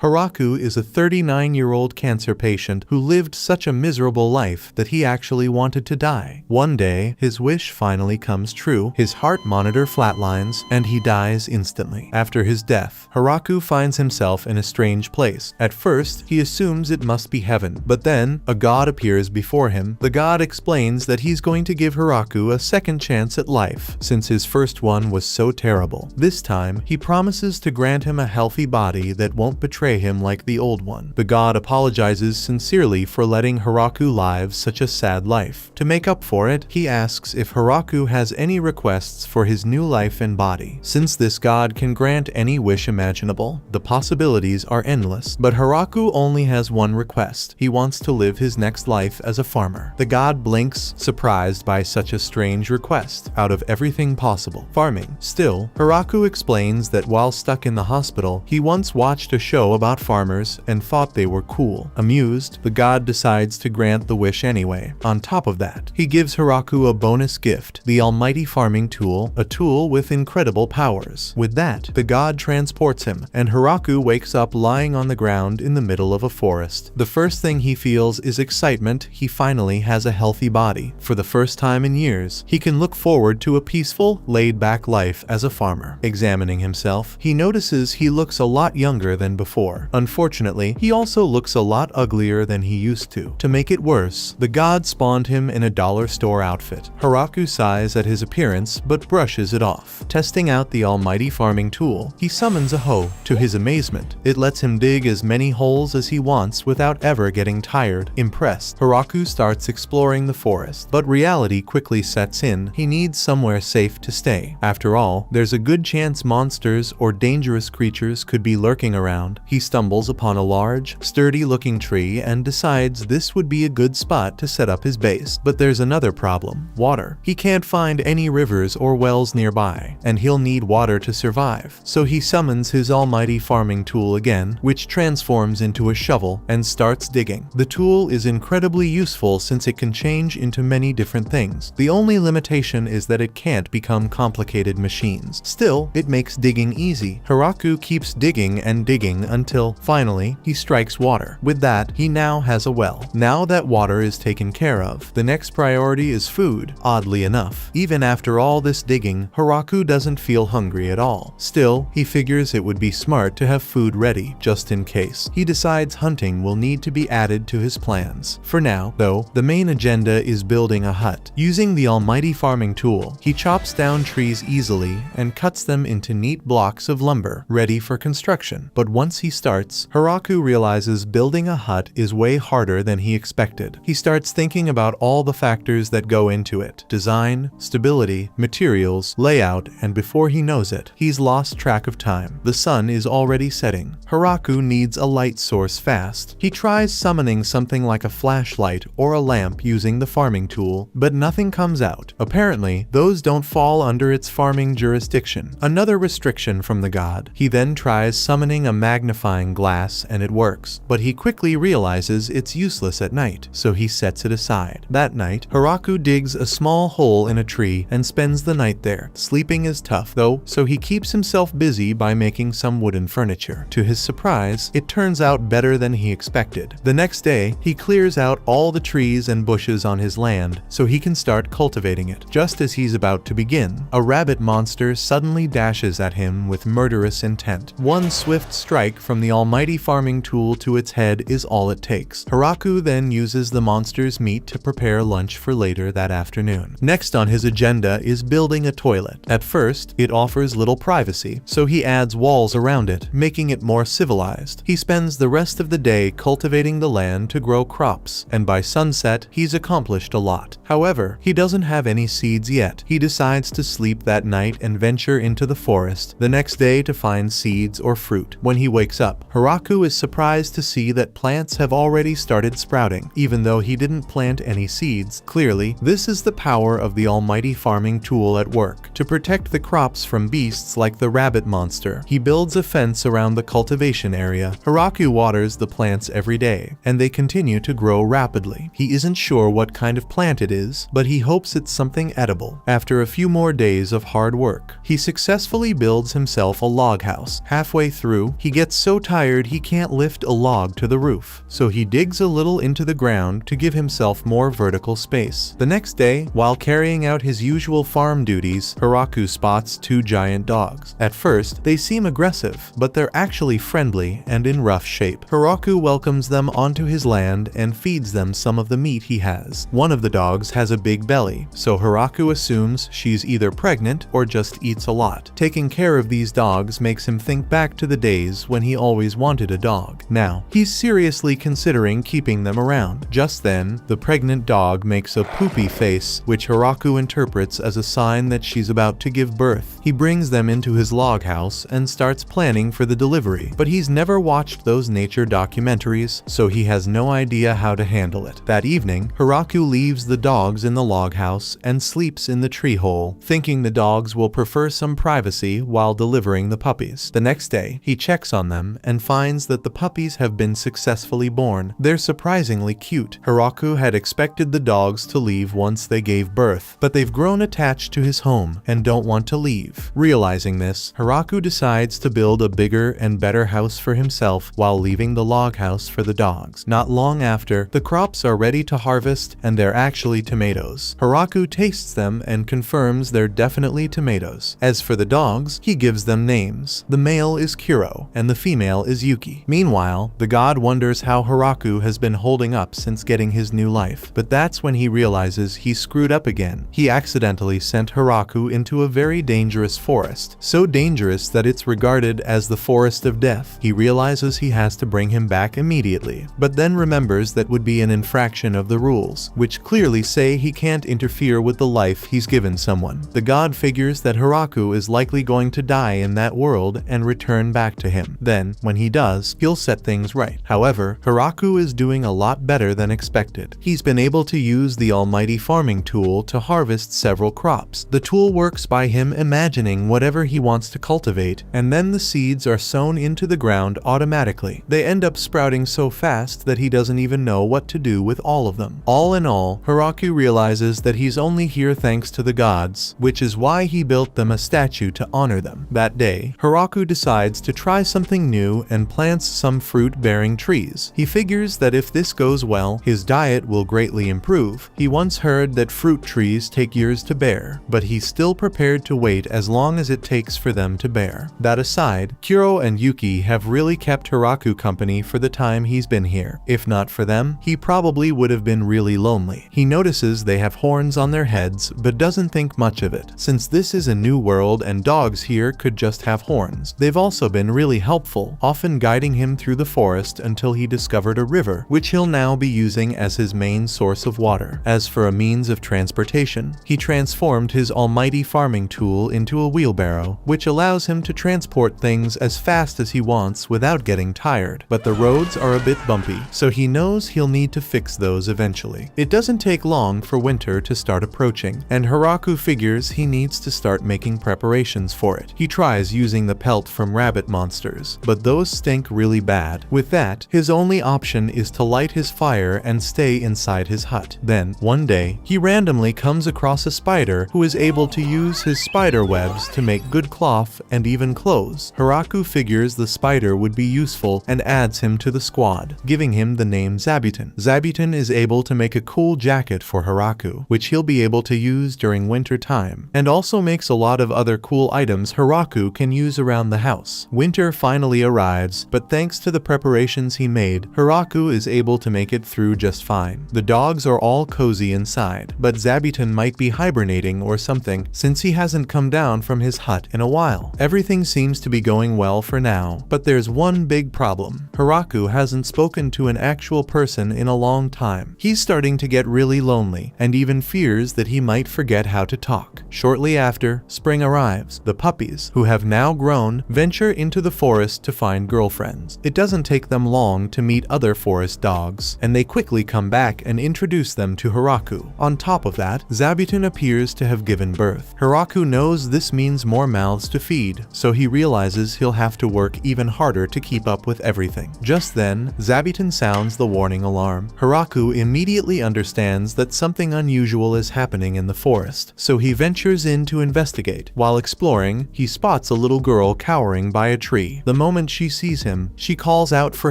Hiraku is a 39-year-old cancer patient who lived such a miserable life that he actually wanted to die. One day, his wish finally comes true, his heart monitor flatlines, and he dies instantly. After his death, Hiraku finds himself in a strange place. At first, he assumes it must be heaven, but then, a god appears before him. The god explains that he's going to give Hiraku a second chance at life, since his first one was so terrible. This time, he promises to grant him a healthy body that won't betray him like the old one. The god apologizes sincerely for letting Hiraku live such a sad life. To make up for it, he asks if Hiraku has any requests for his new life and body. Since this god can grant any wish imaginable, the possibilities are endless. But Hiraku only has one request. He wants to live his next life as a farmer. The god blinks, surprised by such a strange request. Out of everything possible, farming. Still, Hiraku explains that while stuck in the hospital, he once watched a show about farmers and thought they were cool. Amused, the god decides to grant the wish anyway. On top of that, he gives Hiraku a bonus gift, the almighty farming tool, a tool with incredible powers. With that, the god transports him, and Hiraku wakes up lying on the ground in the middle of a forest. The first thing he feels is excitement. He finally has a healthy body. For the first time in years, he can look forward to a peaceful, laid-back life as a farmer. Examining himself, he notices he looks a lot younger than before. Unfortunately, he also looks a lot uglier than he used to. To make it worse, the god spawned him in a dollar store outfit. Hiraku sighs at his appearance, but brushes it off. Testing out the almighty farming tool, he summons a hoe. To his amazement, it lets him dig as many holes as he wants without ever getting tired. Impressed, Hiraku starts exploring the forest, but reality quickly sets in. He needs somewhere safe to stay. After all, there's a good chance monsters or dangerous creatures could be lurking around. He stumbles upon a large, sturdy-looking tree and decides this would be a good spot to set up his base. But there's another problem: water. He can't find any rivers or wells nearby, and he'll need water to survive. So he summons his almighty farming tool again, which transforms into a shovel and starts digging. The tool is incredibly useful since it can change into many different things. The only limitation is that it can't become complicated machines. Still, it makes digging easy. Hiraku keeps digging and digging until, finally, he strikes water. With that, he now has a well. Now that water is taken care of, the next priority is food. Oddly enough, even after all this digging, Hiraku doesn't feel hungry at all. Still, he figures it would be smart to have food ready, just in case. He decides hunting will need to be added to his plans. For now, though, the main agenda is building a hut. Using the almighty farming tool, he chops down trees easily and cuts them into neat blocks of lumber, ready for construction. But once he starts, Hiraku realizes building a hut is way harder than he expected. He starts thinking about all the factors that go into it: design, stability, materials, layout, and before he knows it, he's lost track of time. The sun is already setting. Hiraku needs a light source fast. He tries summoning something like a flashlight or a lamp using the farming tool, but nothing comes out. Apparently, those don't fall under its farming jurisdiction. Another restriction from the god. He then tries summoning a magnifying glass and it works, but he quickly realizes it's useless at night, so he sets it aside. That night, Hiraku digs a small hole in a tree and spends the night there. Sleeping is tough, though, so he keeps himself busy by making some wooden furniture. To his surprise, it turns out better than he expected. The next day, he clears out all the trees and bushes on his land so he can start cultivating it. Just as he's about to begin, a rabbit monster suddenly dashes at him with murderous intent. One swift strike from the almighty farming tool to its head is all it takes. Hiraku then uses the monster's meat to prepare lunch for later that afternoon. Next on his agenda is building a toilet. At first, it offers little privacy, so he adds walls around it, making it more civilized. He spends the rest of the day cultivating the land to grow crops, and by sunset, he's accomplished a lot. However, he doesn't have any seeds yet. He decides to sleep that night and venture into the forest the next day to find seeds or fruit. When he wakes up, Hiraku is surprised to see that plants have already started sprouting, even though he didn't plant any seeds. Clearly, this is the power of the almighty farming tool at work. To protect the crops from beasts like the rabbit monster, he builds a fence around the cultivation area. Hiraku waters the plants every day, and they continue to grow rapidly. He isn't sure what kind of plant it is, but he hopes it's something edible. After a few more days of hard work, he successfully builds himself a log house. Halfway through, he gets so tired he can't lift a log to the roof, so he digs a little into the ground to give himself more vertical space. The next day, while carrying out his usual farm duties, Hiraku spots two giant dogs. At first, they seem aggressive, but they're actually friendly and in rough shape. Hiraku welcomes them onto his land and feeds them some of the meat he has. One of the dogs has a big belly, so Hiraku assumes she's either pregnant or just eats a lot. Taking care of these dogs makes him think back to the days when he always wanted a dog. Now, he's seriously considering keeping them around. Just then, the pregnant dog makes a poopy face, which Hiraku interprets as a sign that she's about to give birth. He brings them into his log house and starts planning for the delivery, but he's never watched those nature documentaries, so he has no idea how to handle it. That evening, Hiraku leaves the dogs in the log house and sleeps in the tree hole, thinking the dogs will prefer some privacy while delivering the puppies. The next day, he checks on them and finds that the puppies have been successfully born. They're surprisingly cute. Hiraku had expected the dogs to leave once they gave birth, but they've grown attached to his home and don't want to leave. Realizing this, Hiraku decides to build a bigger and better house for himself while leaving the log house for the dogs. Not long after, the crops are ready to harvest and they're actually tomatoes. Hiraku tastes them and confirms they're definitely tomatoes. As for the dogs, he gives them names. The male is Kuro and the female is Yuki. Meanwhile, the god wonders how Hiraku has been holding up since getting his new life, but that's when he realizes he screwed up again. He accidentally sent Hiraku into a very dangerous forest, so dangerous that it's regarded as the forest of death. He realizes he has to bring him back immediately, but then remembers that would be an infraction of the rules, which clearly say he can't interfere with the life he's given someone. The god figures that Hiraku is likely going to die in that world and return back to him. Then, when he does, he'll set things right. However, Hiraku is doing a lot better than expected. He's been able to use the almighty farming tool to harvest several crops. The tool works by him imagining whatever he wants to cultivate, and then the seeds are sown into the ground automatically. They end up sprouting so fast that he doesn't even know what to do with all of them. All in all, Hiraku realizes that he's only here thanks to the gods, which is why he built them a statue to honor them. That day, Hiraku decides to try something new and plants some fruit-bearing trees. He figures that if this goes well, his diet will greatly improve. He once heard that fruit trees take years to bear, but he's still prepared to wait as long as it takes for them to bear. That aside, Kuro and Yuki have really kept Hiraku company for the time he's been here. If not for them, he probably would have been really lonely. He notices they have horns on their heads, but doesn't think much of it. Since this is a new world and dogs here could just have horns, they've also been really helpful, often guiding him through the forest until he discovered a river, which he'll now be using as his main source of water. As for a means of transportation, he transformed his almighty farming tool into a wheelbarrow, which allows him to transport things as fast as he wants without getting tired. But the roads are a bit bumpy, so he knows he'll need to fix those eventually. It doesn't take long for winter to start approaching, and Hiraku figures he needs to start making preparations for it. He tries using the pelt from rabbit monsters, but those stink really bad. With that, his only option is to light his fire and stay inside his hut. Then, one day, he randomly comes across a spider who is able to use his spider webs to make good cloth and even clothes. Hiraku figures the spider would be useful and adds him to the squad, giving him the name Zabuton. Zabuton is able to make a cool jacket for Hiraku, which he'll be able to use during winter time, and also makes a lot of other cool items Hiraku can use around the house. Winter finally arrives, but thanks to the preparations he made, Hiraku is able to make it through just fine. The dogs are all cozy inside, but Zabuton might be hibernating or something since he hasn't come down from his hut in a while. Everything seems to be going well for now, but there's one big problem. Hiraku hasn't spoken to an actual person in a long time. He's starting to get really lonely and even fears that he might forget how to talk. Shortly after, spring arrives. The puppies, who have now grown, venture into the forest to find girlfriends. It doesn't take them long to meet other forest dogs, and they quickly come back and introduce them to Hiraku. On top of that, Zabuton appears to have given birth. Hiraku knows this means more mouths to feed, so he realizes he'll have to work even harder to keep up with everything. Just then, Zabuton sounds the warning alarm. Hiraku immediately understands that something unusual is happening in the forest, so he ventures in to investigate. While exploring, he spots a little girl cowering by a tree. The moment she sees him, she calls out for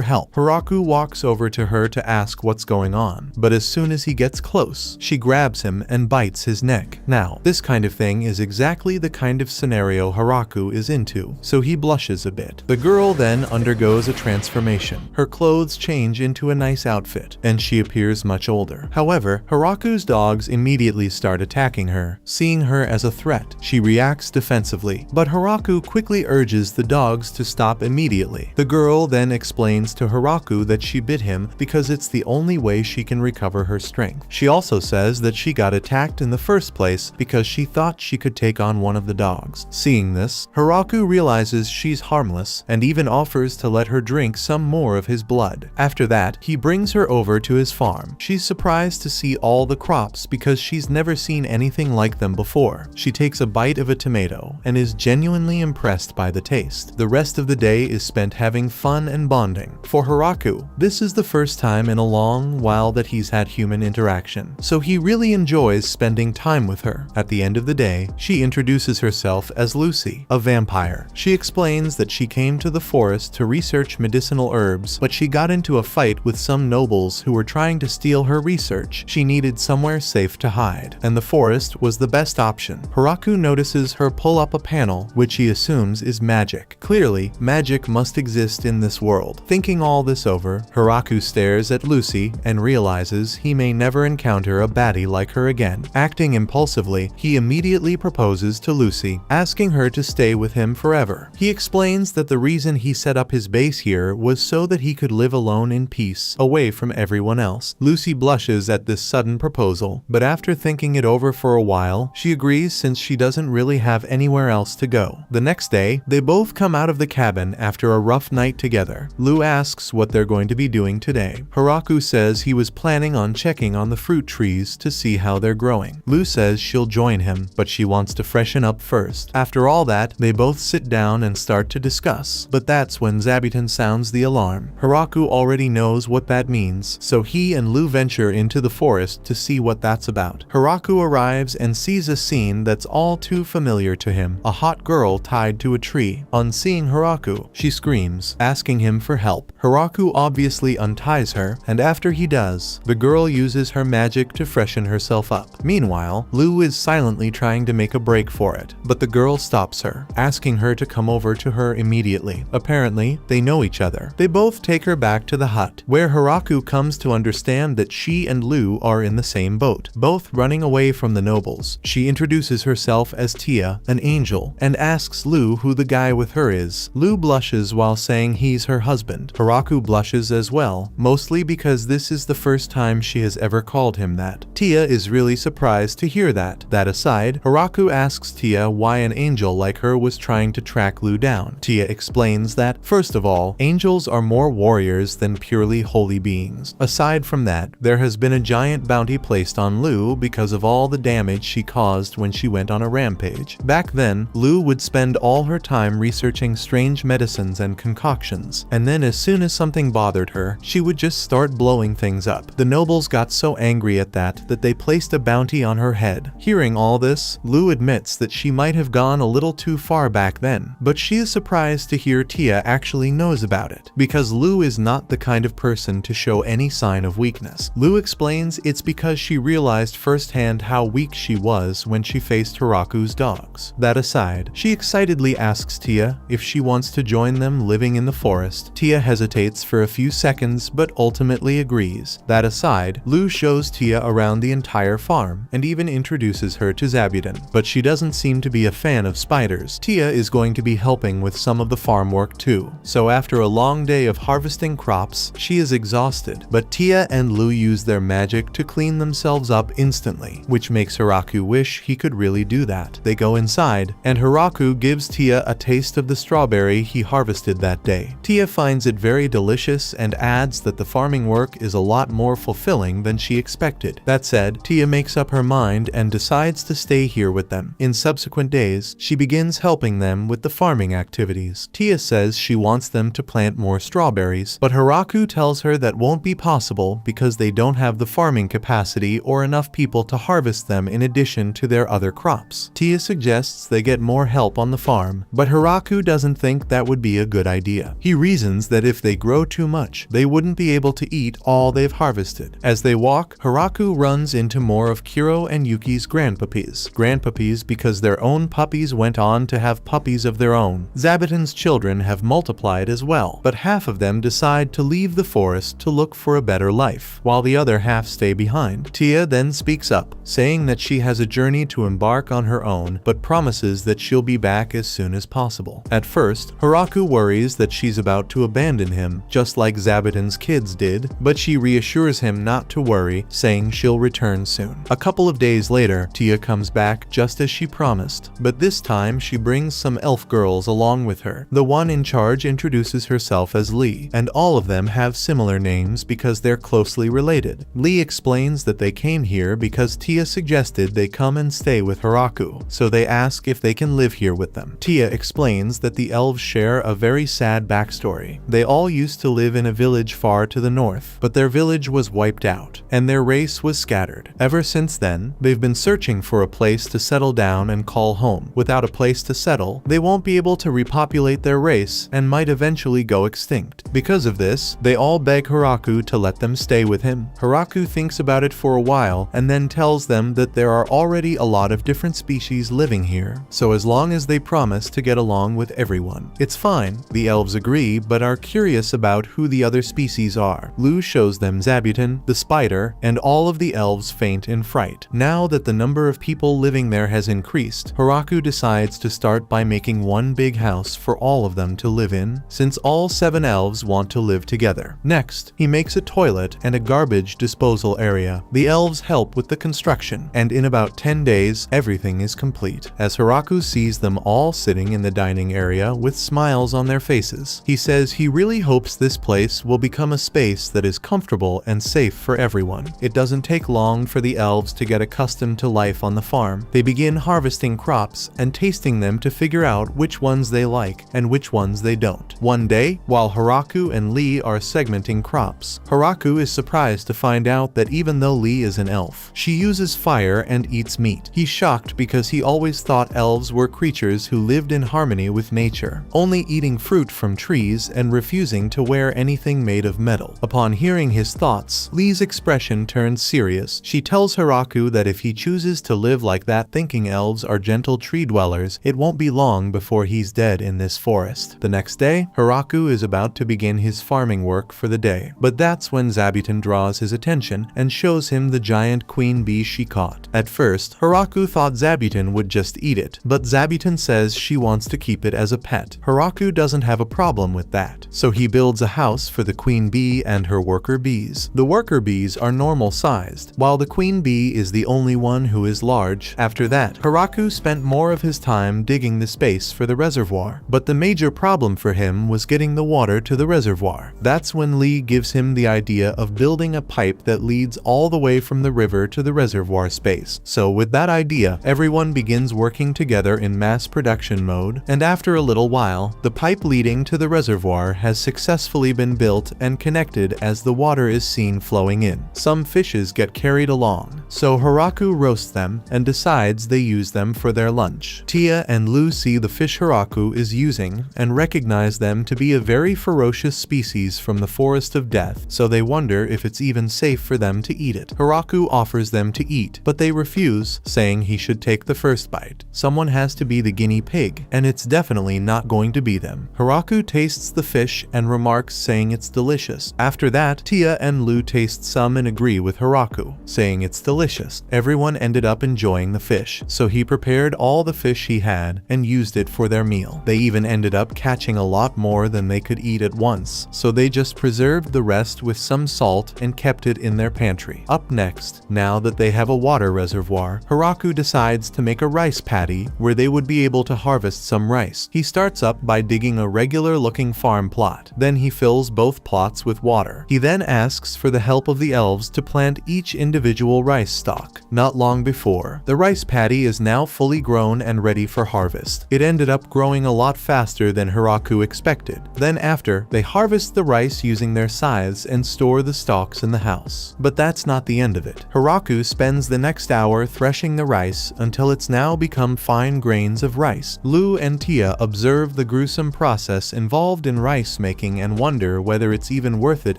help. Hiraku walks over to her to ask what's going on, but as soon as he gets close, she grabs him and bites his neck. Now, this kind of thing is exactly the kind of scenario Hiraku is into, so he blushes a bit. The girl then undergoes a transformation. Her clothes change into a nice outfit, and she appears much older. However, Hiraku's dogs immediately start attacking her. Seeing her as a threat, she reacts defensively, but Hiraku quickly urges the dogs to stop immediately. The girl then explains to Hiraku that she bit him because it's the only way she can recover her strength. She also says that she got attacked in the first place because she thought she could take on one of the dogs. Seeing this, Hiraku realizes she's harmless and even offers to let her drink some more of his blood. After that, he brings her over to his farm. She's surprised to see all the crops because she's never seen anything like them before. She takes a bite of a tomato and is genuinely impressed by the taste. The rest of the day is spent having fun and bonding. For Hiraku, this is the first time in a long while that he's had human interaction, so he really enjoys spending time with her. At the end of the day, she introduces herself as Lucy, a vampire. She explains that she came to the forest to research medicinal herbs, but she got into a fight with some nobles who were trying to steal her research. She needed somewhere safe to hide, and the forest was the best option. Hiraku notices her pull up a panel, which he assumes is magic. Clearly, magic must exist in this world. Thinking all this over, Hiraku stares at Lucy and realizes he may never encounter a baddie like her again. Acting impulsively, he immediately proposes to Lucy, asking her to stay with him forever. He explains that the reason he set up his base here was so that he could live alone in peace, away from everyone else. Lucy blushes at this sudden proposal, but after thinking it over for a while, she agrees since she doesn't really have anywhere else to go. The next day, they both come out of the cabin after a rough night together. Lu asks what they're going to be doing today. Hiraku says he was planning on checking on the fruit trees to see how they're growing. Lu says she'll join him, but she wants to freshen up first. After all that, they both sit down and start to discuss, but that's when Zabuton sounds the alarm. Hiraku already knows what that means, so he and Lu venture into the forest to see what that's about. Hiraku arrives and sees a scene that's all too familiar to him, a hot girl tied to a tree. On seeing Hiraku, she screams, asking him for help. Hiraku obviously unties her, and after he does, the girl uses her magic to freshen herself up. Meanwhile, Lu is silently trying to make a break for it, but the girl stops her, asking her to come over to her immediately. Apparently, they know each other. They both take her back to the hut, where Hiraku comes to understand that she and Lu are in the same boat, both running away from the nobles. She introduces herself as Tia, an angel, and asks Lu who the guy with her is. Lu blushes while saying he's her husband. Hiraku blushes as well, mostly because this is the first time she has ever called him that. Tia is really surprised to hear that. That aside, Hiraku asks Tia why an angel like her was trying to track Lu down. Tia explains that, first of all, angels are more warriors than purely holy beings. Aside from that, there has been a giant bounty placed on Lu because of all the damage she caused when she went on a rampage. Back then, Lu would spend all her time researching strange medicines and concoctions, and then as soon as something bothered her, she would just start blowing things up. The nobles got so angry at that they placed a bounty on her head. Hearing all this, Lu admits that she might have gone a little too far back then, but she is surprised to hear Tia actually knows about it, because Lu is not the kind of person to show any sign of weakness. Lu explains it's because she realized firsthand how weak she was when she faced Hiraku's dogs. That aside, she excitedly asks Tia if she wants to join them living in the forest. Tia hesitates for a few seconds but ultimately agrees. That aside, Lu shows Tia around the entire farm and even introduces her to Zabuton, but she doesn't seem to be a fan of spiders. Tia is going to be helping with some of the farm work too, so after a long day of harvesting crops, she is exhausted, but Tia and Lu use their magic to clean themselves up instantly, which makes Hiraku wish he could really do that. They go inside, and Hiraku gives Tia a taste of the strawberry he harvested that day. Tia Tia finds it very delicious and adds that the farming work is a lot more fulfilling than she expected. That said, Tia makes up her mind and decides to stay here with them. In subsequent days, she begins helping them with the farming activities. Tia says she wants them to plant more strawberries, but Hiraku tells her that won't be possible because they don't have the farming capacity or enough people to harvest them in addition to their other crops. Tia suggests they get more help on the farm, but Hiraku doesn't think that would be a good idea. He reasons that if they grow too much, they wouldn't be able to eat all they've harvested. As they walk, Hiraku runs into more of Kiro and Yuki's grandpuppies. Grandpuppies because their own puppies went on to have puppies of their own. Zabuton's children have multiplied as well, but half of them decide to leave the forest to look for a better life, while the other half stay behind. Tia then speaks up, saying that she has a journey to embark on her own, but promises that she'll be back as soon as possible. At first, Hiraku worries that she's about to abandon him, just like Zabuton's kids did, but she reassures him not to worry, saying she'll return soon. A couple of days later, Tia comes back just as she promised, but this time she brings some elf girls along with her. The one in charge introduces herself as Lee, and all of them have similar names because they're closely related. Lee explains that they came here because Tia suggested they come and stay with Hiraku, so they ask if they can live here with them. Tia explains that the elves share a very sad backstory. They all used to live in a village far to the north, but their village was wiped out, and their race was scattered. Ever since then, they've been searching for a place to settle down and call home. Without a place to settle, they won't be able to repopulate their race and might eventually go extinct. Because of this, they all beg Hiraku to let them stay with him. Hiraku thinks about it for a while and then tells them that there are already a lot of different species living here, so as long as they promise to get along with everyone, it's fine. The elves agree but are curious about who the other species are. Lu shows them Zabuton, the spider, and all of the elves faint in fright. Now that the number of people living there has increased, Hiraku decides to start by making one big house for all of them to live in, since all 7 elves want to live together. Next, he makes a toilet and a garbage disposal area. The elves help with the construction, and in about 10 days, everything is complete. As Hiraku sees them all sitting in the dining area with smiles on their faces, he says he really hopes this place will become a space that is comfortable and safe for everyone. It doesn't take long for the elves to get accustomed to life on the farm. They begin harvesting crops and tasting them to figure out which ones they like and which ones they don't. One day, while Hiraku and Lee are segmenting crops, Hiraku is surprised to find out that even though Lee is an elf, she uses fire and eats meat. He's shocked because he always thought elves were creatures who lived in harmony with nature, only eating fruit from trees and refusing to wear anything made of metal. Upon hearing his thoughts, Lee's expression turns serious. She tells Hiraku that if he chooses to live like that, thinking elves are gentle tree dwellers, it won't be long before he's dead in this forest. The next day, Hiraku is about to begin his farming work for the day, but that's when Zabuton draws his attention and shows him the giant queen bee she caught. At first, Hiraku thought Zabuton would just eat it, but Zabuton says she wants to keep it as a pet. Hiraku doesn't have a problem with that, so he builds a house for the queen bee and her worker bees. The worker bees are normal sized, while the queen bee is the only one who is large. After that, Hiraku spent more of his time digging the space for the reservoir, but the major problem for him was getting the water to the reservoir. That's when Lee gives him the idea of building a pipe that leads all the way from the river to the reservoir space. So with that idea, everyone begins working together in mass production mode, and after a little while, the pipe leading to the reservoir has successfully been built and connected as the water is seen flowing in. Some fishes get carried along, so Hiraku roasts them and decides they use them for their lunch. Tia and Lu see the fish Hiraku is using and recognize them to be a very ferocious species from the Forest of Death, so they wonder if it's even safe for them to eat it. Hiraku offers them to eat, but they refuse, saying he should take the first bite. Someone has to be the guinea pig, and it's definitely not going to be them. Hiraku tastes the fish and remarks, saying it's delicious. After that, Tia and Lu taste some and agree with Hiraku, saying it's delicious. Everyone ended up enjoying the fish, so he prepared all the fish he had and used it for their meal. They even ended up catching a lot more than they could eat at once, so they just preserved the rest with some salt and kept it in their pantry. Up next, now that they have a water reservoir, Hiraku decides to make a rice paddy where they would be able to harvest some rice. He starts up by digging a regular looking working farm plot. Then he fills both plots with water. He then asks for the help of the elves to plant each individual rice stalk. Not long before, the rice paddy is now fully grown and ready for harvest. It ended up growing a lot faster than Hiraku expected. Then after, they harvest the rice using their scythes and store the stalks in the house. But that's not the end of it. Hiraku spends the next hour threshing the rice until it's now become fine grains of rice. Lu and Tia observe the gruesome process involved in rice making and wonder whether it's even worth it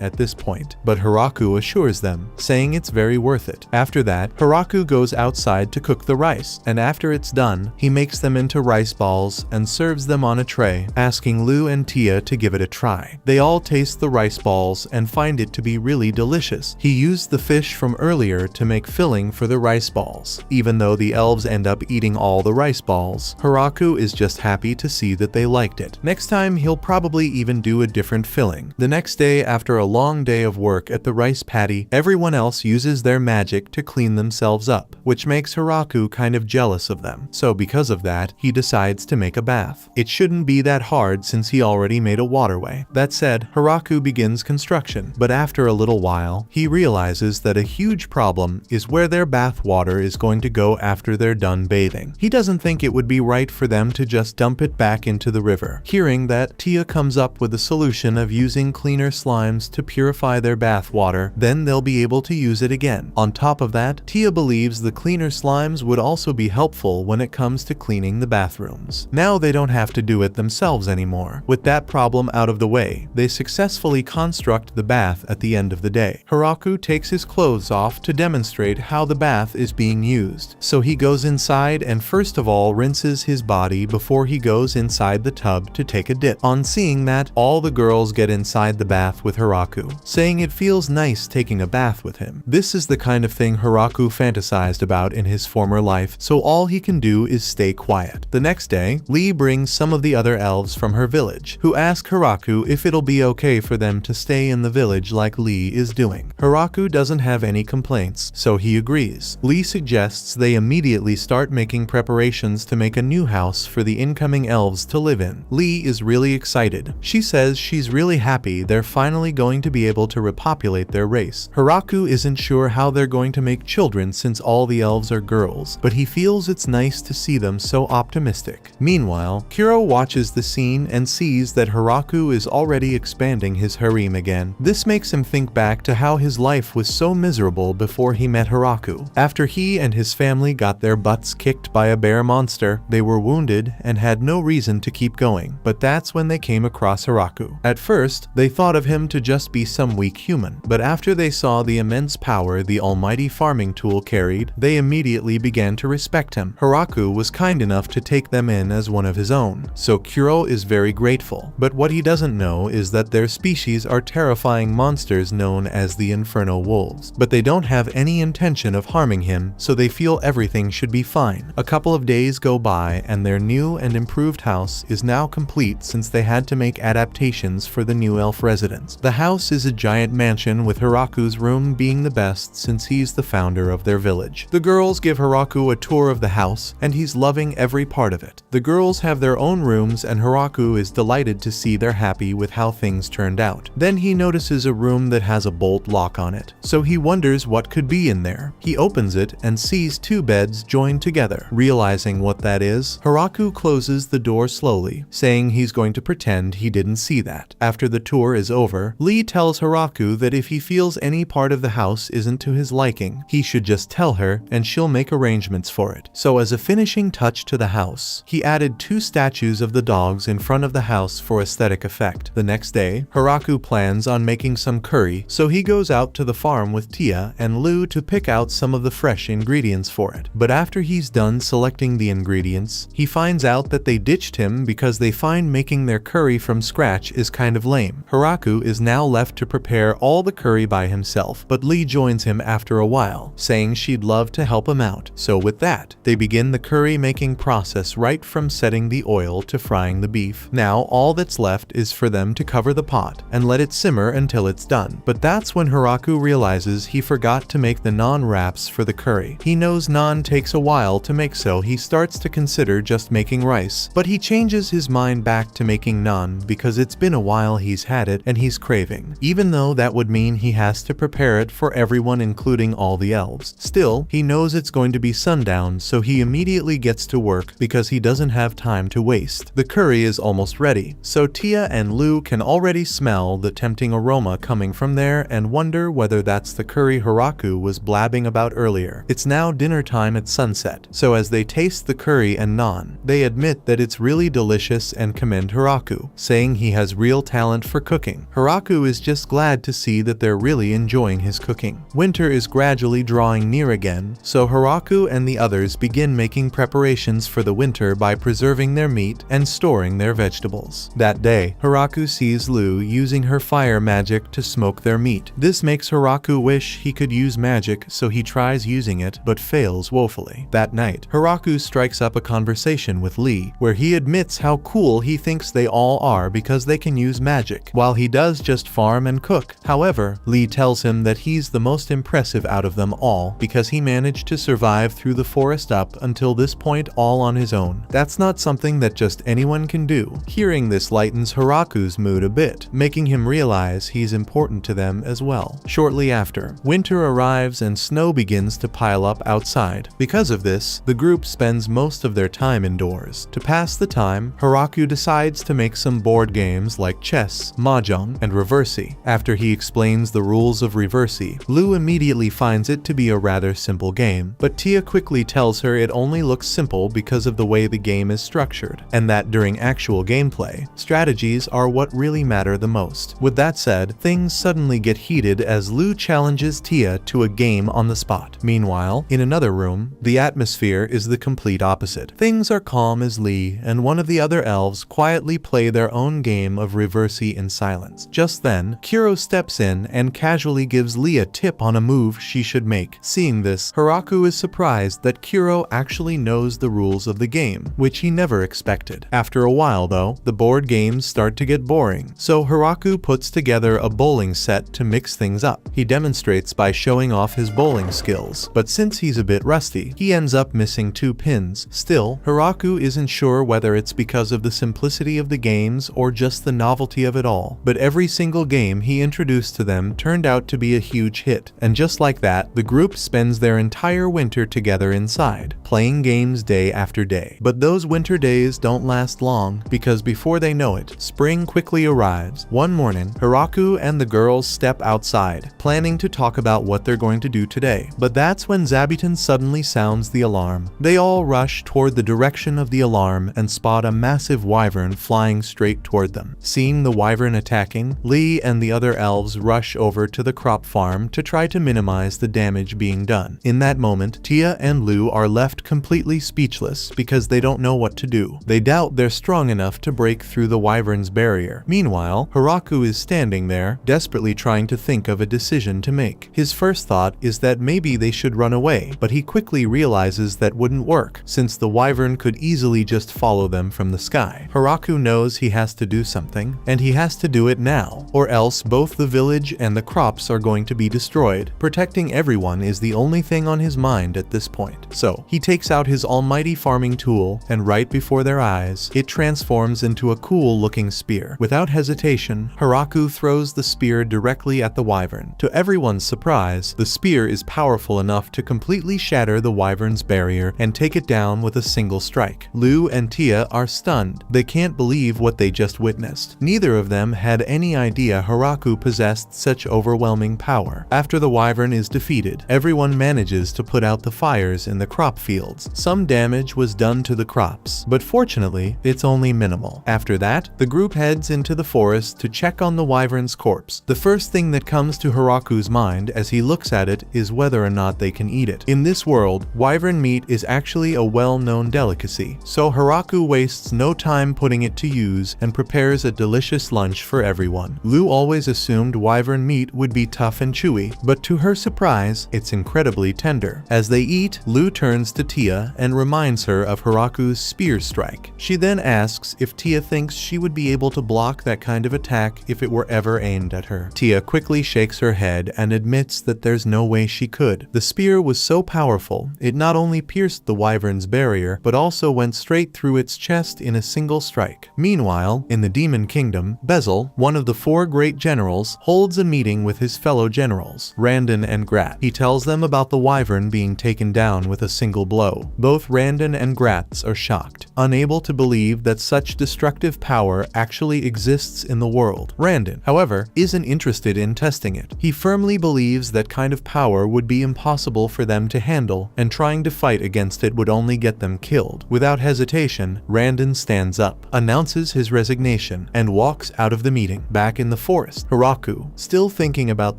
at this point. But Hiraku assures them, saying it's very worth it. After that, Hiraku goes outside to cook the rice, and after it's done, he makes them into rice balls and serves them on a tray, asking Lu and Tia to give it a try. They all taste the rice balls and find it to be really delicious. He used the fish from earlier to make filling for the rice balls. Even though the elves end up eating all the rice balls, Hiraku is just happy to see that they liked it. Next time, he'll probably even do a different filling. The next day, after a long day of work at the rice paddy, everyone else uses their magic to clean themselves up, which makes Hiraku kind of jealous of them. So because of that, he decides to make a bath. It shouldn't be that hard since he already made a waterway. That said, Hiraku begins construction, but after a little while, he realizes that a huge problem is where their bath water is going to go after they're done bathing. He doesn't think it would be right for them to just dump it back into the river. Hearing that, Tia comes up with the solution of using cleaner slimes to purify their bath water, then they'll be able to use it again. On top of that, Tia believes the cleaner slimes would also be helpful when it comes to cleaning the bathrooms. Now they don't have to do it themselves anymore. With that problem out of the way, they successfully construct the bath at the end of the day. Hiraku takes his clothes off to demonstrate how the bath is being used. So he goes inside and first of all rinses his body before he goes inside the tub to take a dip. On seeing that, all the girls get inside the bath with Hiraku, saying it feels nice taking a bath with him. This is the kind of thing Hiraku fantasized about in his former life, so all he can do is stay quiet. The next day, Lee brings some of the other elves from her village, who ask Hiraku if it'll be okay for them to stay in the village like Lee is doing. Hiraku doesn't have any complaints, so he agrees. Lee suggests they immediately start making preparations to make a new house for the incoming elves to live in. Lee is really excited. She says she's really happy they're finally going to be able to repopulate their race. Hiraku isn't sure how they're going to make children since all the elves are girls, but he feels it's nice to see them so optimistic. Meanwhile, Kuro watches the scene and sees that Hiraku is already expanding his harem again. This makes him think back to how his life was so miserable before he met Hiraku. After he and his family got their butts kicked by a bear monster, they were wounded and had no reason to keep going. But that's when they came across Hiraku. At first, they thought of him to just be some weak human, but after they saw the immense power the almighty farming tool carried, they immediately began to respect him. Hiraku was kind enough to take them in as one of his own, so Kuro is very grateful. But what he doesn't know is that their species are terrifying monsters known as the Inferno Wolves. But they don't have any intention of harming him, so they feel everything should be fine. A couple of days go by and their new and improved house is now complete since they had to make adaptations for the new elf residents. The house is a giant mansion with Hiraku's room being the best since he's the founder of their village. The girls give Hiraku a tour of the house and he's loving every part of it. The girls have their own rooms and Hiraku is delighted to see they're happy with how things turned out. Then he notices a room that has a bolt lock on it, so he wonders what could be in there. He opens it and sees two beds joined together. Realizing what that is, Hiraku closes the door slowly, saying he's going to pretend he didn't see that. After the tour is over, Lee tells Hiraku that if he feels any part of the house isn't to his liking, he should just tell her and she'll make arrangements for it. So as a finishing touch to the house, he added 2 statues of the dogs in front of the house for aesthetic effect. The next day, Hiraku plans on making some curry, so he goes out to the farm with Tia and Lu to pick out some of the fresh ingredients for it. But after he's done selecting the ingredients, he finds out that they ditched him because they find making their curry from scratch is kind of lame. Hiraku is now left to prepare all the curry by himself, but Lee joins him after a while, saying she'd love to help him out. So with that, they begin the curry making process right from setting the oil to frying the beef. Now all that's left is for them to cover the pot and let it simmer until it's done. But that's when Hiraku realizes he forgot to make the naan wraps for the curry. He knows naan takes a while to make, so he starts to consider just making rice, but he changes his mind back to making naan because it's been a while he's had it and he's craving, even though that would mean he has to prepare it for everyone including all the elves. Still, he knows it's going to be sundown, so he immediately gets to work because he doesn't have time to waste. The curry is almost ready, so Tia and Lu can already smell the tempting aroma coming from there and wonder whether that's the curry Hiraku was blabbing about earlier. It's now dinner time at sunset, so as they taste the curry and naan, they admit that it's really delicious and commend Hiraku, saying he has real talent for cooking. Hiraku is just glad to see that they're really enjoying his cooking. Winter is gradually drawing near again, so Hiraku and the others begin making preparations for the winter by preserving their meat and storing their vegetables. That day, Hiraku sees Lu using her fire magic to smoke their meat. This makes Hiraku wish he could use magic, so he tries using it but fails woefully. That night, Hiraku strikes up a conversation with Lee, where he admits how cool he thinks they all are because they can use magic, while he does just farm and cook. However, Lee tells him that he's the most impressive out of them all because he managed to survive through the forest up until this point all on his own. That's not something that just anyone can do. Hearing this lightens Hiraku's mood a bit, making him realize he's important to them as well. Shortly after, winter arrives and snow begins to pile up outside. Because of this, the group spends most of their time indoors. To pass the time, Hiraku decides to make some board games like chess, mahjong, and reversi. After he explains the rules of reversi, Lu immediately finds it to be a rather simple game, but Tia quickly tells her it only looks simple because of the way the game is structured, and that during actual gameplay, strategies are what really matter the most. With that said, things suddenly get heated as Lu challenges Tia to a game on the spot. Meanwhile, in another room, the atmosphere is the complete opposite. Things are calm as Lee and one of the other elves quietly play their own game of reversi in silence. Just then, Kuro steps in and casually gives Lee a tip on a move she should make. Seeing this, Hiraku is surprised that Kuro actually knows the rules of the game, which he never expected. After a while though, the board games start to get boring, so Hiraku puts together a bowling set to mix things up. He demonstrates by showing off his bowling skills, but since he's a bit rusty, he ends up missing 2 pins. Still, Hiraku isn't sure whether it's because of the simplicity of the games or just the novelty of it all, but every single game he introduced to them turned out to be a huge hit, and just like that, the group spends their entire winter together inside, playing games day after day. But those winter days don't last long, because before they know it, spring quickly arrives. One morning, Hiraku and the girls step outside, planning to talk about what they're going to do today. But that's when Zabuton suddenly sounds the alarm. They all rush toward the direction of the alarm and spot a massive wyvern flying straight toward them. Seeing the wyvern attacking, Lee and the other elves rush over to the crop farm to try to minimize the damage being done. In that moment, Tia and Lu are left completely speechless because they don't know what to do. They doubt they're strong enough to break through the wyvern's barrier. Meanwhile, Hiraku is standing there, desperately trying to think of a decision to make. His first thought is that maybe they should run away, but he quickly realizes that wouldn't work, since the wyvern could easily just follow them from the sky. Hiraku knows he has to do something, and he has to do it now, or else both the village and the crops are going to be destroyed. Protecting everyone is the only thing on his mind at this point. So, he takes out his almighty farming tool, and right before their eyes, it transforms into a cool-looking spear. Without hesitation, Hiraku throws the spear directly at the wyvern. To everyone's surprise, the spear is powerful enough to completely shatter the wyvern's barrier and take it down with a single strike. Lu and Tia are stunned. They can't believe what they just witnessed. Neither of them had any idea Hiraku possessed such overwhelming power. After the wyvern is defeated, everyone manages to put out the fires in the crop fields. Some damage was done to the crops, but fortunately, it's only minimal. After that, the group heads into the forest to check on the wyvern's corpse. The first thing that comes to Hiraku's mind as he looks at it is whether or not they can eat it. In this world, wyvern meat is actually a well-known delicacy, so Hiraku wastes no time putting it to use and prepares a delicious lunch for everyone. Lu always assumed wyvern meat would be tough and chewy, but to her surprise, it's incredibly tender. As they eat, Lu turns to Tia and reminds her of Hiraku's spear strike. She then asks if Tia thinks she would be able to block that kind of attack if it were ever aimed at her. Tia quickly shakes her head and admits that there's no way she could. The spear was so powerful, it not only pierced the wyvern's barrier, but also went straight through its chest in a single strike. Meanwhile, Meanwhile, in the Demon Kingdom, Bezel, one of the 4 great generals, holds a meeting with his fellow generals, Randon and Grat. He tells them about the wyvern being taken down with a single blow. Both Randon and Gratz are shocked, unable to believe that such destructive power actually exists in the world. Randon, however, isn't interested in testing it. He firmly believes that kind of power would be impossible for them to handle, and trying to fight against it would only get them killed. Without hesitation, Randon stands up, announces his resignation, and walks out of the meeting. Back in the forest, Hiraku, still thinking about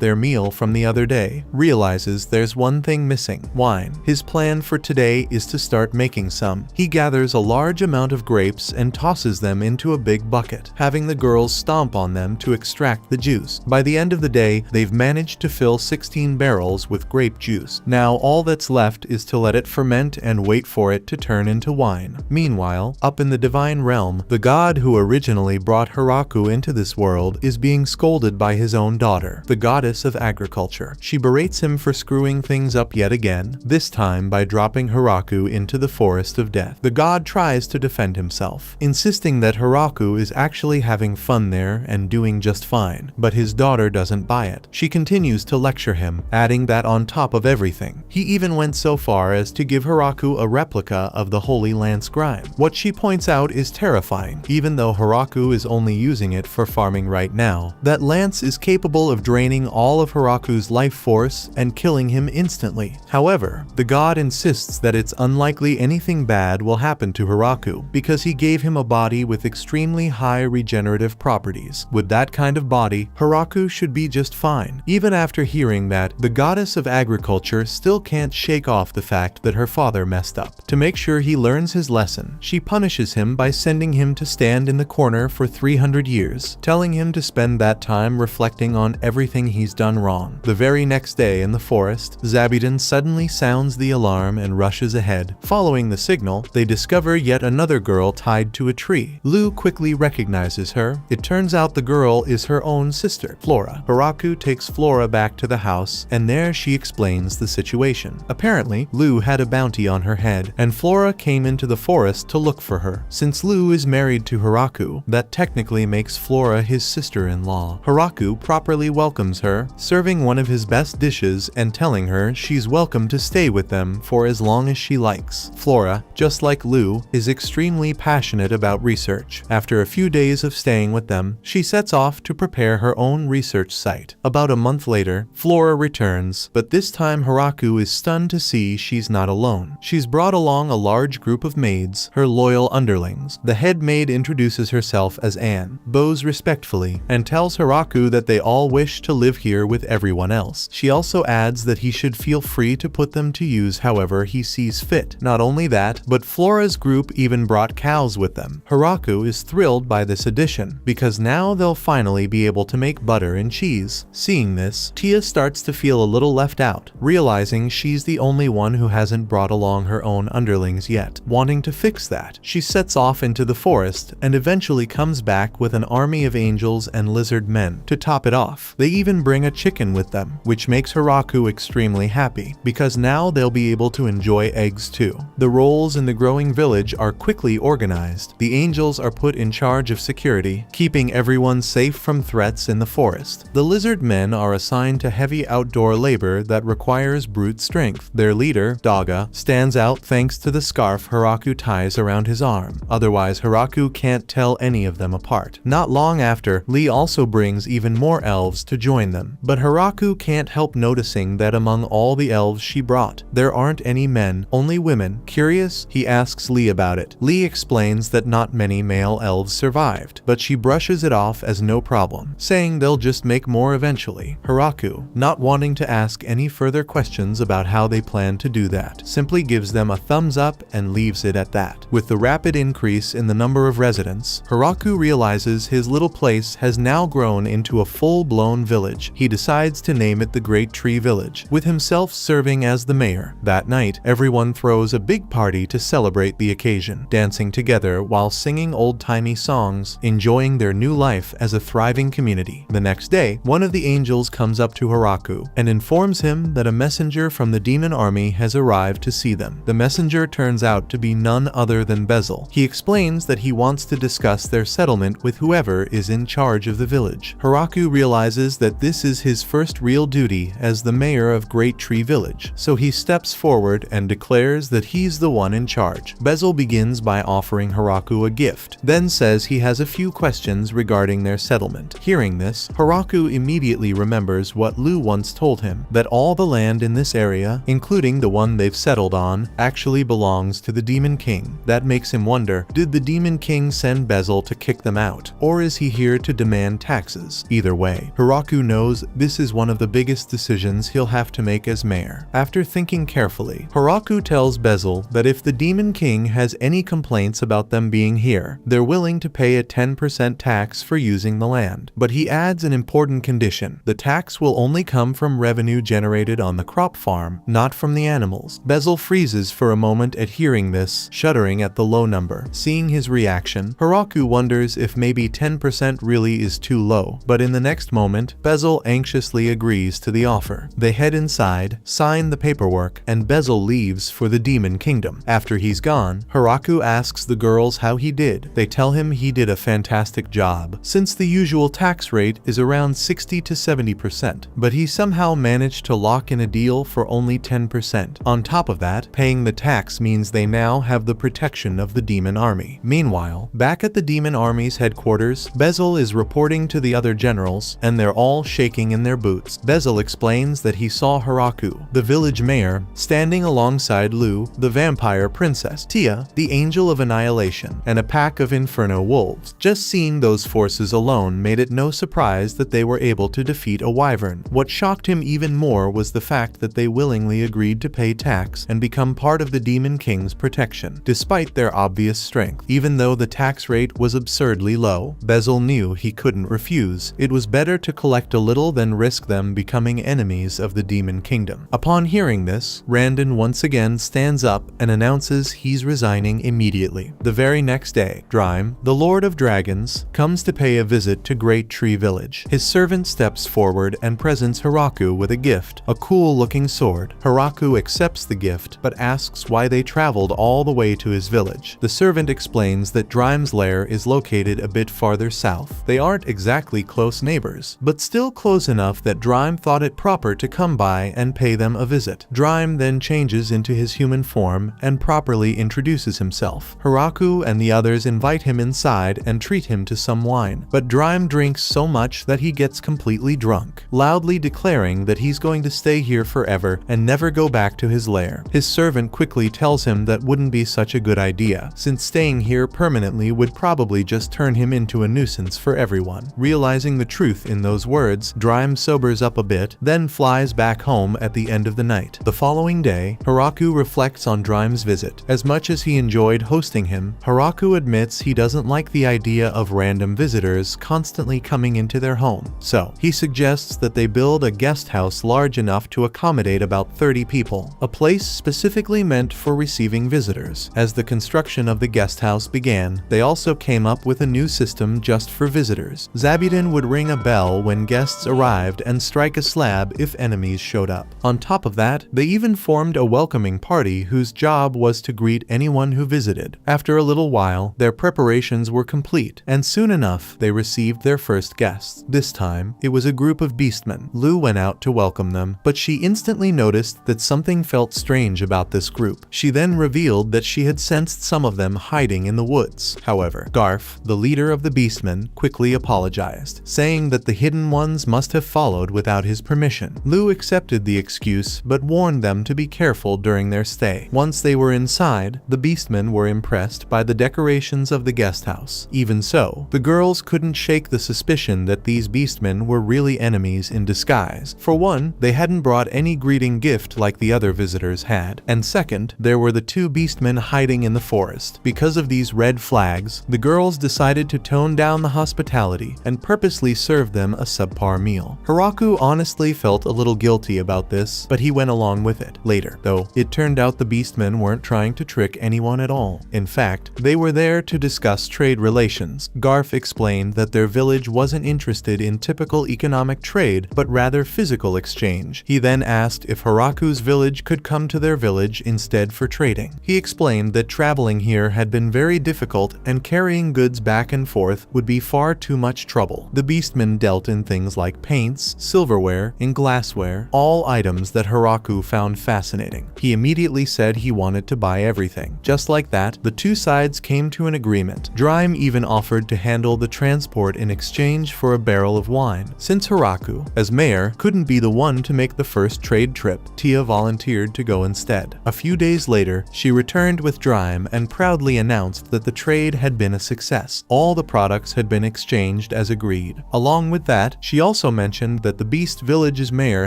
their meal from the other day, realizes there's one thing missing: wine. His plan for today is to start making some. He gathers a large amount of grapes and tosses them into a big bucket, having the girls stomp on them to extract the juice. By the end of the day, they've managed to fill 16 barrels with grape juice. Now all that's left is to let it ferment and wait for it to turn into wine. Meanwhile, up in the divine realm, the god who originally brought Hiraku into this world is being scolded by his own daughter, the goddess of agriculture. She berates him for screwing things up yet again, this time by dropping Hiraku into the forest of death. The god tries to defend himself, insisting that Hiraku is actually having fun there and doing just fine, but his daughter doesn't buy it. She continues to lecture him, adding that on top of everything, he even went so far as to give Hiraku a replica of the Holy Lance Grime. What she points out is terrifying, even though Hiraku is only using it for farming right now. That lance is capable of draining all of Hiraku's life force and killing him instantly. However, the god insists that it's unlikely anything bad will happen to Hiraku, because he gave him a body with extremely high regenerative properties. With that kind of body, Hiraku should be just fine. Even after hearing that, the goddess of agriculture still can't shake off the fact that her father messed up. To make sure he learns his lesson, she punishes him by sending him to stand in the corner for 300 years, telling him to spend that time reflecting on everything he's done wrong. The very next day in the forest, Zabuton suddenly sounds the alarm and rushes ahead. Following the signal, they discover yet another girl tied to a tree. Lou quickly recognizes her. It turns out the girl is her own sister, Flora. Hiraku takes Flora back to the house, and there she explains the situation. Apparently, Lou had a bounty on her head, and Flora came into the forest to look for her. Since Lou is married to Hiraku, that technically makes Flora his sister-in-law. Hiraku properly welcomes her, serving one of his best dishes and telling her she's welcome to stay with them for as long as she likes. Flora, just like Lou, is extremely passionate about research. After a few days of staying with them, she sets off to prepare her own research site. About a month later, Flora returns, but this time Hiraku is stunned to see she's not alone. She's brought along a large group of maids, her loyal underlings. The head maid introduces herself as Anne, bows respectfully, and tells Hiraku that they all wish to live here with everyone else. She also adds that he should feel free to put them to use however he sees fit. Not only that, but Flora's group even brought cows with them. Hiraku is thrilled by this addition, because now they'll finally be able to make butter and cheese. Seeing this, Tia starts to feel a little left out, realizing she's the only one who hasn't brought along her own underlings yet. Wanting to fix that, she sets off into the forest and eventually comes back with an army of angels and lizard men. To top it off, they even bring a chicken with them, which makes Hiraku extremely happy, because now they'll be able to enjoy eggs too. The roles in the growing village are quickly organized. The angels are put in charge of security, keeping everyone safe from threats in the forest. The lizard men are assigned to heavy outdoor labor that requires brute strength. Their leader, Daga, stands out thanks to the scarf Hiraku ties around his arm. Otherwise, Hiraku can't tell any of them apart. Not long after, Lee also brings even more elves to join them. But Hiraku can't help noticing that among all the elves she brought, there aren't any men, only women. Curious, he asks Lee about it. Lee explains that not many male elves survived, but she brushes it off as no problem, saying they'll just make more eventually. Hiraku, not wanting to ask any further questions about how they plan to do that, simply gives them a thumbs up and leaves it at that. With the rapid increase in the number of residents, Hiraku realizes his little place has now grown into a full-blown village. He decides to name it the Great Tree Village, with himself serving as the mayor. That night, everyone throws a big party to celebrate the occasion, dancing together while singing old-timey songs, enjoying their new life as a thriving community. The next day, one of the angels comes up to Hiraku and informs him that a messenger from the demon army has arrived to see them. The messenger turns out to be none other than Bezel. He explains that he wants to discuss their settlement with whoever is in charge of the village. Hiraku realizes that this is his first real duty as the mayor of Great Tree Village, so he steps forward and declares that he's the one in charge. Bezel begins by offering Hiraku a gift, then says he has a few questions regarding their settlement. Hearing this, Hiraku immediately remembers what Lu once told him, that all the land in this area, including the one they've settled on, actually belongs to the Demon King. That makes him wonder, did the Demon King send Bezel to kick them out, or is he here to demand taxes? Either way, Hiraku knows this is one of the biggest decisions he'll have to make as mayor. After thinking carefully, Hiraku tells Bezel that if the Demon King has any complaints about them being here, they're willing to pay a 10% tax for using the land. But he adds an important condition. The tax will only come from revenue generated on the crop farm, not from the animals. Bezel freezes for a moment at hearing this, shuddering at the low number. Seeing his reaction, Hiraku wonders if maybe 10% really is too low, but in the next moment, Bezel anxiously agrees to the offer. They head inside, sign the paperwork, and Bezel leaves for the Demon Kingdom. After he's gone, Hiraku asks the girls how he did. They tell him he did a fantastic job, since the usual tax rate is around 60 to 70%, but he somehow managed to lock in a deal for only 10%. On top of that, paying the tax means they now have the protection of the Demon Army. Meanwhile, back at the Demon Army's headquarters, Bezel is reporting to the other generals, and they're all shaking in their boots. Bezel explains that he saw Hiraku, the village mayor, standing alongside Lu, the vampire princess, Tia, the angel of annihilation, and a pack of inferno wolves. Just seeing those forces alone made it no surprise that they were able to defeat a wyvern. What shocked him even more was the fact that they willingly agreed to pay tax and become part of the Demon King's protection, despite their obvious strength. Even though the tax rate was absurdly low, Bezel knew he couldn't refuse. It was better to collect a little than risk them becoming enemies of the Demon Kingdom. Upon hearing this, Randon once again stands up and announces he's resigning immediately. The very next day, Drime, the Lord of Dragons, comes to pay a visit to Great Tree Village. His servant steps forward and presents Hiraku with a gift, a cool-looking sword. Hiraku accepts the gift, but asks why they traveled all the way to his village. The servant explains that Drime's lair is located a bit farther south. They aren't exactly close neighbors, but still close enough that Drime thought it proper to come by and pay them a visit. Drime then changes into his human form and properly introduces himself. Hiraku and the others invite him inside and treat him to some wine, but Drime drinks so much that he gets completely drunk, loudly declaring that he's going to stay here forever and never go back to his lair. His servant quickly tells him that wouldn't be such a good idea, since staying here permanently would probably just turn him into a nuisance for everyone. Realizing the truth in those words, Drime sobers up a bit, then flies back home at the end of the night. The following day, Hiraku reflects on Drime's visit. As much as he enjoyed hosting him, Hiraku admits he doesn't like the idea of random visitors constantly coming into their home. So, he suggests that they build a guest house large enough to accommodate about 30 people, a place specifically meant for receiving visitors. As the construction of the guest house began, they also came up with a new system just for visitors. Zabuton would ring a bell when guests arrived and strike a slab if enemies showed up. On top of that, they even formed a welcoming party whose job was to greet anyone who visited. After a little while, their preparations were complete, and soon enough, they received their first guests. This time, it was a group of beastmen. Lu went out to welcome them, but she instantly noticed that something felt strange about this group. She then revealed that she had sensed some of them hiding in the woods. However, Garf, the leader of the beastmen, quickly apologized, saying that the hidden ones must have followed without his permission. Lu accepted the excuse, but warned them to be careful during their stay. Once they were inside, the beastmen were impressed by the decorations of the guest house. Even so, the girls couldn't shake the suspicion that these beastmen were really enemies in disguise. For one, they hadn't brought any greeting gift like the other visitors had, and second, there were the two beastmen hiding in the forest. Because of these red flags, the girls decided to tone down the hospitality and purposely serve them a subpar meal. Hiraku honestly felt a little guilty about this, but he went along with it. Later, though, it turned out the beastmen weren't trying to trick anyone at all. In fact, they were there to discuss trade relations. Garf explained that their village wasn't interested in typical economic trade, but rather physical exchange. He then asked if Hiraku's village could come to their village instead for trading. He explained that traveling here had been very difficult and carrying goods back and forth would be far too much trouble. The beastmen dealt in things like paints, silverware, and glassware, all items that Hiraku found fascinating. He immediately said he wanted to buy everything. Just like that, the two sides came to an agreement. Drime even offered to handle the transport in exchange for a barrel of wine. Since Hiraku, as mayor, couldn't be the one to make the first trade trip, Tia volunteered to go instead. A few days later, she returned with Drime and proudly announced that the trade had been a success. All the products had been exchanged as agreed. Along with that, she also mentioned that the Beast Village's mayor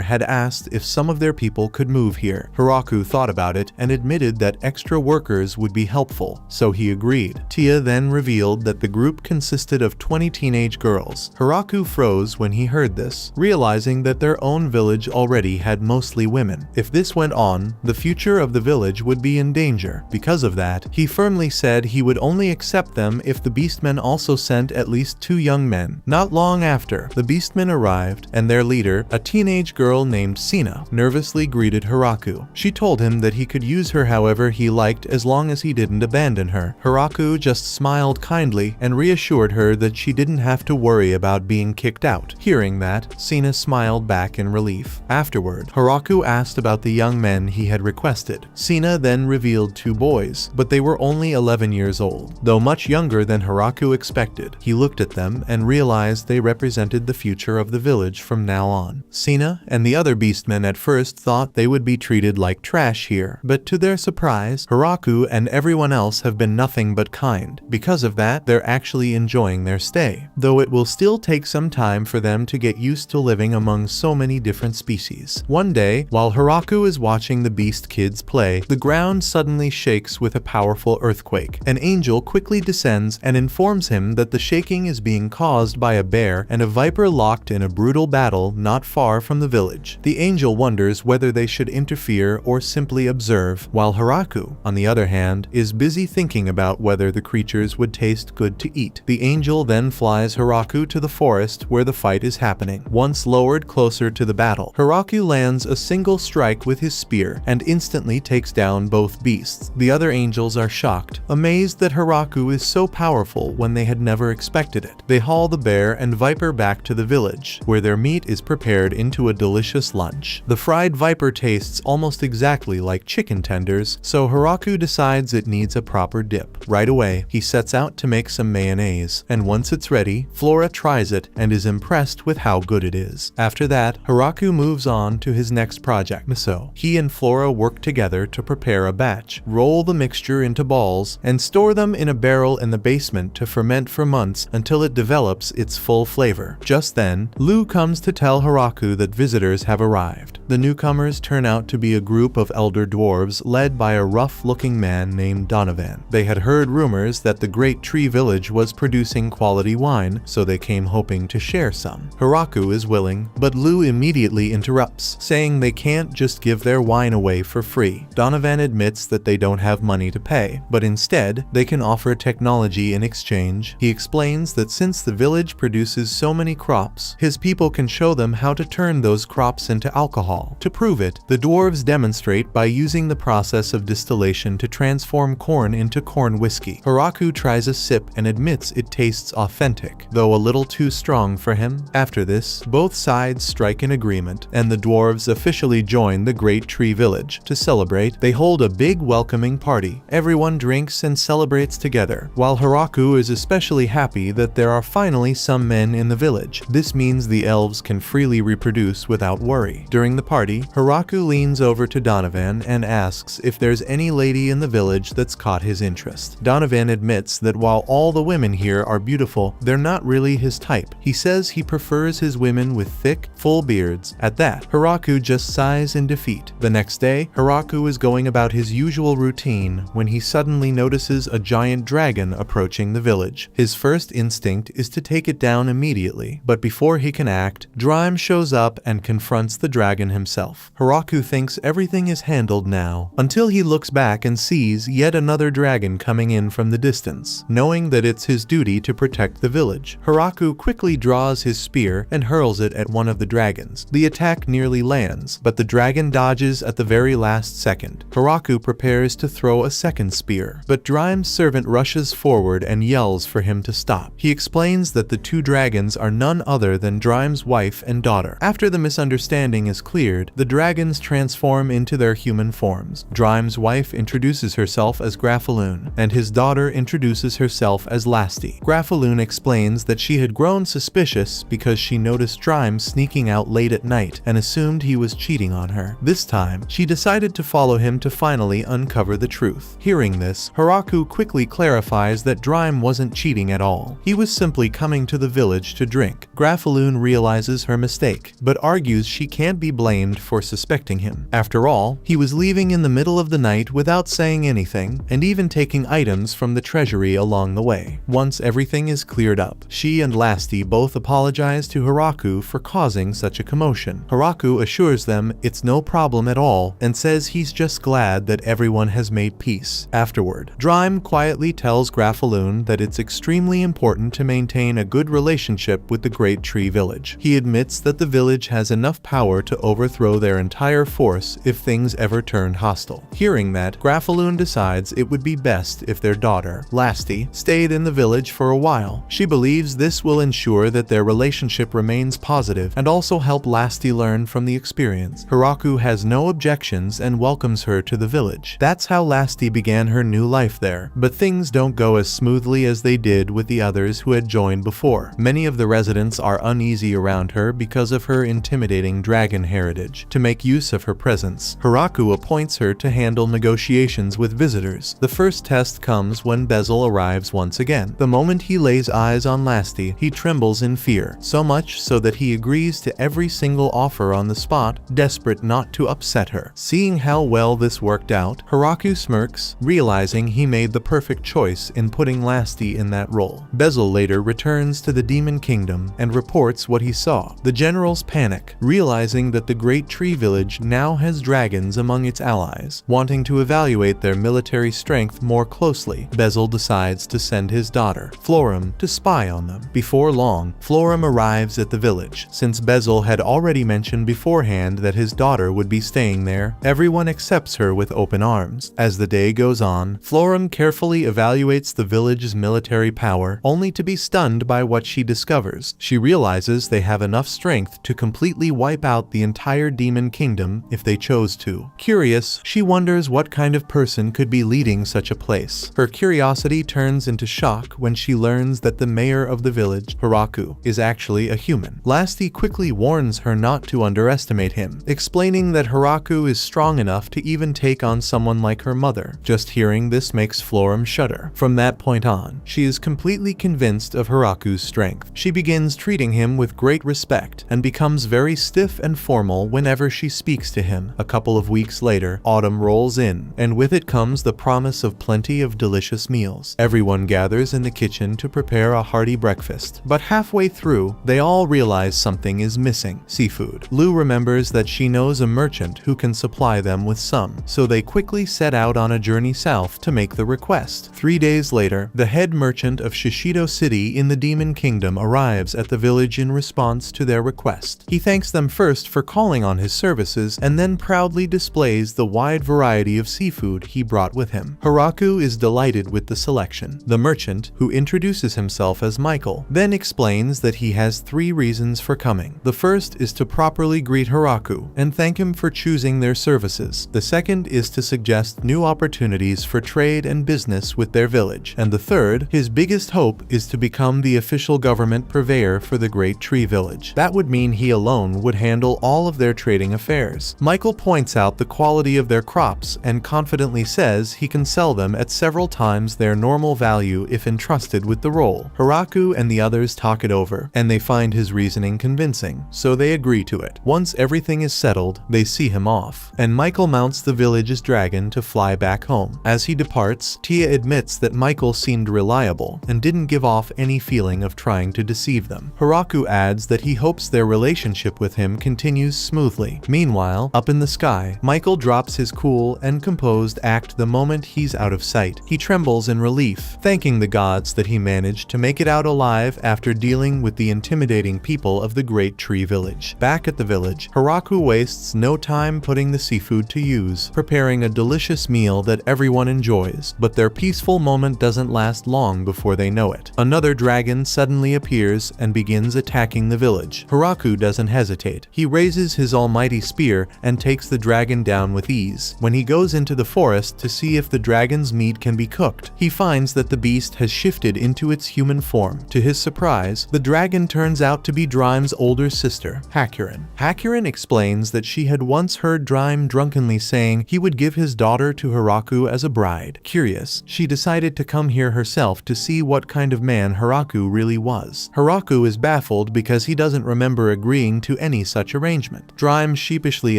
had asked if some of their people could move here. Hiraku thought about it and admitted that extra workers would be helpful, so he agreed. Tia then revealed that the group consisted of 20 teenage girls. Hiraku froze when he heard this, realizing that their own village already had mostly women. If this went on, the future of the village would be in danger. Because of that, he firmly said he would only accept them if the Beastmen also sent at least 2 young men. Not long after, the Beastmen arrived, and their leader, a teenage girl named Sina, nervously greeted Hiraku. She told him that he could use her however he liked as long as he didn't abandon her. Hiraku just smiled kindly and reassured her that she didn't have to worry about being kicked out. Hearing that, Sina smiled back in relief. Afterward, Hiraku asked about the young men he had requested. Sina then revealed 2 boys, but they were only 11 years old. Though much younger than Hiraku expected, he looked at them and realized they represented the future of the village from now on. Sina and the other beastmen at first thought they would be treated like trash here, but to their surprise, Hiraku and everyone else have been nothing but kind. Because of that, they're actually enjoying their stay, though it will still take some time for them to get used to living among so many different species. One day, while Hiraku is watching the beast kids play, the ground suddenly shakes with a powerful earthquake. An angel quickly descends and informs him that the shaking is being caused by a bear and a viper locked in a brutal battle not far from the village. The angel wonders whether they should interfere or simply observe, while Hiraku, on the other hand, is busy thinking about whether the creatures would taste good to eat. The angel then flies Hiraku to the forest where the fight is happening. Once lowered closer to the battle, Hiraku lands a single strike with his spear and instantly takes down both beasts. The other angels are shocked, amazed that Hiraku is so powerful when they had never expected it. They haul the bear and viper back to the village, where their meat is prepared into a delicious lunch. The fried viper tastes almost exactly like chicken tenders, so Hiraku decides it needs a proper dip. Right away, he sets out to make some mayonnaise, and once it's ready, Flora tries it and is impressed with how good it is. After that, Hiraku moves on to his next project, miso. He and Flora work together to prepare a batch, roll the mixture into balls, and store them in a barrel in the basement to ferment for months until it develops its full flavor. Just then, Lu comes to tell Hiraku that visitors have arrived. The newcomers turn out to be a group of elder dwarves led by a rough-looking man named Donovan. They had heard rumors that the Great Tree Village was producing quality wine, so they came hoping to share some. Hiraku is willing, but Lu immediately interrupts, saying they can't just give their wine away for free. Donovan admits that they don't have money to pay, but instead, they can offer technology in exchange. He explains that since the village produces so many crops, his people can show them how to turn those crops into alcohol. To prove it, the dwarves demonstrate by using the process of distillation to transform corn into corn whiskey. Hiraku tries a sip and admits it tastes authentic, though a little too strong for him. After this, both sides strike an agreement, and the dwarves officially join the Great Tree Village. To celebrate, they hold a big welcoming party. Everyone drinks and celebrates together, while Hiraku is especially happy that there are finally some men in the village. This means the elves can freely reproduce without worry. During the party, Hiraku leans over to Donovan and asks if there's any lady in the village that's caught his interest. Donovan admits that while all the women here are beautiful, they're not really his type. He says he prefers his women with thick, full beards. At that, Hiraku just sighs in defeat. The next day, Hiraku is going about his usual routine when he suddenly notices a giant dragon approaching the village. His first instinct is to take it down immediately, but before he can act, Drime shows up and confronts the dragon himself. Hiraku thinks everything is handled now, until he looks back and sees yet another dragon coming in from the distance. Knowing that it's his duty to protect the village, Hiraku quickly draws his spear and hurls it at one of the dragons. The attack nearly lands, but the dragon dodges at the very last second. Hiraku prepares to throw a second spear, but Drime's servant rushes forward and yells for him to stop. He explains that the two dragons are none other than Drime's wife and daughter. After the misunderstanding is cleared, the dragons transform into their human forms. Drime's wife introduces herself as Grafaloon, and his daughter introduces herself as Lasty. Grafaloon explains that she had grown suspicious because she noticed Drime sneaking out late at night and assumed he was cheating on her. This time, she decided to follow him to finally uncover the truth. Hearing this, Hiraku quickly clarifies that Drime wasn't cheating at all. He was simply coming to the village to drink. Grafaloon realizes her mistake, but argues she can't be blamed for suspecting him. After all, he was leaving in the middle of the night without saying anything, and even taking items from the treasury along the way. Once everything is cleared up, she and Lasty both apologize to Hiraku for causing such a commotion. Hiraku assures them it's no problem at all, and says he's just glad that everyone has made peace. Afterward, Drime quietly tells Grafaloon that it's extremely important to maintain a good relationship with the Great Tree Village. He admits that the village has enough power to overthrow their entire force if things ever turned hostile. Hearing that, Grafaloon decides it would be best if their daughter, Lasty, stayed in the village for a while. She believes this will ensure that their relationship remains positive and also help Lasty learn from the experience. Hiraku has no objections and welcomes her to the village. That's how Lasty began her new life there, but things don't go as smoothly as they did with the others who had joined before. Many of the residents are uneasy around her because of her intimidating dragon heritage. To make use of her presence, Hiraku appoints her to handle negotiations with visitors. The first test comes when Bezel arrives once again. The moment he lays eyes on Lasty, he trembles in fear, so much so that he agrees to every single offer on the spot, desperate not to upset her. Seeing how well this worked out, Hiraku smirks, realizing he made the perfect choice in putting Lasty in that role. Bezel later returns to the Demon Kingdom and reports what he saw. The generals panic, realizing that the Great Tree Village now has dragons among its allies. Wanting to evaluate their military strength more closely, Bezel decides to send his daughter, Florim, to spy on them. Before long, Florim arrives at the village. Since Bezel had already mentioned beforehand that his daughter would be staying there, everyone accepts her with open arms. As the day goes on, Florim carefully evaluates the village's military power, only to be stunned by what she discovers. She realizes they have enough strength to completely wipe out the entire Demon Kingdom if they chose to. Curious, she wonders what kind of person could be leading such a place. Her curiosity turns into shock when she learns that the mayor of the village, Hiraku, is actually a human. Lasty quickly warns her not to underestimate him, explaining that Hiraku is strong enough to even take on someone like her mother. Just hearing this makes Florim shudder. From that point on, she is completely convinced of Hiraku's strength. She begins treating him with great respect and becomes very stiff and formal whenever she speaks to him. A couple of weeks later, autumn rolls in, and with it comes the promise of plenty of delicious meals. Everyone gathers in the kitchen to prepare a hearty breakfast, but halfway through, they all realize something is missing: seafood. Lou remembers that she knows a merchant who can supply them with some, so they quickly set out on a journey south to make the request. 3 days later, the head merchant of Shishido City in the Demon Kingdom arrives at the village in response to their request. He thanks them first for calling on his services and then proudly displays the wide variety of seafood he brought with him. Hiraku is delighted with the selection. The merchant, who introduces himself as Michael, then explains that he has 3 reasons for coming. The first is to properly greet Hiraku and thank him for choosing their services. The second is to suggest new opportunities for trade and business with their village. And the third, his biggest hope, is to become the official government purveyor for the Great Tree Village. That would mean he alone would handle all of their trading affairs. Michael points out the quality of their crops and confidently says he can sell them at several times their normal value if entrusted with the role. Hiraku and the others talk it over, and they find his reasoning convincing, so they agree to it. Once everything is settled, they see him off, and Michael mounts the village's dragon to fly back home. As he departs, Tia admits that Michael seemed reliable and didn't give off any feeling of trying to deceive them. Hiraku adds that he hopes their relationship with him continues smoothly. Meanwhile, up in the sky, Michael drops his cool and composed act the moment he's out of sight. He trembles in relief, thanking the gods that he managed to make it out alive after dealing with the intimidating people of the Great Tree Village. Back at the village, Hiraku wastes no time putting the seafood to use, preparing a delicious meal that everyone enjoys, but their peaceful moment doesn't last long before they know it. Another dragon suddenly appears and begins attacking the village. Hiraku doesn't hesitate. He raises his almighty spear and takes the dragon down with ease. When he goes into the forest to see if the dragon's meat can be cooked, he finds that the beast has shifted into its human form. To his surprise, the dragon turns out to be Drime's older sister, Hakurin. Hakurin explains that she had once heard Drime drunkenly saying he would give his daughter to Hiraku as a bride. Curious, she decided to come here herself to see what kind of man Hiraku really was. Hiraku is baffled because he doesn't remember agreeing to any such arrangement. Drime sheepishly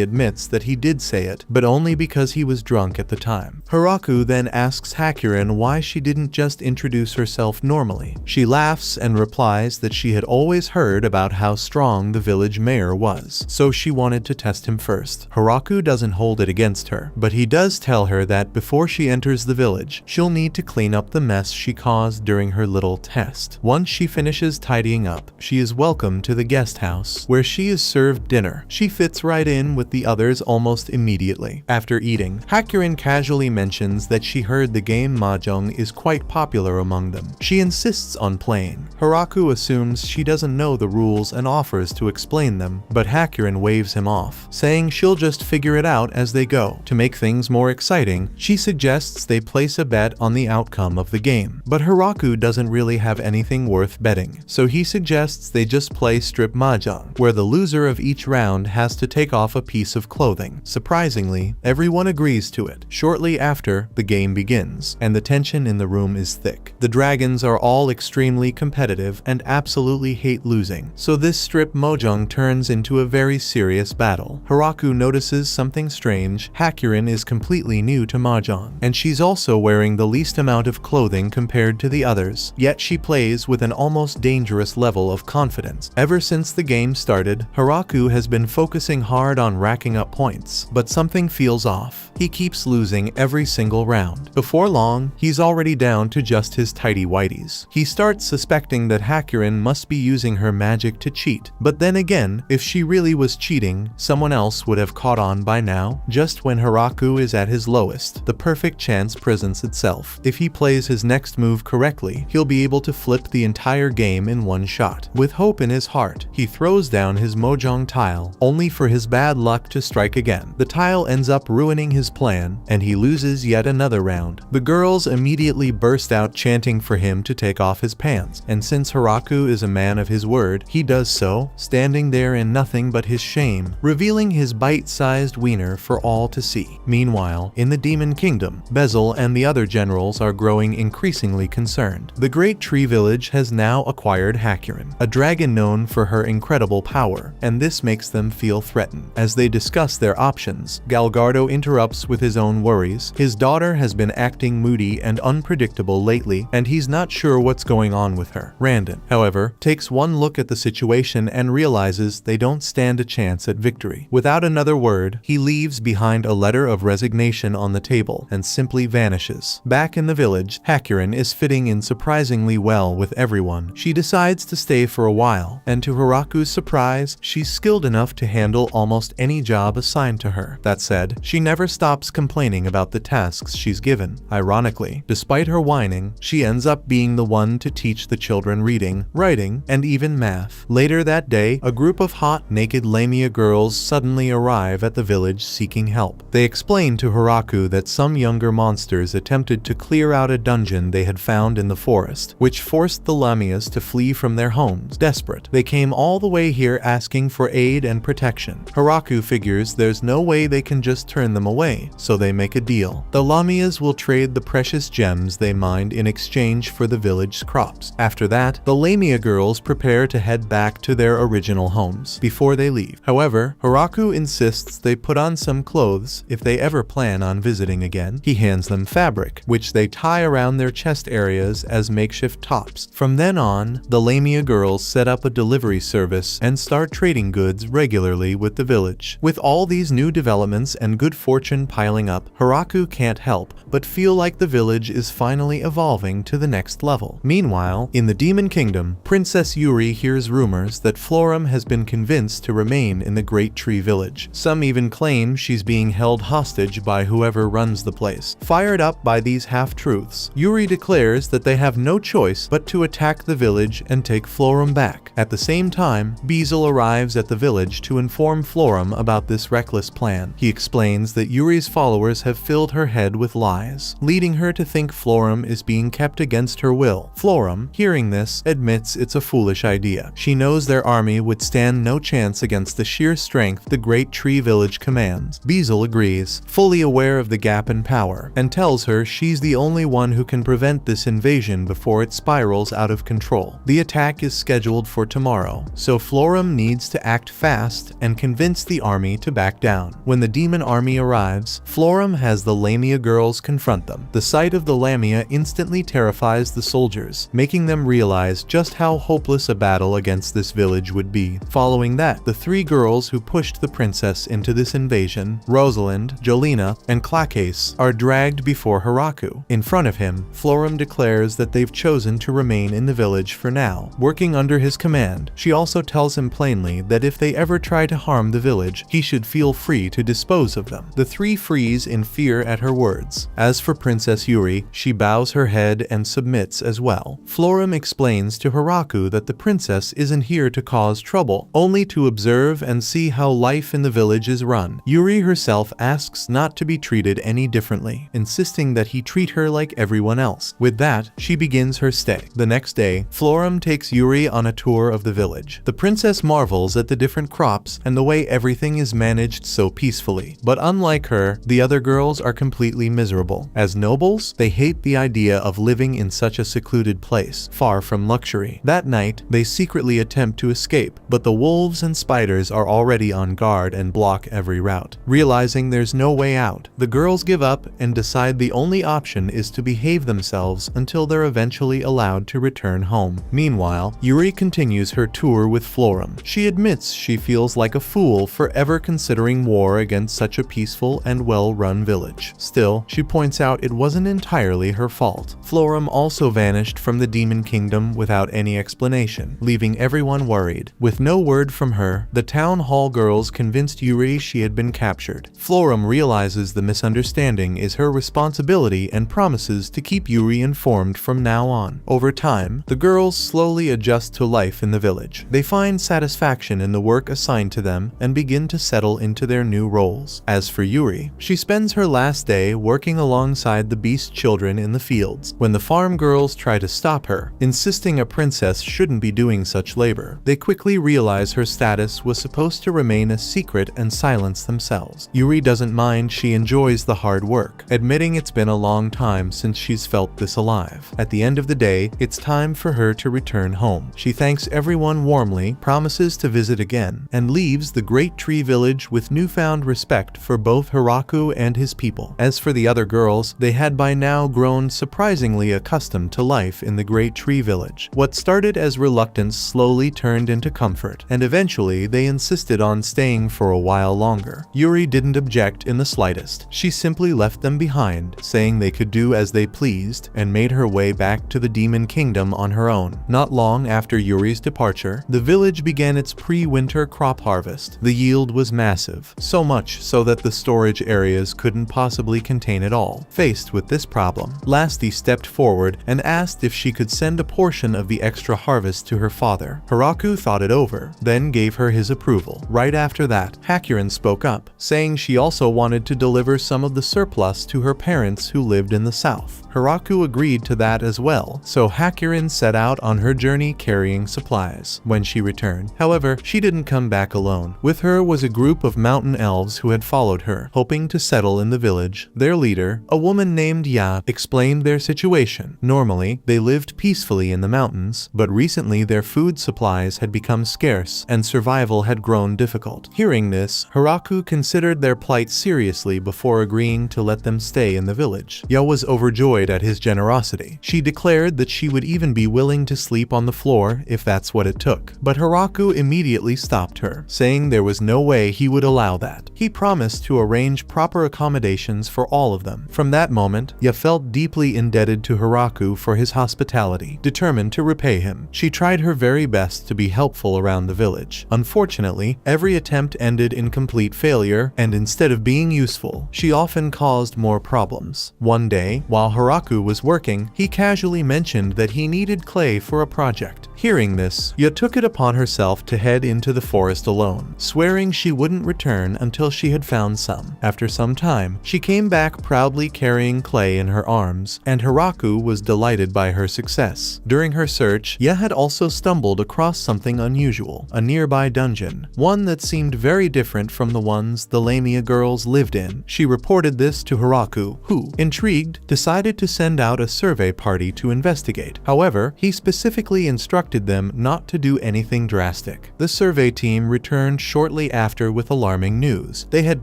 admits that he did say it, but only because he was drunk at the time. Hiraku then asks Hakurin why she didn't just introduce herself normally. She laughs and replies that she had always heard about how strong the village mayor was, so she wanted to test him first. Hiraku doesn't hold it against her, but he does tell her that before she enters the village, she'll need to clean up the mess she caused during her little test. Once she finishes tidying up, she is welcomed to the guest house, where she is served dinner. She fits right in with the others almost immediately. After eating, Hakurin casually mentions that she heard the game Mahjong is quite popular among them. She insists on playing. Hiraku assumes she doesn't know the rules and offers to explain them, but Hakurin waves him off, saying she'll just figure it out as they go. To make things more exciting, she suggests they place a bet on the outcome of the game. But Hiraku doesn't really have anything worth betting, so he suggests they just play strip mahjong, where the loser of each round has to take off a piece of clothing. Surprisingly, everyone agrees to it. Shortly after, the game begins, and the tension in the room is thick. The dragons are all extremely competitive and absolutely hate losing, so this strip mahjong turns into a very serious battle. Hiraku notices something strange. Hakurin is completely new to mahjong, and she's also wearing the least amount of clothing compared to the others, yet she plays with an almost dangerous level of confidence. Ever since the game started, Hiraku has been focusing hard on racking up points, but something feels off. He keeps losing every single round. Before long, he's already down to just his tighty-whities. He starts suspecting that Hakurin must be using her magic to cheat, but then again, if she really was cheating, someone else would have caught on by now. Just when Hiraku is at his lowest, the perfect chance presents itself. If he plays his next move correctly, he'll be able to flip the entire game in one shot. With hope in his heart, he throws down his mahjong tile, only for his bad luck to strike again. The tile ends up ruining his plan, and he loses yet another round. The girls immediately burst out chanting for him to take off his pants, and since Hiraku is a man of his word, he does so, standing there in nothing but his shame, revealing his bite-sized wiener for all to see. Meanwhile, in the Demon Kingdom, Bezel and the other generals are growing increasingly concerned. The Great Tree Village has now acquired Hakurin, a dragon known for her incredible power, and this makes them feel threatened. As they discuss their options, Galgardo interrupts with his own worries. His daughter has been acting moody and unpredictable lately, and he's not sure what's going on with her. Randon, however, takes one look at the situation and realizes they don't stand a chance at victory. Without another word, he leaves behind a letter of resignation on the table and simply vanishes. Back in the village, Hakurin is fitting in surprisingly well with everyone. She decides to stay for a while, and to Hiraku's surprise, she's skilled enough to handle almost any job assigned to her. That said, she never stops complaining about the tasks she's given. Ironically, despite her whining, she ends up being the one to teach the children reading, writing, and even math. Later that day, a group of hot, naked Lamia girls suddenly arrive at the village seeking help. They explain to Hiraku that some younger monsters attempted to clear out a dungeon they had found in the forest, which forced the Lamias to flee from their homes. Desperate, they came all the way here asking for aid and protection. Hiraku figures there's no way they can just turn them away, so they make a deal. The Lamias will trade the precious gems they mined in exchange for the village's crops. After that, the Lamia girls prepare to head back to their original homes. Before they leave, however, Hiraku insists they put on some clothes if they ever plan on visiting again. He hands them fabric, which they tie around their chest areas as makeshift tops. From then on, the Lamia girls set up a delivery service and start trading goods regularly regularly with the village. With all these new developments and good fortune piling up, Hiraku can't help but feel like the village is finally evolving to the next level. Meanwhile, in the Demon Kingdom, Princess Yuri hears rumors that Florum has been convinced to remain in the Great Tree Village. Some even claim she's being held hostage by whoever runs the place. Fired up by these half-truths, Yuri declares that they have no choice but to attack the village and take Florum back. At the same time, Beezle arrives at the village to inform Florum about this reckless plan. He explains that Yuri's followers have filled her head with lies, leading her to think Florum is being kept against her will. Florum, hearing this, admits it's a foolish idea. She knows their army would stand no chance against the sheer strength the Great Tree Village commands. Beezle agrees, fully aware of the gap in power, and tells her she's the only one who can prevent this invasion before it spirals out of control. The attack is scheduled for tomorrow, so Florum needs to act fast and convince the army to back down. When the demon army arrives, Florum has the Lamia girls confront them. The sight of the Lamia instantly terrifies the soldiers, making them realize just how hopeless a battle against this village would be. Following that, the three girls who pushed the princess into this invasion, Rosalind, Jolena, and Clacase, are dragged before Hiraku. In front of him, Florum declares that they've chosen to remain in the village for now, working under his command. She also tells him plainly that if they ever try to harm the village, he should feel free to dispose of them. The three freeze in fear at her words. As for Princess Yuri, she bows her head and submits as well. Florum explains to Hiraku that the princess isn't here to cause trouble, only to observe and see how life in the village is run. Yuri herself asks not to be treated any differently, insisting that he treat her like everyone else. With that, she begins her stay. The next day, Florum takes Yuri on a tour of the village. The princess marvels at the different crops and the way everything is managed so peacefully. But unlike her, the other girls are completely miserable. As nobles, they hate the idea of living in such a secluded place, far from luxury. That night, they secretly attempt to escape, but the wolves and spiders are already on guard and block every route. Realizing there's no way out, the girls give up and decide the only option is to behave themselves until they're eventually allowed to return home. Meanwhile, Yuri continues her tour with Florum. She admits she feels like a fool for ever considering war against such a peaceful and well-run village. Still, she points out it wasn't entirely her fault. Florum also vanished from the Demon Kingdom without any explanation, leaving everyone worried. With no word from her, the town hall girls convinced Yuri she had been captured. Florum realizes the misunderstanding is her responsibility and promises to keep Yuri informed from now on. Over time, the girls slowly adjust to life in the village. They find satisfaction in the work assigned to them and begin to settle into their new roles. As for Yuri, she spends her last day working alongside the beast children in the fields. When the farm girls try to stop her, insisting a princess shouldn't be doing such labor, they quickly realize her status was supposed to remain a secret and silence themselves. Yuri doesn't mind, she enjoys the hard work, admitting it's been a long time since she's felt this alive. At the end of the day, it's time for her to return home. She thanks everyone warmly, promises to visit again, and leaves the Great Tree Village with newfound respect for both Hiraku and his people. As for the other girls, they had by now grown surprisingly accustomed to life in the Great Tree Village. What started as reluctance slowly turned into comfort, and eventually they insisted on staying for a while longer. Yuri didn't object in the slightest. She simply left them behind, saying they could do as they pleased, and made her way back to the Demon Kingdom on her own. Not long after Yuri's departure, the village began its pre-winter crop harvest. The yield was massive, so much so that the storage areas couldn't possibly contain it all. Faced with this problem, Lasti stepped forward and asked if she could send a portion of the extra harvest to her father. Hiraku thought it over, then gave her his approval. Right after that, Hakurin spoke up, saying she also wanted to deliver some of the surplus to her parents who lived in the south. Hiraku agreed to that as well, so Hakurin set out on her journey carrying supplies. When she returned, however, she didn't come back alone. With her was a group of mountain elves who had followed her, hoping to settle in the village. Their leader, a woman named Ya, explained their situation. Normally, they lived peacefully in the mountains, but recently their food supplies had become scarce and survival had grown difficult. Hearing this, Hiraku considered their plight seriously before agreeing to let them stay in the village. Ya was overjoyed at his generosity. She declared that she would even be willing to sleep on the floor if that's what it took. But Hiraku immediately stopped blocked her, saying there was no way he would allow that. He promised to arrange proper accommodations for all of them. From that moment, Ya felt deeply indebted to Hiraku for his hospitality. Determined to repay him, she tried her very best to be helpful around the village. Unfortunately, every attempt ended in complete failure, and instead of being useful, she often caused more problems. One day, while Hiraku was working, he casually mentioned that he needed clay for a project. Hearing this, Ya took it upon herself to head into the forest alone, swearing she wouldn't return until she had found some. After some time, she came back proudly carrying clay in her arms, and Hiraku was delighted by her success. During her search, Ya had also stumbled across something unusual, a nearby dungeon, one that seemed very different from the ones the Lamia girls lived in. She reported this to Hiraku, who, intrigued, decided to send out a survey party to investigate. However, he specifically instructed them not to do anything drastic. The survey team returned shortly after with alarming news. They had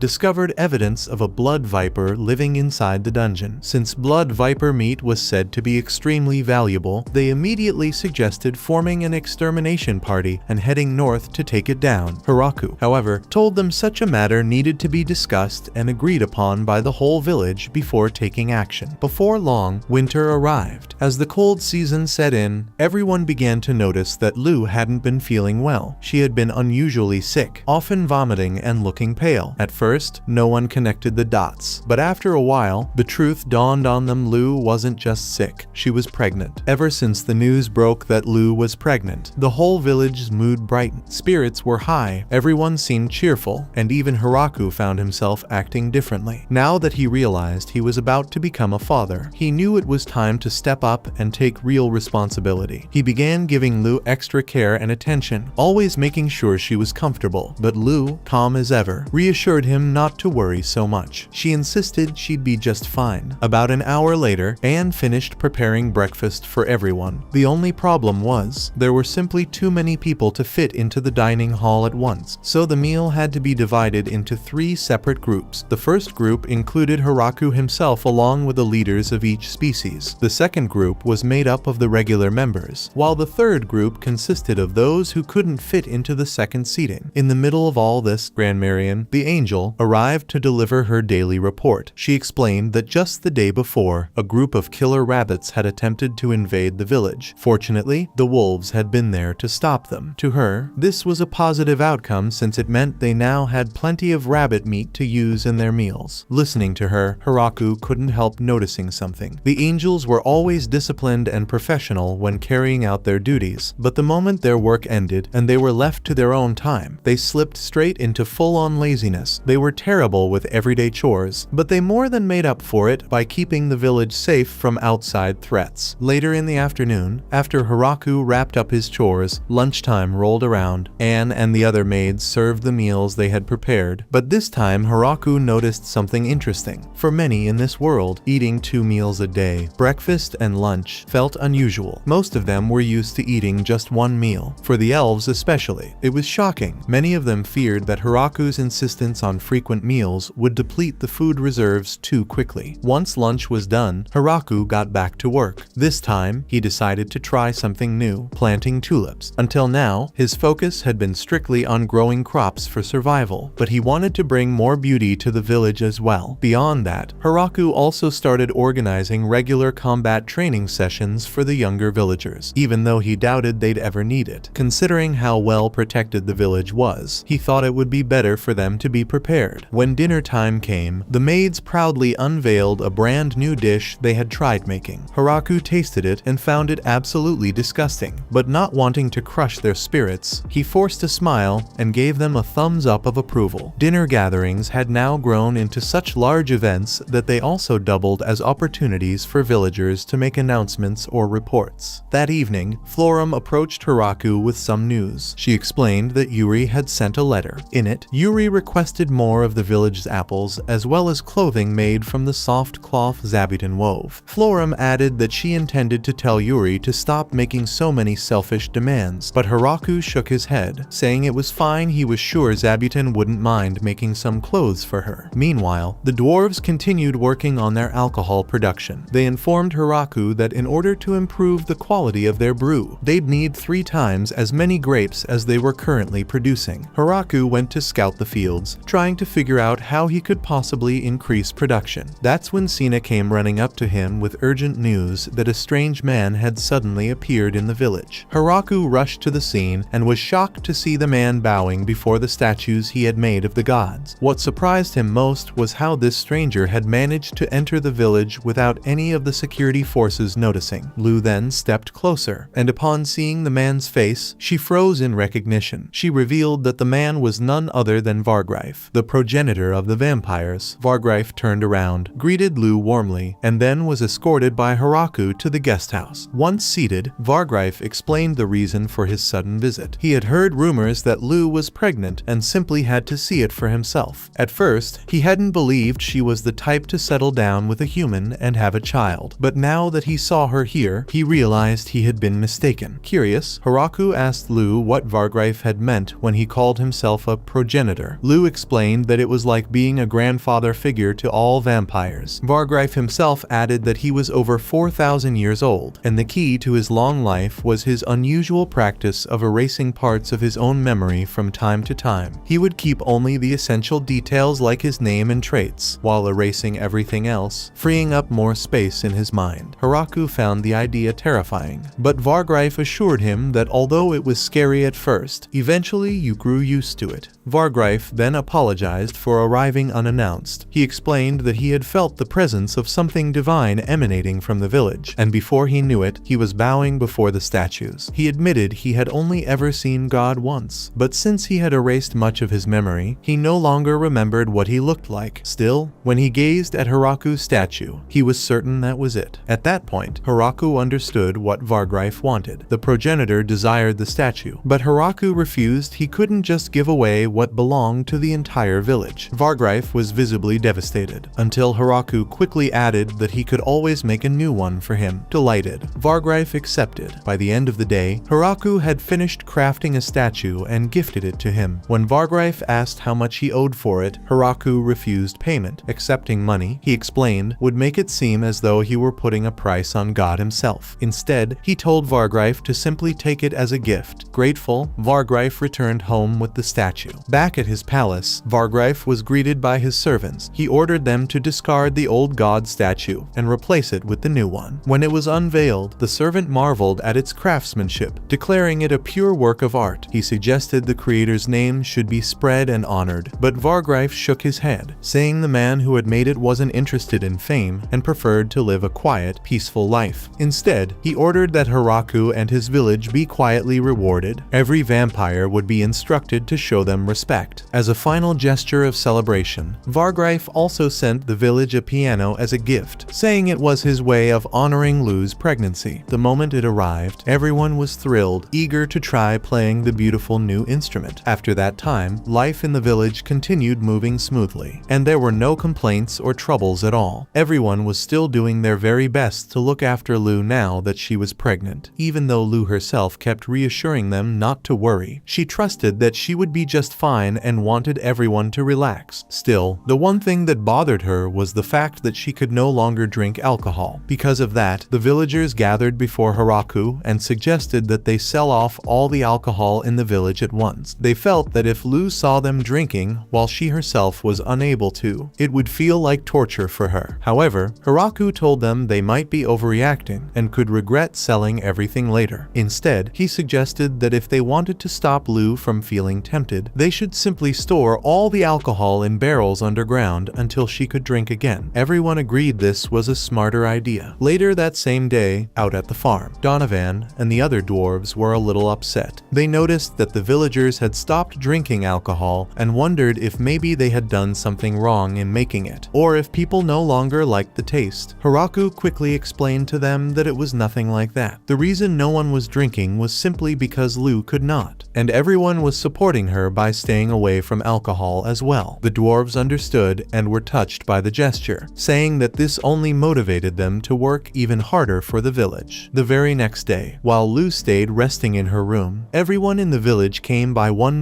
discovered evidence of a blood viper living inside the dungeon. Since blood viper meat was said to be extremely valuable, they immediately suggested forming an extermination party and heading north to take it down. Hiraku, however, told them such a matter needed to be discussed and agreed upon by the whole village before taking action. Before long, winter arrived. As the cold season set in, everyone began to notice that Lu hadn't been feeling well. She had been unusually sick, often vomiting and looking pale. At first, no one connected the dots, but after a while, the truth dawned on them. Lu wasn't just sick, she was pregnant. Ever since the news broke that Lu was pregnant, the whole village's mood brightened. Spirits were high, everyone seemed cheerful, and even Hiraku found himself acting differently. Now that he realized he was about to become a father, he knew it was time to step up and take real responsibility. He began giving Lu extra care and attention, always making sure she was comfortable. But Lu, calm as ever, reassured him not to worry so much. She insisted she'd be just fine. About an hour later, Anne finished preparing breakfast for everyone. The only problem was, there were simply too many people to fit into the dining hall at once, so the meal had to be divided into 3 separate groups. The first group included Hiraku himself along with the leaders of each species. The second group was made up of the regular members, while the third group consisted of those who couldn't fit into the second seating. In the middle of all this, Grand Marian, the angel, arrived to deliver her daily report. She explained that just the day before, a group of killer rabbits had attempted to invade the village. Fortunately, the wolves had been there to stop them. To her, this was a positive outcome since it meant they now had plenty of rabbit meat to use in their meals. Listening to her, Hiraku couldn't help noticing something. The angels were always disciplined and professional when carrying out their duties, but the moment their work ended and they were left to their own time, they slipped straight into full-on laziness. They were terrible with everyday chores, but they more than made up for it by keeping the village safe from outside threats. Later in the afternoon, after Hiraku wrapped up his chores, lunchtime rolled around. Anne and the other maids served the meals they had prepared, but this time Hiraku noticed something interesting. For many in this world, eating 2 meals a day, breakfast and lunch, felt unusual. Most of them were used to eating just 1 meal. For the elves especially, it was shocking. Many of them feared that Hiraku's insistence on frequent meals would deplete the food reserves too quickly. Once lunch was done, Hiraku got back to work. This time, he decided to try something new, planting tulips. Until now, his focus had been strictly on growing crops for survival, but he wanted to bring more beauty to the village as well. Beyond that, Hiraku also started organizing regular combat training sessions for the younger villagers, even though he doubted they'd ever need it. Considering how well protected the village was, he thought it would be better for them to be prepared. When dinner time came, the maids proudly unveiled a brand new dish they had tried making. Hiraku tasted it and found it absolutely disgusting, but not wanting to crush their spirits, he forced a smile and gave them a thumbs up of approval. Dinner gatherings had now grown into such large events that they also doubled as opportunities for villagers to make announcements or reports. That evening, Florum approached Hiraku with some news. She explained that Yuri had sent a letter. In it, Yuri requested more of the village's apples as well as clothing made from the soft cloth Zabuton wove. Florum added that she intended to tell Yuri to stop making so many selfish demands, but Hiraku shook his head, saying it was fine. He was sure Zabuton wouldn't mind making some clothes for her. Meanwhile, the dwarves continued working on their alcohol production. They informed Hiraku that in order to improve the quality of their brew, Hiraku. They'd need 3 times as many grapes as they were currently producing. Hiraku went to scout the fields, trying to figure out how he could possibly increase production. That's when Sina came running up to him with urgent news that a strange man had suddenly appeared in the village. Hiraku rushed to the scene and was shocked to see the man bowing before the statues he had made of the gods. What surprised him most was how this stranger had managed to enter the village without any of the security forces noticing. Lu then stepped closer, and upon seeing the man's face, she froze in recognition. She revealed that the man was none other than Vargreif, the progenitor of the vampires. Vargreif turned around, greeted Lu warmly, and then was escorted by Hiraku to the guest house. Once seated, Vargreif explained the reason for his sudden visit. He had heard rumors that Lu was pregnant and simply had to see it for himself. At first, he hadn't believed she was the type to settle down with a human and have a child, but now that he saw her here, he realized he had been mistaken. Curious, Hiraku asked Lu what Vargreif had meant when he called himself a progenitor. Lu explained that it was like being a grandfather figure to all vampires. Vargreif himself added that he was over 4,000 years old, and the key to his long life was his unusual practice of erasing parts of his own memory from time to time. He would keep only the essential details like his name and traits, while erasing everything else, freeing up more space in his mind. Hiraku found the idea terrifying, but Vargreif assured him that although it was scary at first, eventually you grew used to it. Vargreif then apologized for arriving unannounced. He explained that he had felt the presence of something divine emanating from the village, and before he knew it, he was bowing before the statues. He admitted he had only ever seen God once, but since he had erased much of his memory, he no longer remembered what he looked like. Still, when he gazed at Hiraku's statue, he was certain that was it. At that point, Hiraku understood what Vargreif wanted. The progenitor desired the statue, but Hiraku refused. He couldn't just give away what belonged to the entire village. Vargreif was visibly devastated, until Hiraku quickly added that he could always make a new one for him. Delighted, Vargreif accepted. By the end of the day, Hiraku had finished crafting a statue and gifted it to him. When Vargreif asked how much he owed for it, Hiraku refused payment. Accepting money, he explained, would make it seem as though he were putting a price on God himself. Instead, he told Vargreif to simply take it as a gift. Grateful, Vargreif returned home with the statue. Back at his palace, Vargreif was greeted by his servants. He ordered them to discard the old god statue and replace it with the new one. When it was unveiled, the servant marveled at its craftsmanship, declaring it a pure work of art. He suggested the creator's name should be spread and honored, but Vargreif shook his head, saying the man who had made it wasn't interested in fame and preferred to live a quiet, peaceful life. Instead, he ordered that Hiraku and his village be quietly rewarded. Every vampire would be instructed to show them respect. As a final gesture of celebration, Vargreif also sent the village a piano as a gift, saying it was his way of honoring Lu's pregnancy. The moment it arrived, everyone was thrilled, eager to try playing the beautiful new instrument. After that time, life in the village continued moving smoothly, and there were no complaints or troubles at all. Everyone was still doing their very best to look after Lu now that she was pregnant, even though Lu herself kept reassuring them not to worry. She trusted that she would be just fine and wanted everyone to relax. Still, the one thing that bothered her was the fact that she could no longer drink alcohol. Because of that, the villagers gathered before Hiraku and suggested that they sell off all the alcohol in the village at once. They felt that if Lu saw them drinking while she herself was unable to, it would feel like torture for her. However, Hiraku told them they might be overreacting and could regret selling everything later. Instead, he suggested that if they wanted to stop Lu from feeling tempted, they should simply store all the alcohol in barrels underground until she could drink again. Everyone agreed this was a smarter idea. Later that same day, out at the farm, Donovan and the other dwarves were a little upset. They noticed that the villagers had stopped drinking alcohol and wondered if maybe they had done something wrong in making it, or if people no longer liked the taste. Hiraku quickly explained to them that it was nothing like that. The reason no one was drinking was simply because Lu could not, and everyone was supporting her by staying away from alcohol as well. The dwarves understood and were touched by the gesture, saying that this only motivated them to work even harder for the village. The very next day, while Lu stayed resting in her room, everyone in the village came by one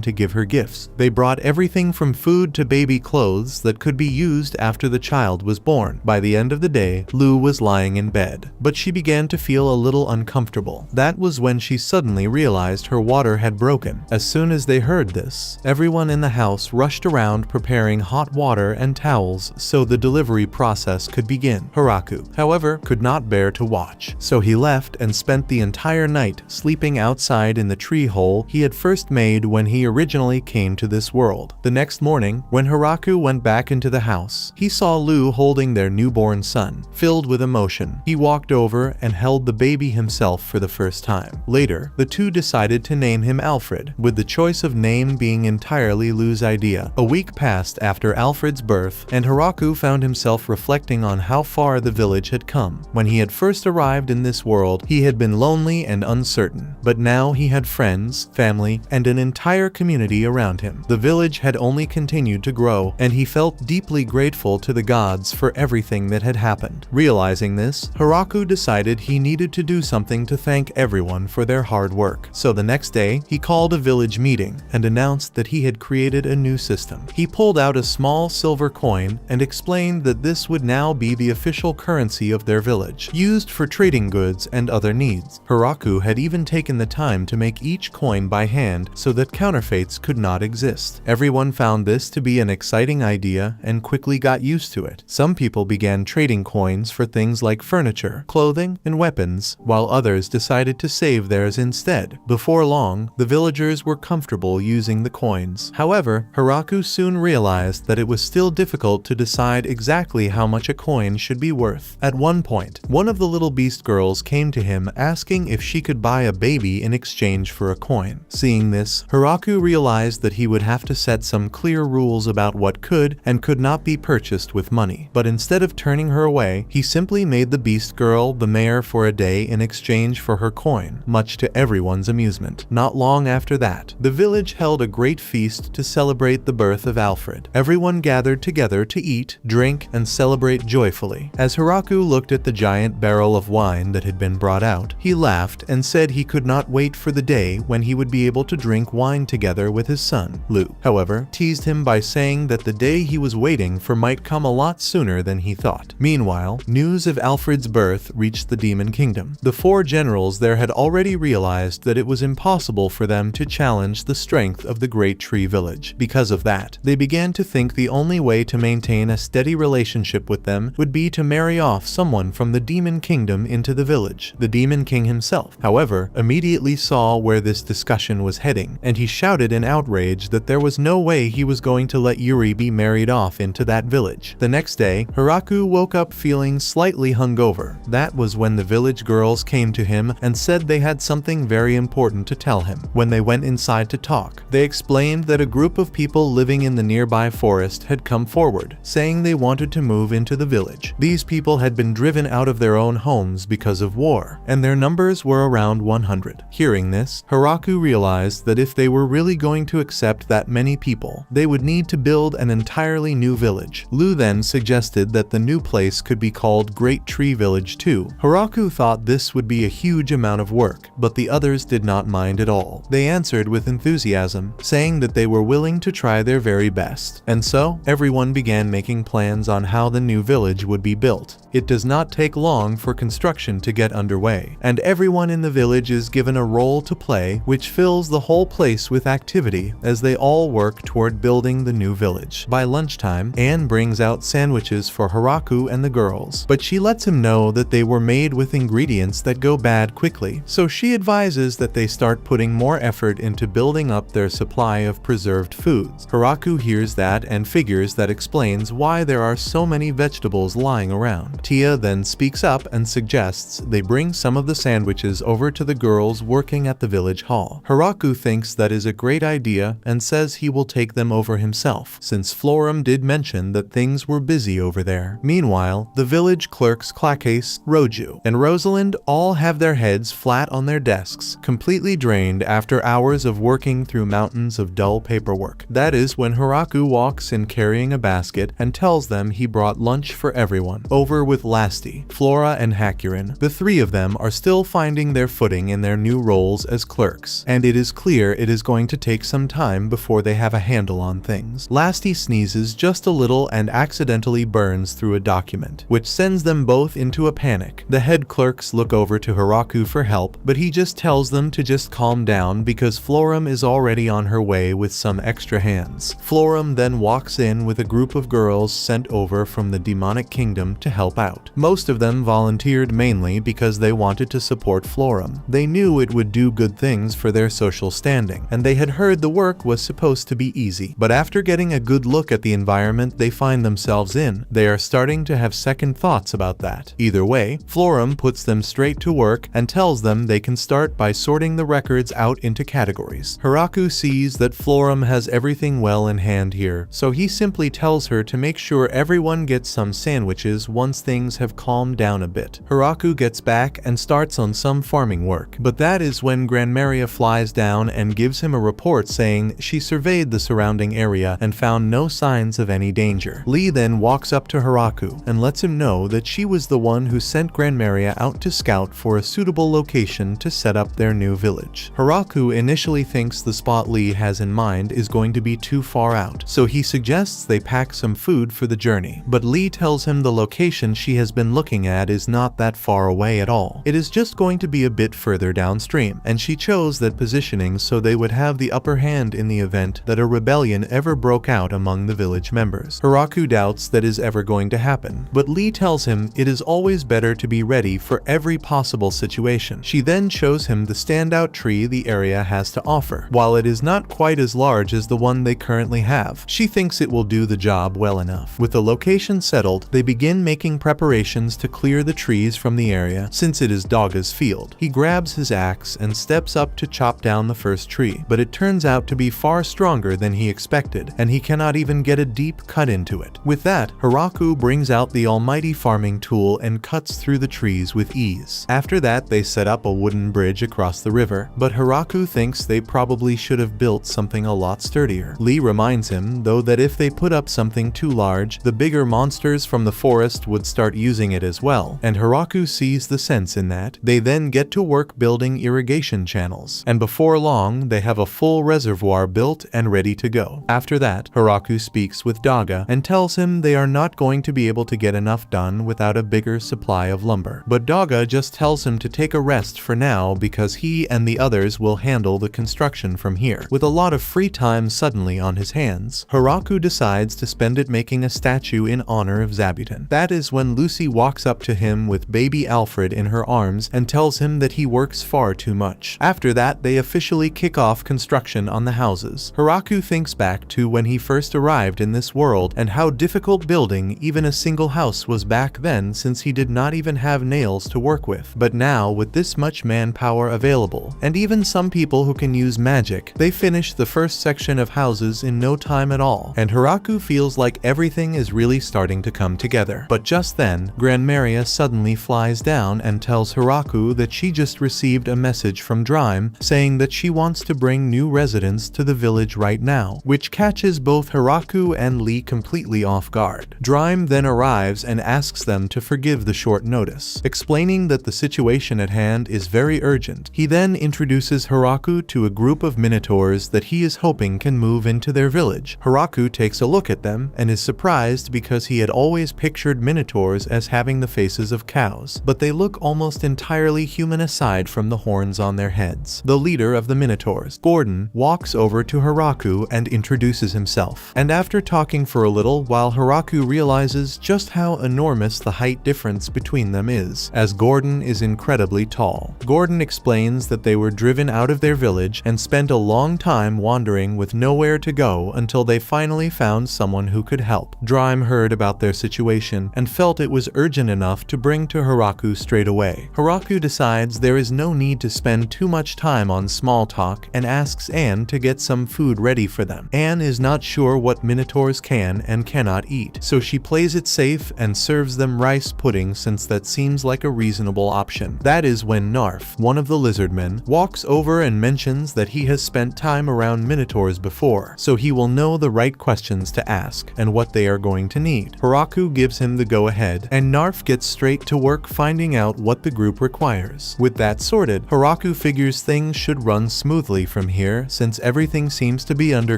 to give her gifts. They brought everything from food to baby clothes that could be used after the child was born. By the end of the day, Lu was lying in bed, but she began to feel a little uncomfortable. That was when she suddenly realized her water had broken. As soon as they heard this, everyone in the house rushed around preparing hot water and towels so the delivery process could begin. Hiraku, however, could not bear to watch, so he left and spent the entire night sleeping outside in the tree hole he had first made when he originally came to this world. The next morning, when Hiraku went back into the house, he saw Lu holding their newborn son. Filled with emotion, he walked over and held the baby himself for the first time. Later, the two decided to name him Alfred, with the choice of name being entirely Lu's idea. A week passed after Alfred's birth, and Hiraku found himself reflecting on how far the village had come. When he had first arrived in this world, he had been lonely and uncertain, but now he had friends, family, and an entire community around him. The village had only continued to grow, and he felt deeply grateful to the gods for everything that had happened. Realizing this, Hiraku decided he needed to do something to thank everyone for their hard work. So the next day, he called a village meeting and announced that he had created a new system. He pulled out a small silver coin and explained that this would now be the official currency of their village, used for trading goods and other needs. Hiraku had even taken the time to make each coin by hand so that counterfeits could not exist. Everyone found this to be an exciting idea and quickly got used to it. Some people began trading coins for things like furniture, clothing, and weapons, while others decided to save theirs instead. Before long, the villagers were comfortable using the coins. However, Hiraku soon realized that it was still difficult to decide exactly how much a coin should be worth. At one point, one of the little beast girls came to him asking if she could buy a baby in exchange for a coin. Seeing this, Hiraku realized that he would have to set some clear rules about what could and could not be purchased with money. But instead of turning her away, he simply made the beast girl the mayor for a day in exchange for her coin, much to everyone's amusement. Not long after that, the village held a great feast to celebrate the birth of Alfred. Everyone gathered together to eat, drink, and celebrate joyfully. As Hiraku looked at the giant barrel of wine that had been brought out, he laughed and said he could not wait for the day when he would be able to drink wine together with his son, Lu. However, teased him by saying that the day he was waiting for might come a lot sooner than he thought. Meanwhile, news of Alfred's birth reached the Demon Kingdom. The four generals there had already realized that it was impossible for them to challenge the strength of the Great Tree Village. Because of that, they began to think the only way to maintain a steady relationship with them would be to marry off someone from the Demon Kingdom into the village. The Demon King himself, however, immediately saw where this discussion was heading, and he shouted in outrage that there was no way he was going to let Yuri be married off into that village. The next day, Hiraku woke up feeling slightly hungover. That was when the village girls came to him and said they had something very important to tell him. When they went inside to talk, they explained that a group of people living in the nearby forest had come forward, saying they wanted to move into the village. These people had been driven out of their own homes because of war, and their numbers were around 100. Hearing this, Hiraku realized that if they were really going to accept that many people, they would need to build an entirely new village. Lu then suggested that the new place could be called Great Tree Village too. Hiraku thought this would be a huge amount of work, but the others did not mind at all. They answered with enthusiasm, saying that they were willing to try their very best. And so, everyone began making plans on how the new village would be built. It does not take long for construction to get underway, and everyone in the village is given a role to play, which fills the whole place with activity as they all work toward building the new village. By lunchtime, Anne brings out sandwiches for Hiraku and the girls, but she lets him know that they were made with ingredients that go bad quickly, so she advises that they start putting more effort into building up their supply of preserved foods. Hiraku hears that and figures that explains why there are so many vegetables lying around. Tia then speaks up and suggests they bring some of the sandwiches over to the girls working at the village hall. Hiraku thinks that is a great idea and says he will take them over himself, since Florum did mention that things were busy over there. Meanwhile, the village clerks Clacase, Roju, and Rosalind all have their heads flat on their desks, completely drained after hours of working through mountains of dull paperwork. That is when Hiraku walks in carrying a basket and tells them he brought lunch for everyone. Over with Lasti, Flora, and Hakurin, the three of them are still finding their footing in their new roles as clerks, and it is clear it is going to take some time before they have a handle on things. Lasti sneezes just a little and accidentally burns through a document, which sends them both into a panic. The head clerks look over to Hiraku for help, but he just tells them to just calm down because Florum is already on her way with some extra hands. Florum then walks in with a group of girls sent over from the demonic kingdom to help out. Most of them volunteered mainly because they wanted to support Florum. They knew it would do good things for their social standing, and they had heard the work was supposed to be easy. But after getting a good look at the environment they find themselves in, they are starting to have second thoughts about that. Either way, Florum puts them straight to work and tells them they can start by sorting the records out into categories. Hiraku sees that Florum has everything well in hand here, so he simply tells her to make sure everyone gets some sandwiches once things have calmed down a bit. Hiraku gets back and starts on some farming work, but that is when Granmaria flies down and gives him a report saying she surveyed the surrounding area and found no signs of any danger. Lee then walks up to Hiraku and lets him know that she was the one who sent Granmaria out to scout for a suitable location to set up their new village. Hiraku initially thinks the spot Lee has in mind is going to be too far out, so he suggests they pack some food for the journey, but Lee tells him the location she has been looking at is not that far away at all. It is just going to be a bit further downstream, and she chose that positioning so they would have the upper hand in the event that a rebellion ever broke out among the village members. Hiraku doubts that is ever going to happen, but Lee tells him it is always better to be ready for every possible situation. She then shows him the standout tree the area has to offer. While it is not quite as large as the one they currently have, she thinks it will do the job well enough. With the location settled, they begin making preparations to clear the trees from the area since it is Daga's field. He grabs his axe and steps up to chop down the first tree, but it turns out to be far stronger than he expected, and he cannot even get a deep cut into it. With that, Hiraku brings out the almighty farming tool and cuts through the trees with ease. After that, they set up a wooden bridge across the river, but Hiraku thinks they probably should have built something a lot sturdier. Lee reminds him, though, that if they put up something too large, the bigger monsters from the forest would start using it as well, and Hiraku sees the sense in that. They then get to work building irrigation channels, and before long, they have a full reservoir built and ready to go. After that, Hiraku speaks with Daga and tells him they are not going to be able to get enough done without a bigger supply of lumber. But Daga just tells him to take a rest for now because he and the others will handle the construction from here. With a lot of free time suddenly on his hands, Hiraku decides to spend it making a statue in honor of Zabuton. That is when Lucy walks up to him with baby Alfred in her arms and tells him that he works far too much. After that, they officially kick off construction on the houses. Hiraku thinks back to when he first arrived in this world and how difficult building even a single house was back then since he did not even have nails to work with. But now, with this much manpower available, and even some people who can use magic, they finish the first section of houses in no time at all, and Hiraku feels like everything is really starting to come together. But just then, Granmaria suddenly flies down and tells Hiraku that she just received a message from Drime saying that she wants to bring new residents to the village right now, which catches both Hiraku and Lee completely off guard. Drime then arrives and asks them to forgive the short notice, explaining that the situation at hand is very urgent. He then introduces Hiraku to a group of minotaurs that he is hoping can move into their village. Hiraku takes a look at them and is surprised because he had always pictured minotaurs as having the faces of cows, but they look almost entirely human aside from the horns on their heads. The leader of the minotaurs, Gordon, walks over to Hiraku and introduces himself, and after talking for a little while, Hiraku realizes just how enormous the height difference between them is, as Gordon is incredibly tall. Gordon explains that they were driven out of their village and spent a long time wandering with nowhere to go until they finally found someone who could help. Drime heard about their situation and felt it was urgent enough to bring to Hiraku straight away. Hiraku decides there is no need to spend too much time on small talk and asks Anne to get some food ready for them. Anne is not sure what minotaurs can and cannot eat, so she plays it safe and serves them rice pudding since that seems like a reasonable option. That is when Narf, one of the lizardmen, walks over and mentions that he has spent spent time around minotaurs before, so he will know the right questions to ask and what they are going to need. Hiraku gives him the go-ahead, and Narf gets straight to work finding out what the group requires. With that sorted, Hiraku figures things should run smoothly from here since everything seems to be under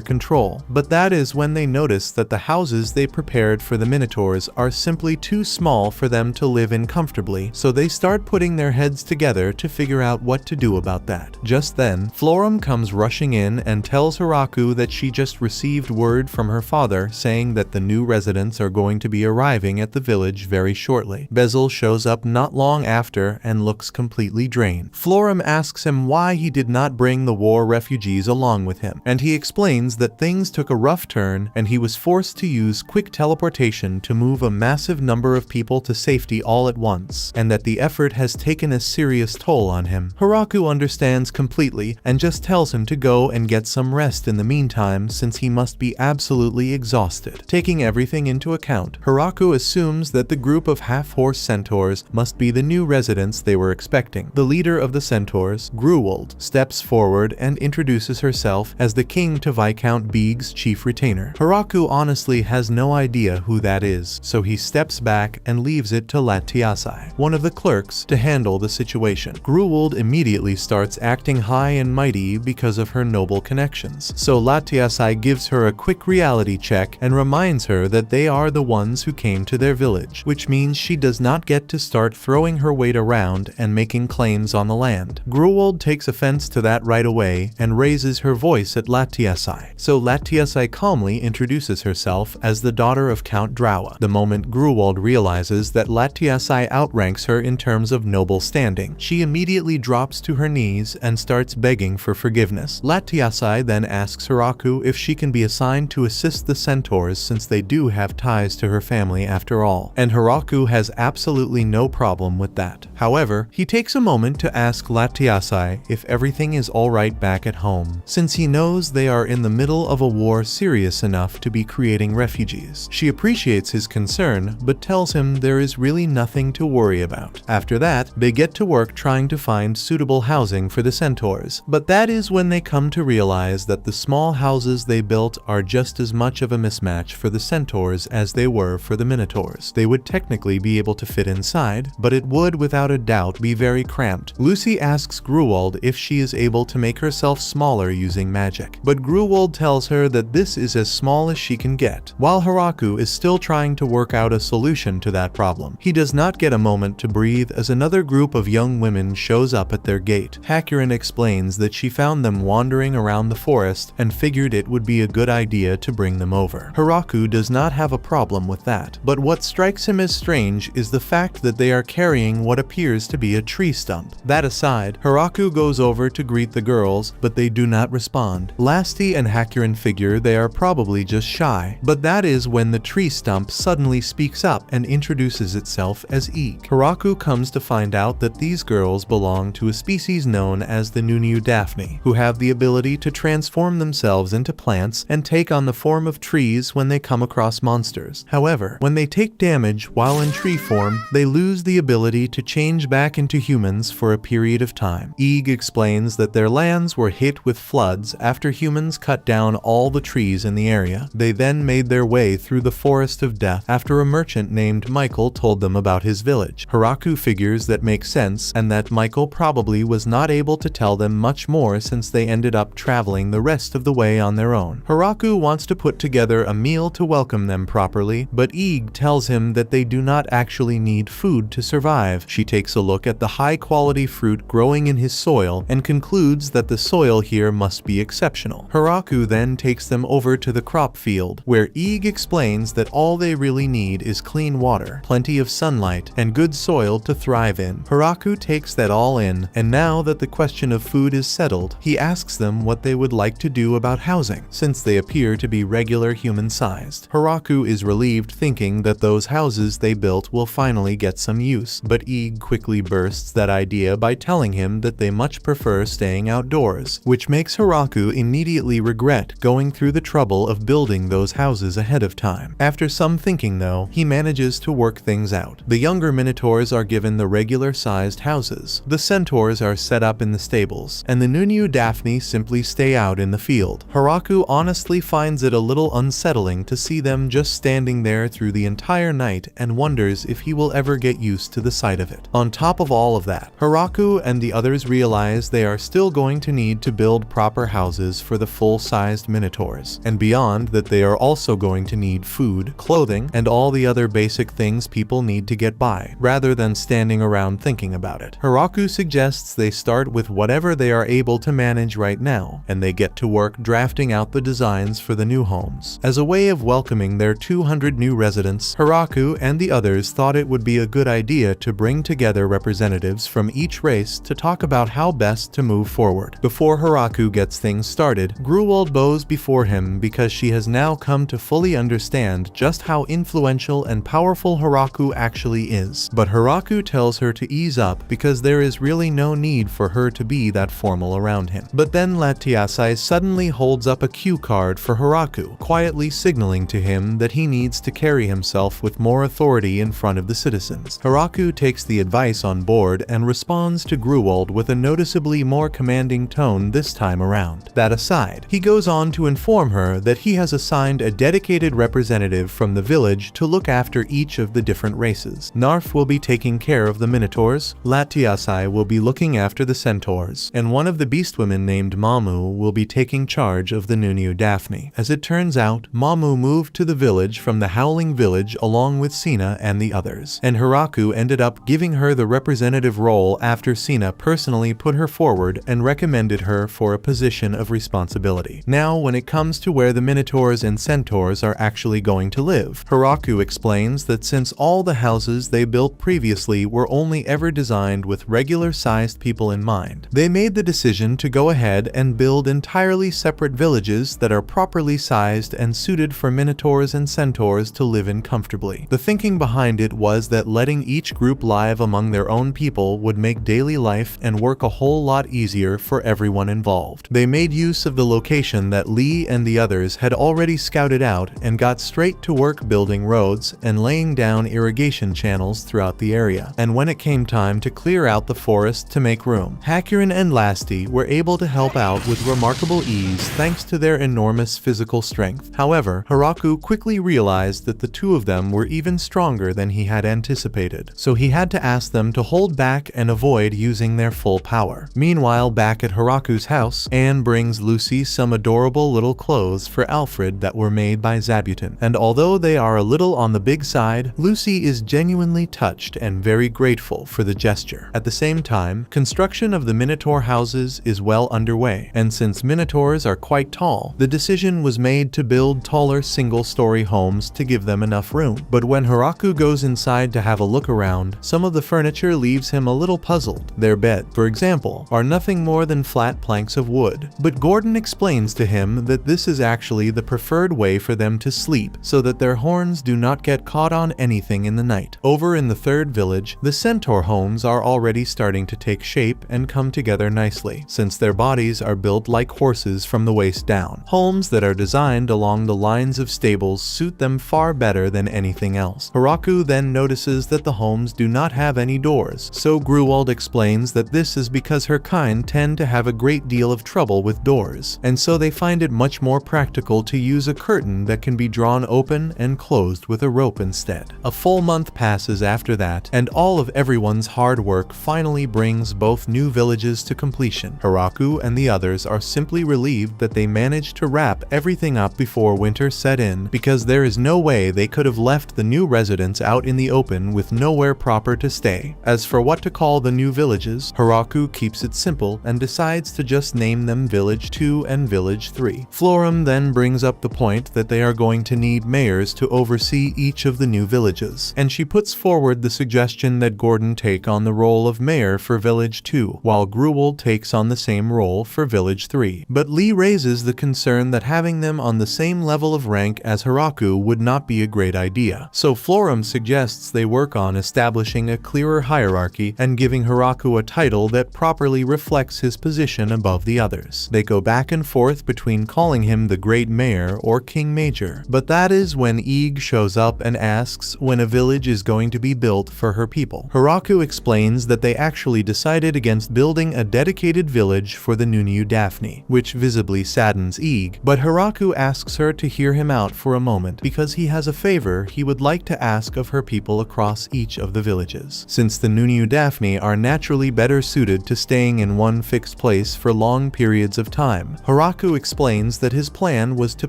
control. But that is when they notice that the houses they prepared for the minotaurs are simply too small for them to live in comfortably, so they start putting their heads together to figure out what to do about that. Just then, Florum comes rushing in and tells Hiraku that she just received word from her father saying that the new residents are going to be arriving at the village very shortly. Bezel shows up not long after and looks completely drained. Florum asks him why he did not bring the war refugees along with him, and he explains that things took a rough turn and he was forced to use quick teleportation to move a massive number of people to safety all at once, and that the effort has taken a serious toll on him. Hiraku understands completely and just tells him to go and get some rest in the meantime since he must be absolutely exhausted. Taking everything into account, Hiraku assumes that the group of half-horse centaurs must be the new residents they were expecting. The leader of the centaurs, Gruwold, steps forward and introduces herself as the king to Viscount Beeg's chief retainer. Hiraku honestly has no idea who that is, so he steps back and leaves it to Latiasai, one of the clerks, to handle the situation. Gruwold immediately starts acting high and mighty because of her noble connections, so Latiasai gives her a quick reality check and reminds her that they are the ones who came to their village, which means she does not get to start throwing her weight around and making claims on the land. Gruwold takes offense to that right away and raises her voice at Latiasai, so Latiasai calmly introduces herself as the daughter of Count Drawa. The moment Gruwold realizes that Latiasai outranks her in terms of noble standing, she immediately drops to her knees and starts begging for forgiveness. Latiasai then asks Hiraku if she can be assigned to assist the centaurs since they do have ties to her family after all, and Hiraku has absolutely no problem with that. However, he takes a moment to ask Latiasai if everything is alright back at home, since he knows they are in the middle of a war serious enough to be creating refugees. She appreciates his concern, but tells him there is really nothing to worry about. After that, they get to work trying to find suitable housing for the centaurs, but that is when they come to realize that the small houses they built are just as much of a mismatch for the centaurs as they were for the minotaurs. They would technically be able to fit inside, but it would without a doubt be very cramped. Lucy asks Gruwold if she is able to make herself smaller using magic, but Gruwold tells her that this is as small as she can get. While Hiraku is still trying to work out a solution to that problem, he does not get a moment to breathe as another group of young women shows up at their gate. Hakurin explains that she found them wandering around the forest and figured it would be a good idea to bring them over. Hiraku does not have a problem with that, but what strikes him as strange is the fact that they are carrying what appears to be a tree stump. That aside, Hiraku goes over to greet the girls, but they do not respond. Lasti and Hakurin figure they are probably just shy, but that is when the tree stump suddenly speaks up and introduces itself as Eeg. Hiraku comes to find out that these girls belong to a species known as the Nunu Daphne, who have the ability to transform themselves into plants and take on the form of trees when they come across monsters. However, when they take damage while in tree form, they lose the ability to change back into humans for a period of time. Eeg explains that their lands were hit with floods after humans cut down all the trees in the area. They then made their way through the forest of death after a merchant named Michael told them about his village. Hiraku figures that makes sense and that Michael probably was not able to tell them much more since they ended up traveling the rest of the way on their own. Hiraku wants to put together a meal to welcome them properly, but Eeg tells him that they do not actually need food to survive. She takes a look at the high-quality fruit growing in his soil and concludes that the soil here must be exceptional. Hiraku then takes them over to the crop field, where Eeg explains that all they really need is clean water, plenty of sunlight, and good soil to thrive in. Hiraku takes that all in, and now that the question of food is settled, he asks them what they would like to do about housing, since they appear to be regular human-sized. Hiraku is relieved thinking that those houses they built will finally get some use, but Eeg quickly bursts that idea by telling him that they much prefer staying outdoors, which makes Hiraku immediately regret going through the trouble of building those houses ahead of time. After some thinking though, he manages to work things out. The younger minotaurs are given the regular-sized houses, the centaurs are set up in the stables, and the Nunu Daphne family simply stay out in the field. Hiraku honestly finds it a little unsettling to see them just standing there through the entire night and wonders if he will ever get used to the sight of it. On top of all of that, Hiraku and the others realize they are still going to need to build proper houses for the full-sized minotaurs, and beyond that they are also going to need food, clothing, and all the other basic things people need to get by, rather than standing around thinking about it. Hiraku suggests they start with whatever they are able to manage right now, and they get to work drafting out the designs for the new homes. As a way of welcoming their 200 new residents, Hiraku and the others thought it would be a good idea to bring together representatives from each race to talk about how best to move forward. Before Hiraku gets things started, Gruwald bows before him because she has now come to fully understand just how influential and powerful Hiraku actually is. But Hiraku tells her to ease up because there is really no need for her to be that formal around him. But then Latiasai suddenly holds up a cue card for Hiraku, quietly signaling to him that he needs to carry himself with more authority in front of the citizens. Hiraku takes the advice on board and responds to Gruwald with a noticeably more commanding tone this time around. That aside, he goes on to inform her that he has assigned a dedicated representative from the village to look after each of the different races. Narf will be taking care of the Minotaurs, Latiasai will be looking after the Centaurs, and one of the beastwomen named Mamu will be taking charge of the Nunu Daphne. As it turns out, Mamu moved to the village from the Howling Village along with Sina and the others, and Hiraku ended up giving her the representative role after Sina personally put her forward and recommended her for a position of responsibility. Now, when it comes to where the Minotaurs and Centaurs are actually going to live, Hiraku explains that since all the houses they built previously were only ever designed with regular-sized people in mind, they made the decision to go ahead and build entirely separate villages that are properly sized and suited for Minotaurs and Centaurs to live in comfortably. The thinking behind it was that letting each group live among their own people would make daily life and work a whole lot easier for everyone involved. They made use of the location that Lee and the others had already scouted out and got straight to work building roads and laying down irrigation channels throughout the area. And when it came time to clear out the forest to make room, Hakurin and Lasti were able to help out with remarkable ease thanks to their enormous physical strength. However, Hiraku quickly realized that the two of them were even stronger than he had anticipated, so he had to ask them to hold back and avoid using their full power. Meanwhile, back at Hiraku's house, Anne brings Lucy some adorable little clothes for Alfred that were made by Zabuton, and although they are a little on the big side, Lucy is genuinely touched and very grateful for the gesture. At the same time, construction of the Minotaur houses is well underway, and since Minotaurs are quite tall, the decision was made to build taller single-story homes to give them enough room. But when Hiraku goes inside to have a look around, some of the furniture leaves him a little puzzled. Their bed, for example, are nothing more than flat planks of wood. But Gordon explains to him that this is actually the preferred way for them to sleep, so that their horns do not get caught on anything in the night. Over in the third village, the Centaur homes are already starting to take shape and come together nicely, since their bodies are built like horses from the waist down. Homes that are designed along the lines of stables suit them far better than anything else. Hiraku then notices that the homes do not have any doors, so Gruwald explains that this is because her kind tend to have a great deal of trouble with doors, and so they find it much more practical to use a curtain that can be drawn open and closed with a rope instead. A full month passes after that, and all of everyone's hard work finally brings both new villages to completion. Hiraku and the others are simply relieved that they managed to wrap everything up before winter set in, because there is no way they could have left the new residents out in the open with nowhere proper to stay. As for what to call the new villages, Hiraku keeps it simple and decides to just name them Village 2 and Village 3. Florum then brings up the point that they are going to need mayors to oversee each of the new villages, and she puts forward the suggestion that Gordon take on the role of mayor for Village 2, while Gruwald takes on the same role for Village 3. But Lee raises the concern that having them on the same level of rank as Hiraku would not be a great idea, so Florum suggests they work on establishing a clearer hierarchy and giving Hiraku a title that properly reflects his position above the others. They go back and forth between calling him the Great Mayor or King Major, but that is when Eeg shows up and asks when a village is going to be built for her people. Hiraku explains that they actually decided against building a dedicated village for the Nunu Daphne, which visibly saddens Eeg, but Hiraku asks her to hear him out for a moment because he has a favor he would like to ask of her people across each of the villages. Since the Nunu Daphne are naturally better suited to staying in one fixed place for long periods of time, Hiraku explains that his plan was to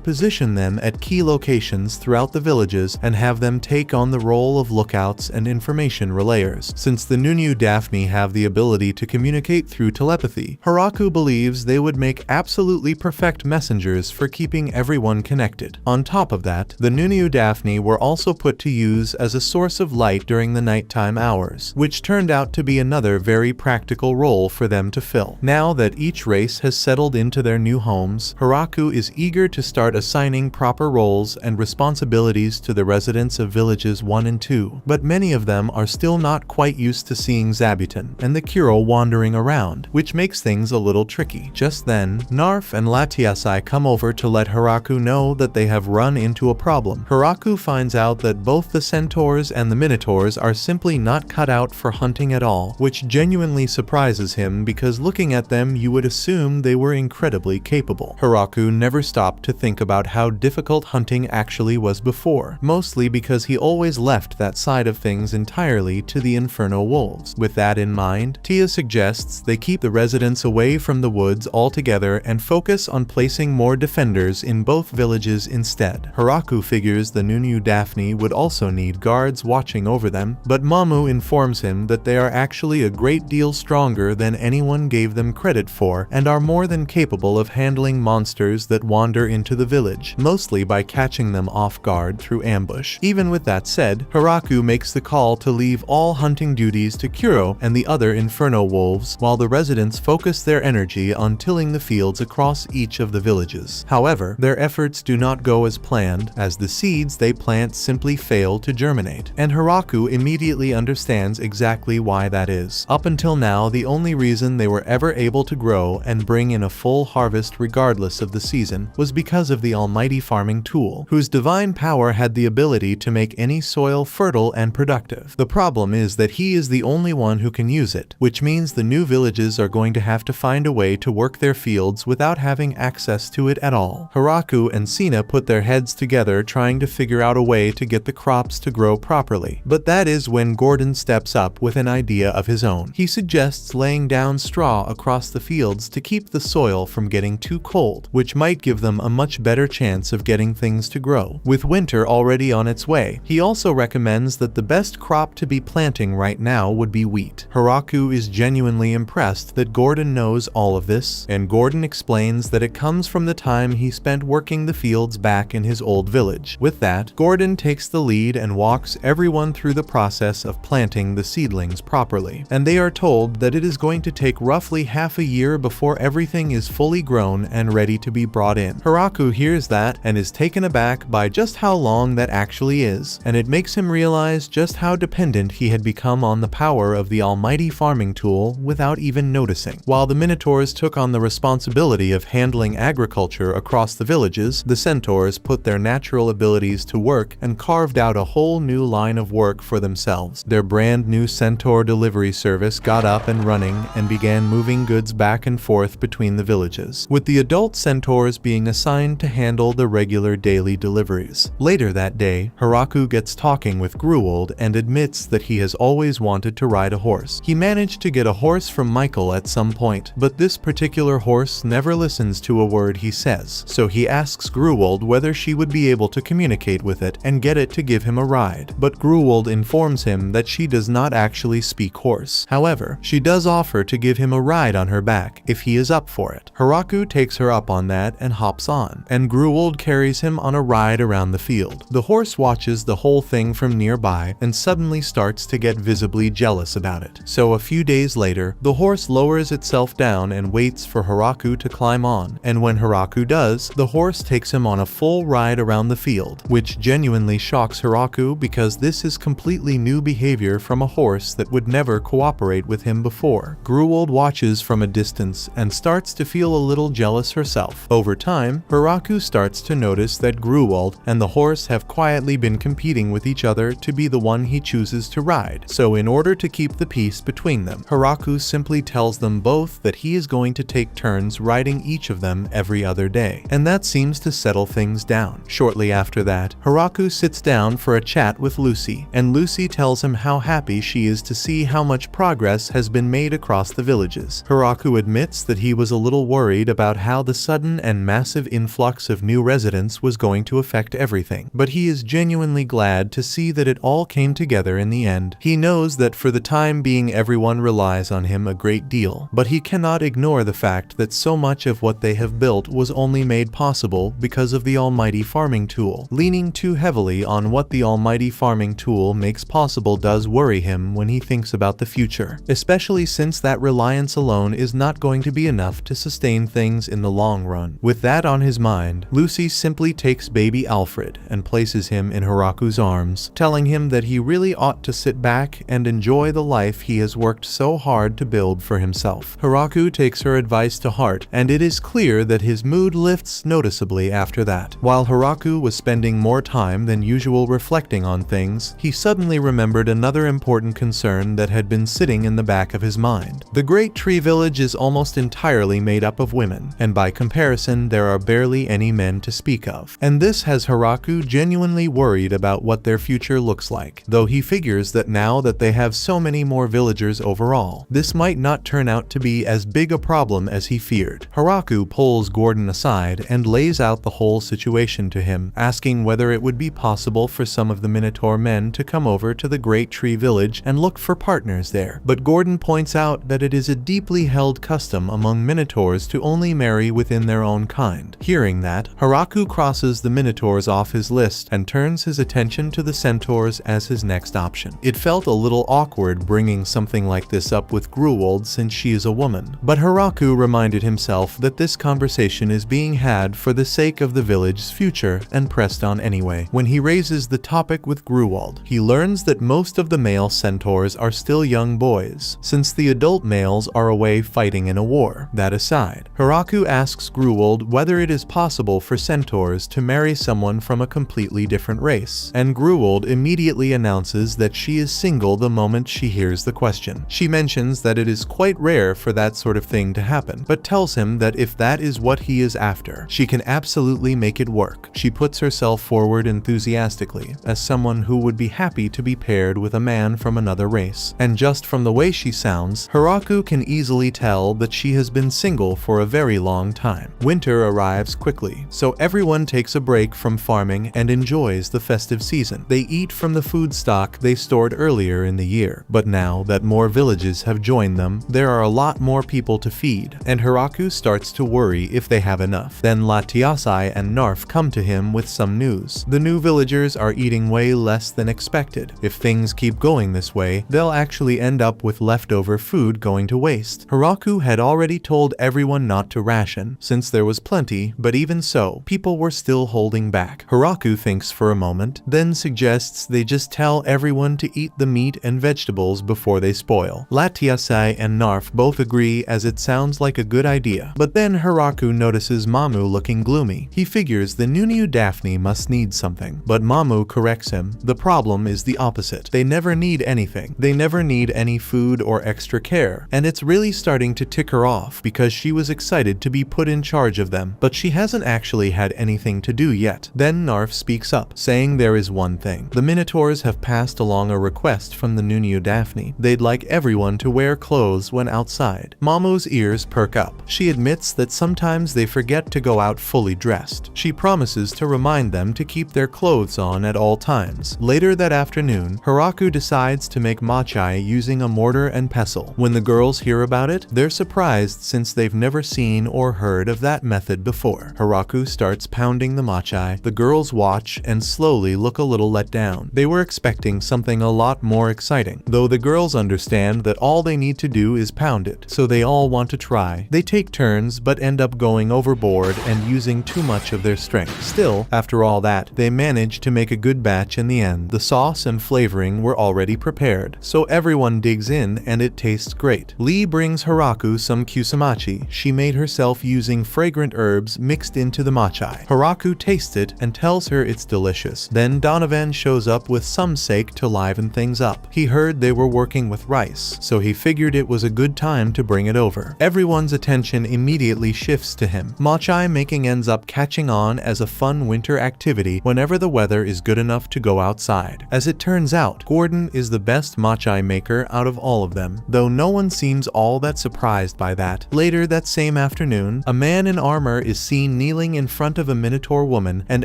position them at key locations throughout the villages and have them take on the role of lookouts and information relayers. Since the Nunu Daphne have the ability to communicate through telepathy, Hiraku believes they would make absolutely perfect messengers for keeping everyone connected. On top of that, the Nunu Daphne were also put to use as a source of light during the nighttime hours, which turned out to be another very practical role for them to fill. Now that each race has settled into their new homes, Hiraku is eager to start assigning proper roles and responsibilities to the residents of villages 1 and 2, but many of them are still not quite used to seeing Zabuton and the Kuro wandering around, which makes things a little tricky. Just then, Narf and Latiasai come over to let Hiraku know that they have run into a problem. Hiraku finds out that both the centaurs and the minotaurs are simply not cut out for hunting at all, which genuinely surprises him because looking at them you would assume they were incredibly capable. Hiraku never stopped to think about how difficult hunting actually was before, mostly because he always left that side of things entirely to the Inferno Wolves. With that in mind, Tia suggests they keep the residents away from the woods altogether and focus on placing more defenders in both villages instead. Hiraku figures the Nunu Daphne would also need guards watching over them, but Mamu informs him that they are actually a great deal stronger than anyone gave them credit for and are more than capable of handling monsters that wander into the village, mostly by catching them off guard through ambush. Even with that said, Hiraku makes the call to leave all hunting duties to Kuro and the other Inferno Wolves, while the residents focus their energy on tilling the fields across each of the villages. However, their efforts do not go as planned, as the seeds they plant simply fail to germinate, and Hiraku immediately understands exactly why that is. Up until now, the only reason they were ever able to grow and bring in a full harvest regardless of the season was because of the almighty farming tool, whose divine power had the ability to make any soil fertile and productive. The problem is that he is the only one who can use it, which means the new villages are going to have to find a way to work their fields without having access to it at all. Hiraku and Sina put their heads together trying to figure out a way to get the crops to grow properly, but that is when Gordon steps up with an idea of his own. He suggests laying down straw across the fields to keep the soil from getting too cold, which might give them a much better chance of getting things to grow. With winter already on its way, he also recommends that the best crop to be planting right now would be wheat. Hiraku is genuinely impressed that Gordon knows all of this, and Gordon explains that it comes from the time he spent working the fields back in his old village. With that, Gordon takes the lead and walks everyone through the process of planting the seedlings properly, and they are told that it is going to take roughly half a year before everything is fully grown and ready to be brought in. Hiraku hears that and is taken aback by just how long that actually is, and it makes him realize just how dependent he had become on the power of the almighty farming tool without even noticing. While the Minotaurs took on the responsibility of handling agriculture across the villages, the Centaurs put their natural abilities to work and carved out a whole new line of work for themselves. Their brand new Centaur delivery service got up and running and began moving goods back and forth between the villages, with the adult Centaurs being assigned to handle the regular daily deliveries. Later that day, Hiraku gets talking with Gruwold and admits that he has always wanted to ride a horse. He managed to get a horse from Michael at some point, but this particular horse never listens to a word he says, so he asks Gruwold whether she would be able to communicate with it and get it to give him a ride. But Gruwold informs him that she does not actually speak horse. However, she does offer to give him a ride on her back if he is up for it. Hiraku takes her up on that and hops on, and Gruwold carries him on a ride around the field. The horse watches the whole thing from nearby and suddenly starts to get visibly jealous about it. So a few days later, the horse lowers itself down and waits for Hiraku to climb on, and when Hiraku does, the horse takes him on a full ride around the field, which genuinely shocks Hiraku because this is completely new behavior from a horse that would never cooperate with him before. Gruwold watches from a distance and starts to feel a little jealous herself. Over time, Hiraku starts to notice that Gruwold and the horse have quietly been competing with each other to be the one he chooses to ride. So in order to keep the peace between them, Hiraku simply tells them both that he is going to take turns riding each of them every other day. And that seems to settle things down. Shortly after that, Hiraku sits down for a chat with Lucy, and Lucy tells him how happy she is to see how much progress has been made across the villages. Hiraku admits that he was a little worried about how the sudden and massive influx of new residents was going to affect everything, but he is genuinely glad to see that it all came together in the end. He knows that for the time being everyone relies on him a great deal, but he cannot ignore the fact that so much of what they have built was only made possible because of the almighty farming tool. Leaning too heavily on what the almighty farming tool makes possible does worry him when he thinks about the future, especially since that reliance alone is not going to be enough to sustain things in the long run. With that on his mind, Lucy simply takes baby Alfred and places him in Hiraku's arms, telling him that he really ought to sit back and enjoy the life he has worked so hard to build for himself. Hiraku takes her advice to heart, and it is clear that his mood lifts noticeably after that. While Hiraku was spending more time than usual reflecting on things, he suddenly remembered another important concern that had been sitting in the back of his mind. The Great Tree Village is almost entirely made up of women, and by comparison there are barely any men to speak of. And this has Hiraku genuinely worried about what their future looks like, though he figures that now that they have so many more villagers overall, this might not turn out to be as big a problem as he feared. Hiraku pulls Gordon aside and lays out the whole situation to him, asking whether it would be possible for some of the Minotaur men to come over to the Great Tree Village and look for partners there. But Gordon points out that it is a deeply held custom among Minotaurs to only marry within their own kind. Hearing that, Hiraku crosses the Minotaurs off his list and turns his attention to the Centaurs as his next option. It felt a little awkward bringing something like this up with Gruwold since she is a woman, but Hiraku reminded himself that this conversation is being had for the sake of the village's future and pressed on anyway. When he raises the topic with Gruwold, he learns that most of the male centaurs are still young boys, since the adult males are away fighting in a war. That aside, Hiraku asks Gruwold whether it is possible for centaurs to marry someone from a completely different race, and Gruwold immediately announces that she is single the moment she hears the question. She mentions that it is quite rare for that sort of thing to happen, but tells him that if that is what he is after, she can absolutely make it work. She puts herself forward enthusiastically as someone who would be happy to be paired with a man from another race, and just from the way she sounds, Hiraku can easily tell that she has been single for a very long time. Winter arrives quickly, so everyone takes a break from farming and enjoys the festive season. They eat from the food stock they stored earlier in the year, but now that more villages have joined them, there are a lot more people to feed, and Hiraku starts to worry if they have enough. Then Latiasai and Narf come to him with some news. The new villagers are eating way less than expected. If things keep going this way, they'll actually end up with leftover food going to waste. Hiraku had already told everyone not to ration, since there was plenty, but even so, people were still holding back. Hiraku thinks for a moment, then suggests they just tell everyone to eat the meat and vegetables before they spoil. Latiasai and Narf both agree, as it sounds like a good idea. But then Hiraku notices Mamu looking gloomy. He figures the new Daphne must need something, but Mamu corrects him. The problem is the opposite. They never need anything. They never need any food or extra care, and it's really starting to tick her off because she was excited to be put in charge of them, but she hasn't actually had anything to do yet. Then Narf speaks up, saying there is one thing. The Minotaurs have passed along a request from the new Daphne. They'd like everyone to wear clothes when outside. Mamu's ears perk up. She admits that sometimes they forget to go out fully dressed. She promises to remind them to keep their clothes on at all times. Later that afternoon, Hiraku decides to make machai using a mortar and pestle. When the girls hear about it, they're surprised since they've never seen or heard of that method before. Hiraku starts pounding the machai. The girls watch and slowly look a little let down. They were expecting something a lot more exciting, though the girls understand that all they need to do is pound it, so they all want to try. They take turns but end up going overboard and using too much of their strength. Still, after all that, they manage to make a good batch in the end. The sauce and flavoring were already prepared, so everyone digs in and it tastes great. Lee brings Hiraku some kusamachi she made herself using fragrant herbs mixed into the machai. Hiraku tastes it and tells her it's delicious. Then Donovan shows up with some sake to liven things up. He heard they were working with rice, so he figured it was a good time to bring it over. over. Everyone's attention immediately shifts to him. Machai making ends up catching on as a fun winter activity whenever the weather is good enough to go outside. As it turns out, Gordon is the best machai maker out of all of them, though no one seems all that surprised by that. Later that same afternoon, a man in armor is seen kneeling in front of a Minotaur woman and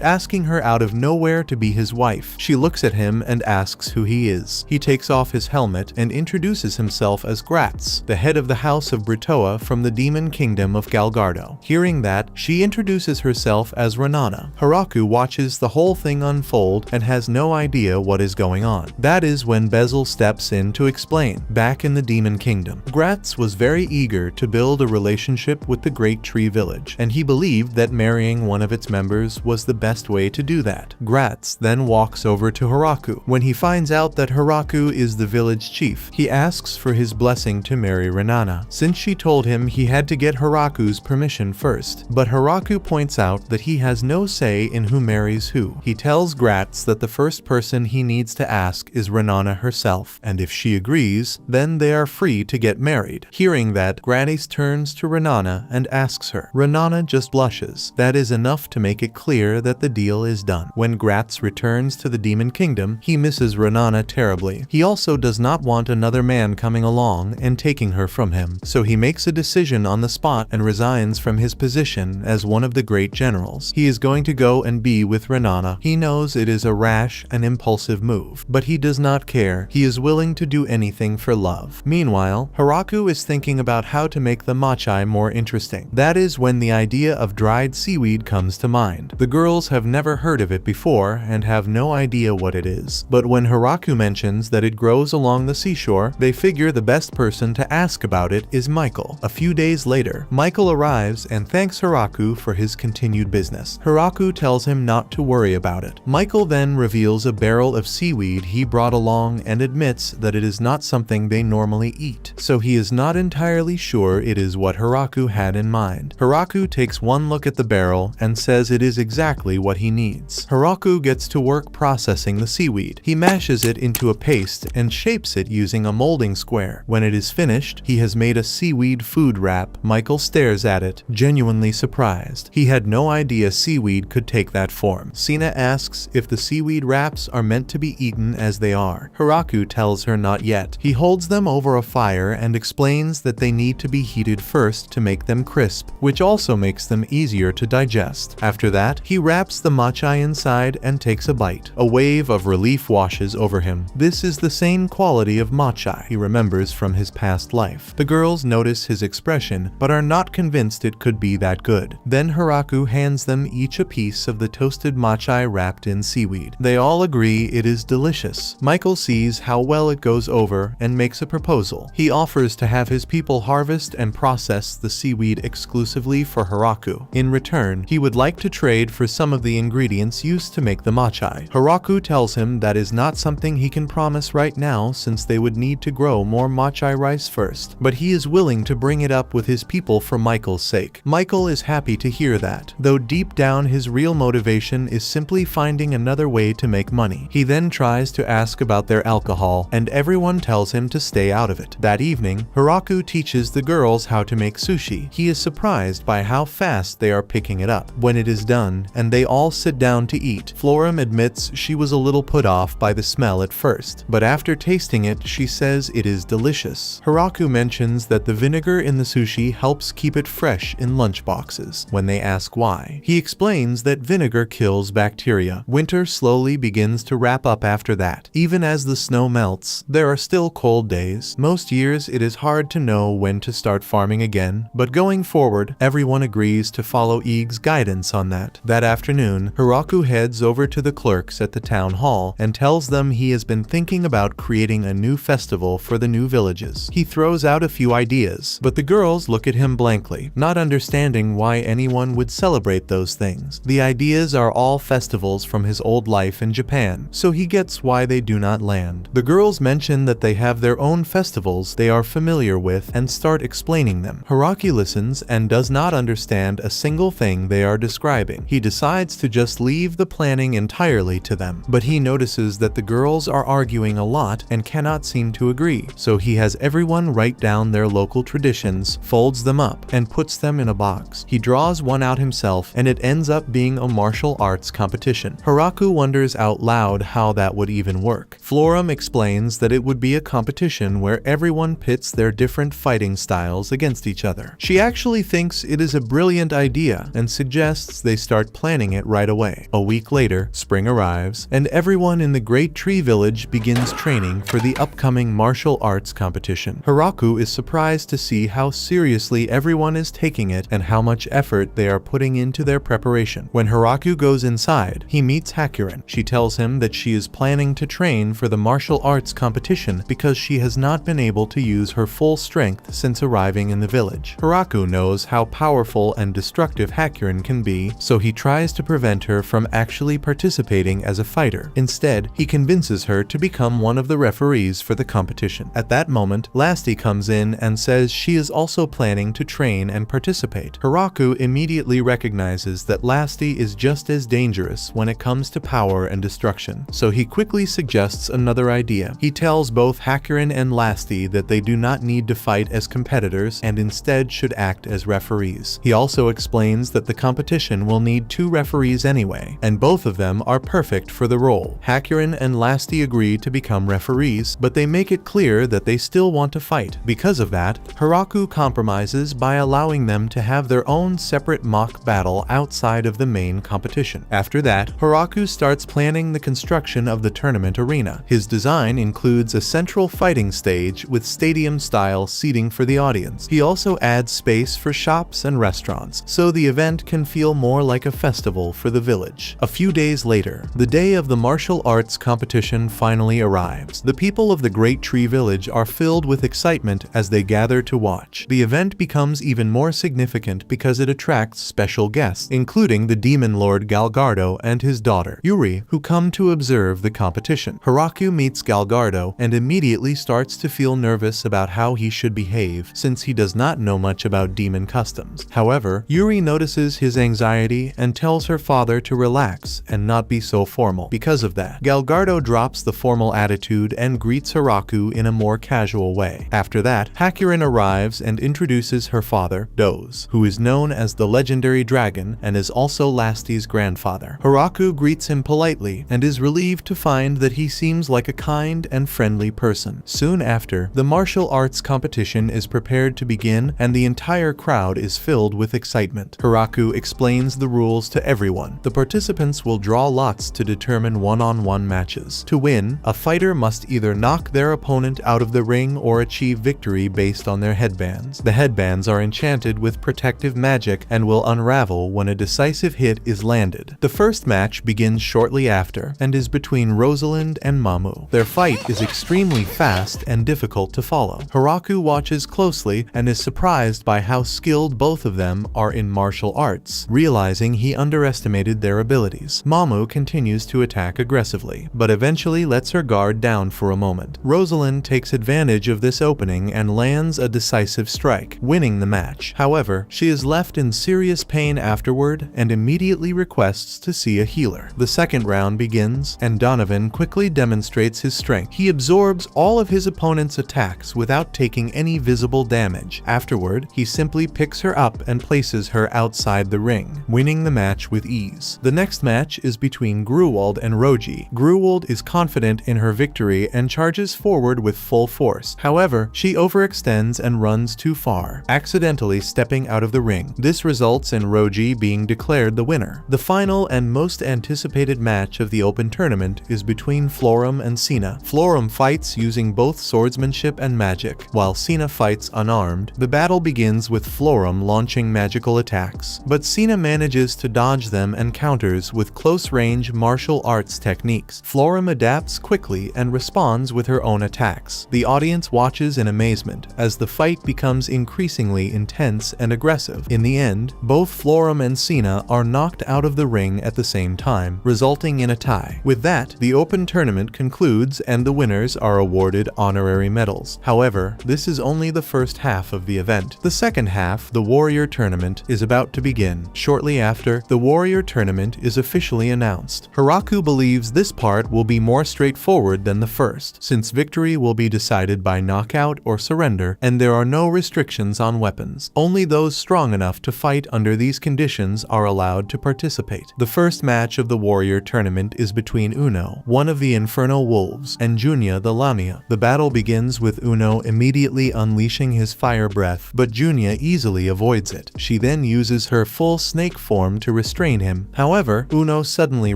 asking her out of nowhere to be his wife. She looks at him and asks who he is. He takes off his helmet and introduces himself as Gratz, the head of the House of Britoa from the Demon Kingdom of Galgardo. Hearing that, she introduces herself as Renana. Hiraku watches the whole thing unfold and has no idea what is going on. That is when Bezel steps in to explain. Back in the Demon Kingdom, Gratz was very eager to build a relationship with the Great Tree Village, and he believed that marrying one of its members was the best way to do that. Gratz then walks over to Hiraku. When he finds out that Hiraku is the village chief, he asks for his blessing to marry Renana, since she told him he had to get Hiraku's permission first. But Hiraku points out that he has no say in who marries who. He tells Gratz that the first person he needs to ask is Renana herself, and if she agrees, then they are free to get married. Hearing that, Gratz turns to Renana and asks her. Renana just blushes. That is enough to make it clear that the deal is done. When Gratz returns to the Demon Kingdom, he misses Renana terribly. He also does not want another man coming along and taking her from him, so he makes a decision on the spot and resigns from his position as one of the great generals. He is going to go and be with Renana. He knows it is a rash and impulsive move, but he does not care. He is willing to do anything for love. Meanwhile, Hiraku is thinking about how to make the machai more interesting. That is when the idea of dried seaweed comes to mind. The girls have never heard of it before and have no idea what it is. But when Hiraku mentions that it grows along the seashore, they figure the best person to ask about it is Michael. A few days later, Michael arrives and thanks Hiraku for his continued business. Hiraku tells him not to worry about it. Michael then reveals a barrel of seaweed he brought along and admits that it is not something they normally eat, so he is not entirely sure it is what Hiraku had in mind. Hiraku takes one look at the barrel and says it is exactly what he needs. Hiraku gets to work processing the seaweed. He mashes it into a paste and shapes it using a molding square. When it is finished, he has made a seaweed food wrap. Michael stares at it, genuinely surprised. He had no idea seaweed could take that form. Sina asks if the seaweed wraps are meant to be eaten as they are. Hiraku tells her not yet. He holds them over a fire and explains that they need to be heated first to make them crisp, which also makes them easier to digest. After that, he wraps the machai inside and takes a bite. A wave of relief washes over him. This is the same quality of machai he remembers from his past life. The girls notice his expression, but are not convinced it could be that good. Then Hiraku hands them each a piece of the toasted machai wrapped in seaweed. They all agree it is delicious. Michael sees how well it goes over and makes a proposal. He offers to have his people harvest and process the seaweed exclusively for Hiraku. In return, he would like to trade for some of the ingredients used to make the machai. Hiraku tells him that is not something he can promise right now since they would need to grow more machai rice first, but he is willing to bring it up with his people for Michael's sake. Michael is happy to hear that, though deep down his real motivation is simply finding another way to make money. He then tries to ask about their alcohol, and everyone tells him to stay out of it. That evening, Hiraku teaches the girls how to make sushi. He is surprised by how fast they are picking it up. When it is done, and they all sit down to eat, Florim admits she was a little put off by the smell at first, but after tasting it, she says it is delicious. Hiraku mentions that the vinegar in the sushi helps keep it fresh in lunchboxes. When they ask why, he explains that vinegar kills bacteria. Winter slowly begins to wrap up after that. Even as the snow melts, there are still cold days. Most years it is hard to know when to start farming again, but going forward, everyone agrees to follow Eeg's guidance on that. That afternoon, Hiraku heads over to the clerks at the town hall and tells them he has been thinking about creating a new festival for the new villages. He throws out a few ideas, but the girls look at him blankly, not understanding why anyone would celebrate those things. The ideas are all festivals from his old life in Japan, so he gets why they do not land. The girls mention that they have their own festivals they are familiar with and start explaining them. Hiraku listens and does not understand a single thing they are describing. He decides to just leave the planning entirely to them, but he notices that the girls are arguing a lot and cannot seem to agree, so he has everyone write down their local local traditions, folds them up, and puts them in a box. He draws one out himself, and it ends up being a martial arts competition. Hiraku wonders out loud how that would even work. Florum explains that it would be a competition where everyone pits their different fighting styles against each other. She actually thinks it is a brilliant idea and suggests they start planning it right away. A week later, spring arrives, and everyone in the Great Tree Village begins training for the upcoming martial arts competition. Hiraku is surprised to see how seriously everyone is taking it and how much effort they are putting into their preparation. When Hiraku goes inside, he meets Hakuren. She tells him that she is planning to train for the martial arts competition because she has not been able to use her full strength since arriving in the village. Hiraku knows how powerful and destructive Hakuren can be, so he tries to prevent her from actually participating as a fighter. Instead, he convinces her to become one of the referees for the competition. At that moment, Lasty comes in and says she is also planning to train and participate. Hiraku immediately recognizes that Lasty is just as dangerous when it comes to power and destruction, so he quickly suggests another idea. He tells both Hakuren and Lasty that they do not need to fight as competitors and instead should act as referees. He also explains that the competition will need 2 referees anyway, and both of them are perfect for the role. Hakuren and Lasty agree to become referees, but they make it clear that they still want to fight. Because of that, Hiraku compromises by allowing them to have their own separate mock battle outside of the main competition. After that, Hiraku starts planning the construction of the tournament arena. His design includes a central fighting stage with stadium-style seating for the audience. He also adds space for shops and restaurants, so the event can feel more like a festival for the village. A few days later, the day of the martial arts competition finally arrives. The people of the Great Tree Village are filled with excitement as they gather to watch. The event becomes even more significant because it attracts special guests, including the demon lord Galgardo and his daughter, Yuri, who come to observe the competition. Hiraku meets Galgardo and immediately starts to feel nervous about how he should behave since he does not know much about demon customs. However, Yuri notices his anxiety and tells her father to relax and not be so formal. Because of that, Galgardo drops the formal attitude and greets Hiraku in a more casual way. After that, Hakuren arrives and introduces her father, Doze, who is known as the legendary dragon and is also Lasty's grandfather. Hiraku greets him politely and is relieved to find that he seems like a kind and friendly person. Soon after, the martial arts competition is prepared to begin and the entire crowd is filled with excitement. Hiraku explains the rules to everyone. The participants will draw lots to determine one-on-one matches. To win, a fighter must either knock their opponent out of the ring or achieve victory based on their headbands. The headbands are enchanted with protective magic and will unravel when a decisive hit is landed. The first match begins shortly after and is between Rosalind and Mamu. Their fight is extremely fast and difficult to follow. Hiraku watches closely and is surprised by how skilled both of them are in martial arts, realizing he underestimated their abilities. Mamu continues to attack aggressively, but eventually lets her guard down for a moment. Rosalind takes advantage of this opening and lands a decisive strike, winning the match. However, she is left in serious pain afterward and immediately requests to see a healer. The second round begins, and Donovan quickly demonstrates his strength. He absorbs all of his opponent's attacks without taking any visible damage. Afterward, he simply picks her up and places her outside the ring, winning the match with ease. The next match is between Gruwald and Roji. Gruwald is confident in her victory and charges forward with full force. However, she overextends and runs too far, accidentally stepping out of the ring. This results in Roji being declared the winner. The final and most anticipated match of the open tournament is between Florum and Sina. Florum fights using both swordsmanship and magic, while Sina fights unarmed. The battle begins with Florum launching magical attacks, but Sina manages to dodge them and counters with close-range martial arts techniques. Florum adapts quickly and responds with her own attacks. The audience watches in amazement as the fight becomes increasingly intense and aggressive. In the end, both Florum and Sina are knocked out of the ring at the same time, resulting in a tie. With that, the open tournament concludes and the winners are awarded honorary medals. However, this is only the first half of the event. The second half, the Warrior Tournament, is about to begin. Shortly after, the Warrior Tournament is officially announced. Hiraku believes this part will be more straightforward than the first, since victory will be decided by knockout or surrender, and there are no restrictions on weapons. Only those strong enough to fight under these conditions are allowed to participate. The first match of the warrior tournament is between Uno, one of the infernal wolves, and Junya the Lamia. The battle begins with Uno immediately unleashing his fire breath, but Junya easily avoids it. She then uses her full snake form to restrain him. However, Uno suddenly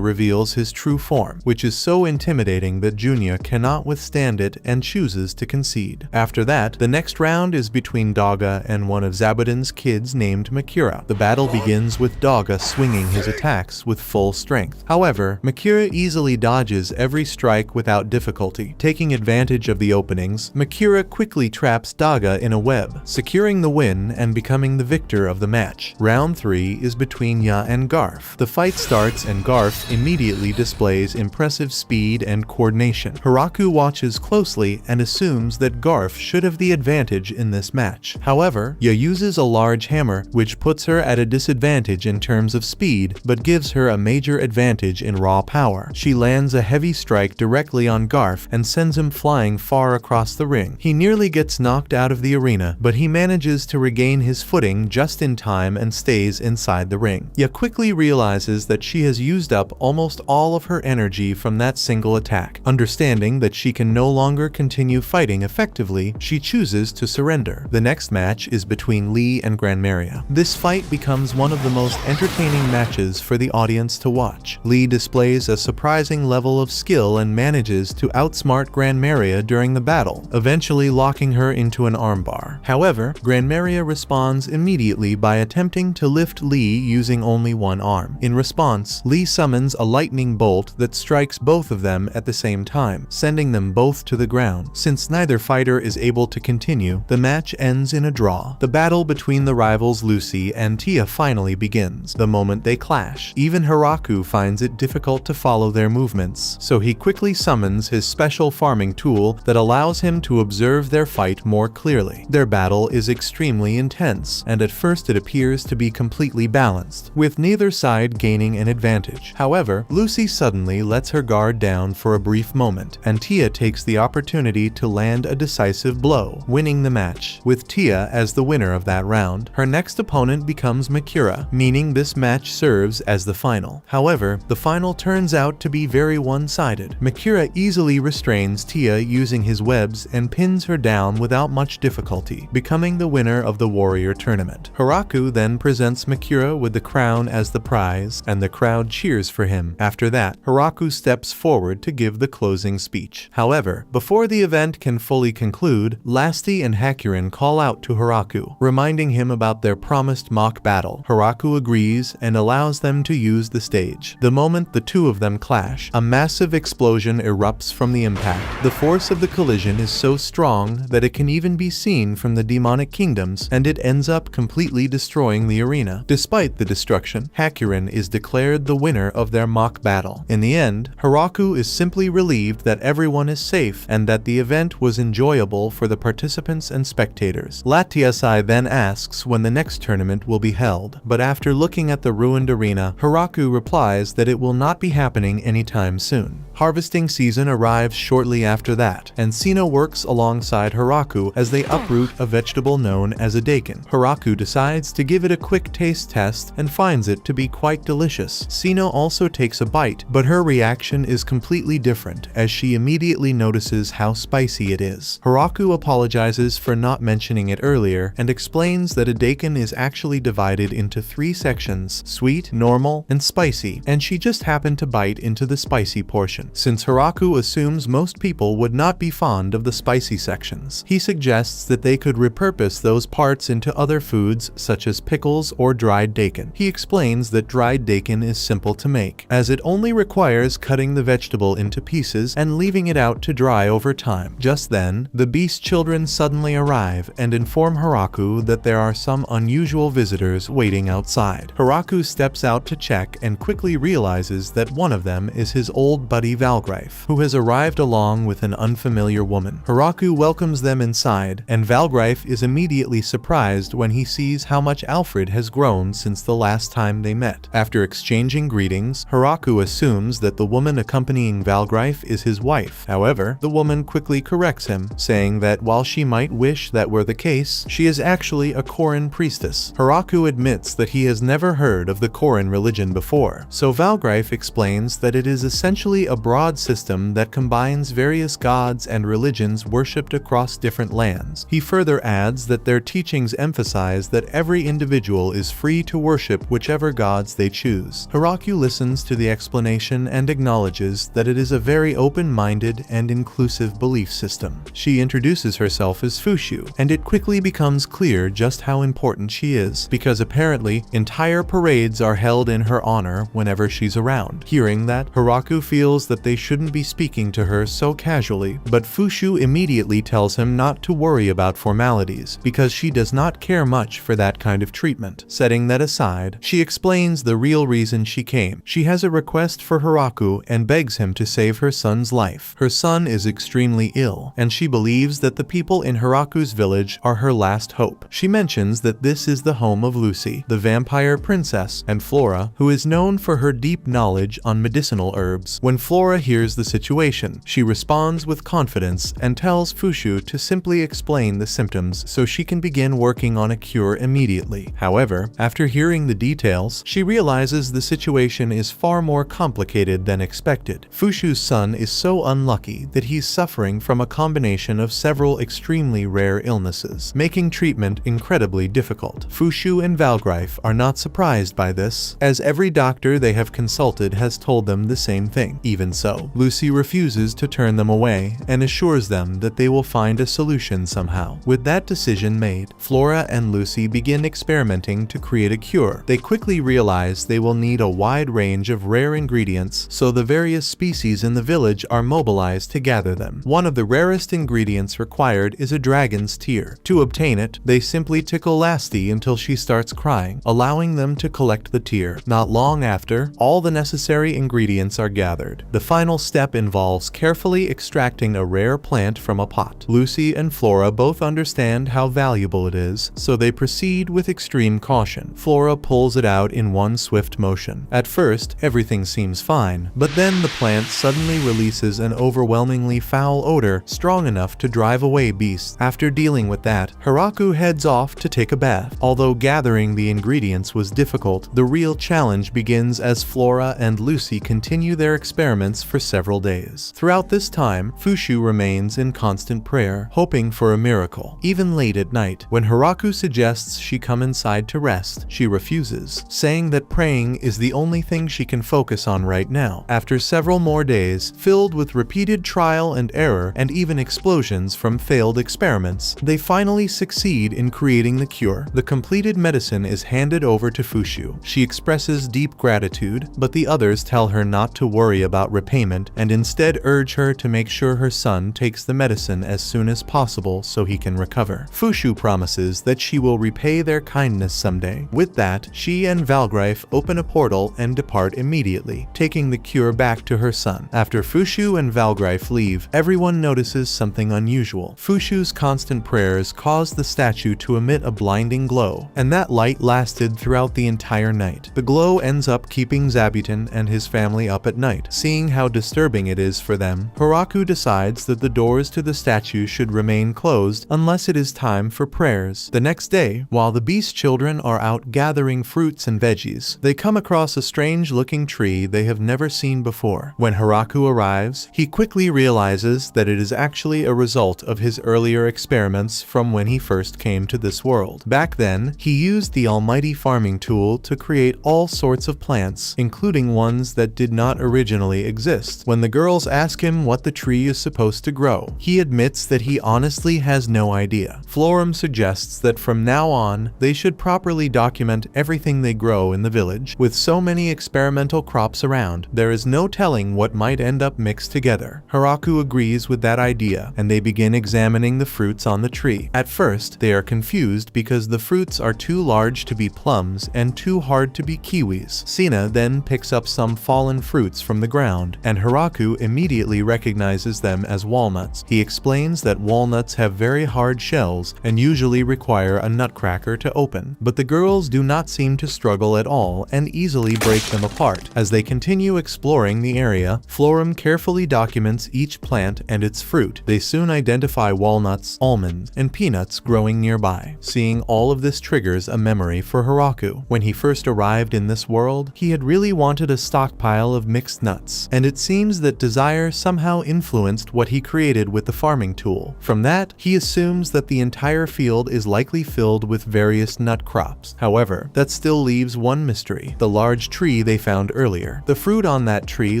reveals his true form, which is so intimidating that Junya cannot withstand it and chooses to concede. After that, the next round is between Dogga and one of Zabudan's kids named Makura. The battle begins with Dogga swinging his attacks with full strength. However, Makura easily dodges every strike without difficulty. Taking advantage of the openings, Makura quickly traps Dogga in a web, securing the win and becoming the victor of the match. Round 3 is between Ya and Garf. The fight starts and Garf immediately displays impressive speed and coordination. Hiraku watches closely and assumes that Garf should have the advantage in this match. However, Ya uses a large hammer, which puts her at a disadvantage in terms of speed, but gives her a major advantage in raw power. She lands a heavy strike directly on Garf and sends him flying far across the ring. He nearly gets knocked out of the arena, but he manages to regain his footing just in time and stays inside the ring. Ya quickly realizes that she has used up almost all of her energy from that single attack. Understanding that she can no longer continue fighting effectively, she chooses to surrender. The next match is between Lee and Granmaria. This fight becomes one of the most entertaining matches for the audience to watch. Lee displays a surprising level of skill and manages to outsmart Granmaria during the battle, eventually locking her into an armbar. However, Granmaria responds immediately by attempting to lift Lee using only one arm. In response, Lee summons a lightning bolt that strikes both of them at the same time, sending them both to the ground. Since neither fighter is able to continue, the match ends in a draw. The battle between the rivals Lucy and Tia finally begins. The moment they clash, even Hiraku finds it difficult to follow their movements, so he quickly summons his special farming tool that allows him to observe their fight more clearly. Their battle is extremely intense, and at first it appears to be completely balanced, with neither side gaining an advantage. However, Lucy suddenly lets her guard down for a brief moment, and Tia takes the opportunity to land a decisive blow, winning the match. With Tia as the winner of that round, her next opponent becomes Makura, meaning this match serves as the final. However, the final turns out to be very one-sided. Makura easily restrains Tia using his webs and pins her down without much difficulty, becoming the winner of the warrior tournament. Hiraku then presents Makura with the crown as the prize, and the crowd cheers for him. After that, Hiraku steps forward to give the closing speech. However, before the event can fully conclude, Lasti and Hakurin call out to Hiraku, reminding him about their promised mock battle. Hiraku agrees and allows them to use the stage. The moment the two of them clash, a massive explosion erupts from the impact. The force of the collision is so strong that it can even be seen from the demonic kingdoms, and it ends up completely destroying the arena. Despite the destruction, Hakurin is declared the winner of their mock battle. In the end, Hiraku is simply relieved that everyone is safe and that the event was enjoyable for the participants and spectators. Latiasai then asks when the next tournament will be held, but after looking at the ruined arena, Hiraku replies that it will not be happening anytime soon. Harvesting season arrives shortly after that, and Sino works alongside Hiraku as they uproot a vegetable known as a daikon. Hiraku decides to give it a quick taste test and finds it to be quite delicious. Sino also takes a bite, but her reaction is completely different as she immediately notices how spicy it is. Hiraku apologizes for not mentioning it earlier and explains that a daikon is actually divided into 3 sections: sweet, normal, and spicy, and she just happened to bite into the spicy portion. Since Hiraku assumes most people would not be fond of the spicy sections, he suggests that they could repurpose those parts into other foods such as pickles or dried daikon. He explains that dried daikon is simple to make, as it only requires cutting the vegetable into pieces and leaving it out to dry over time. Just then, the beast children suddenly arrive and inform Hiraku that there are some unusual visitors waiting outside. Hiraku steps out to check and quickly realizes that one of them is his old buddy Lady Valgrife, who has arrived along with an unfamiliar woman. Hiraku welcomes them inside, and Valgrife is immediately surprised when he sees how much Alfred has grown since the last time they met. After exchanging greetings, Hiraku assumes that the woman accompanying Valgrife is his wife. However, the woman quickly corrects him, saying that while she might wish that were the case, she is actually a Korin priestess. Hiraku admits that he has never heard of the Korin religion before, so Valgrife explains that it is essentially a broad system that combines various gods and religions worshipped across different lands. He further adds that their teachings emphasize that every individual is free to worship whichever gods they choose. Hiraku listens to the explanation and acknowledges that it is a very open-minded and inclusive belief system. She introduces herself as Fushu, and it quickly becomes clear just how important she is, because apparently entire parades are held in her honor whenever she's around. Hearing that, Hiraku feels that they shouldn't be speaking to her so casually, but Fushu immediately tells him not to worry about formalities, because she does not care much for that kind of treatment. Setting that aside, she explains the real reason she came. She has a request for Hiraku and begs him to save her son's life. Her son is extremely ill, and she believes that the people in Hiraku's village are her last hope. She mentions that this is the home of Lucy, the vampire princess, and Flora, who is known for her deep knowledge on medicinal herbs. When Flora hears the situation, she responds with confidence and tells Fushu to simply explain the symptoms so she can begin working on a cure immediately. However, after hearing the details, she realizes the situation is far more complicated than expected. Fushu's son is so unlucky that he's suffering from a combination of several extremely rare illnesses, making treatment incredibly difficult. Fushu and Valgrife are not surprised by this, as every doctor they have consulted has told them the same thing. Even so, Lucy refuses to turn them away and assures them that they will find a solution somehow. With that decision made, Flora and Lucy begin experimenting to create a cure. They quickly realize they will need a wide range of rare ingredients, so the various species in the village are mobilized to gather them. One of the rarest ingredients required is a dragon's tear. To obtain it, they simply tickle Lasti until she starts crying, allowing them to collect the tear. Not long after, all the necessary ingredients are gathered. The final step involves carefully extracting a rare plant from a pot. Lucy and Flora both understand how valuable it is, so they proceed with extreme caution. Flora pulls it out in one swift motion. At first, everything seems fine, but then the plant suddenly releases an overwhelmingly foul odor strong enough to drive away beasts. After dealing with that, Hiraku heads off to take a bath. Although gathering the ingredients was difficult, the real challenge begins as Flora and Lucy continue their experiments for several days. Throughout this time, Fushu remains in constant prayer, hoping for a miracle. Even late at night, when Hiraku suggests she come inside to rest, she refuses, saying that praying is the only thing she can focus on right now. After several more days, filled with repeated trial and error and even explosions from failed experiments, they finally succeed in creating the cure. The completed medicine is handed over to Fushu. She expresses deep gratitude, but the others tell her not to worry about repayment and instead urge her to make sure her son takes the medicine as soon as possible so he can recover. Fushu promises that she will repay their kindness someday. With that, she and Valgrife open a portal and depart immediately, taking the cure back to her son. After Fushu and Valgrife leave, everyone notices something unusual. Fushu's constant prayers cause the statue to emit a blinding glow, and that light lasted throughout the entire night. The glow ends up keeping Zabuton and his family up at night. Seeing how disturbing it is for them, Hiraku decides that the doors to the statue should remain closed unless it is time for prayers. The next day, while the beast children are out gathering fruits and veggies, they come across a strange-looking tree they have never seen before. When Hiraku arrives, he quickly realizes that it is actually a result of his earlier experiments from when he first came to this world. Back then, he used the almighty farming tool to create all sorts of plants, including ones that did not originally exist. When the girls ask him what the tree is supposed to grow, he admits that he honestly has no idea. Florum suggests that from now on, they should properly document everything they grow in the village. With so many experimental crops around, there is no telling what might end up mixed together. Hiraku agrees with that idea, and they begin examining the fruits on the tree. At first, they are confused because the fruits are too large to be plums and too hard to be kiwis. Sina then picks up some fallen fruits from the ground ground, and Hiraku immediately recognizes them as walnuts. He explains that walnuts have very hard shells and usually require a nutcracker to open, but the girls do not seem to struggle at all and easily break them apart. As they continue exploring the area, Florum carefully documents each plant and its fruit. They soon identify walnuts, almonds, and peanuts growing nearby. Seeing all of this triggers a memory for Hiraku. When he first arrived in this world, he had really wanted a stockpile of mixed nuts, and it seems that desire somehow influenced what he created with the farming tool. From that, he assumes that the entire field is likely filled with various nut crops. However, that still leaves one mystery: the large tree they found earlier. The fruit on that tree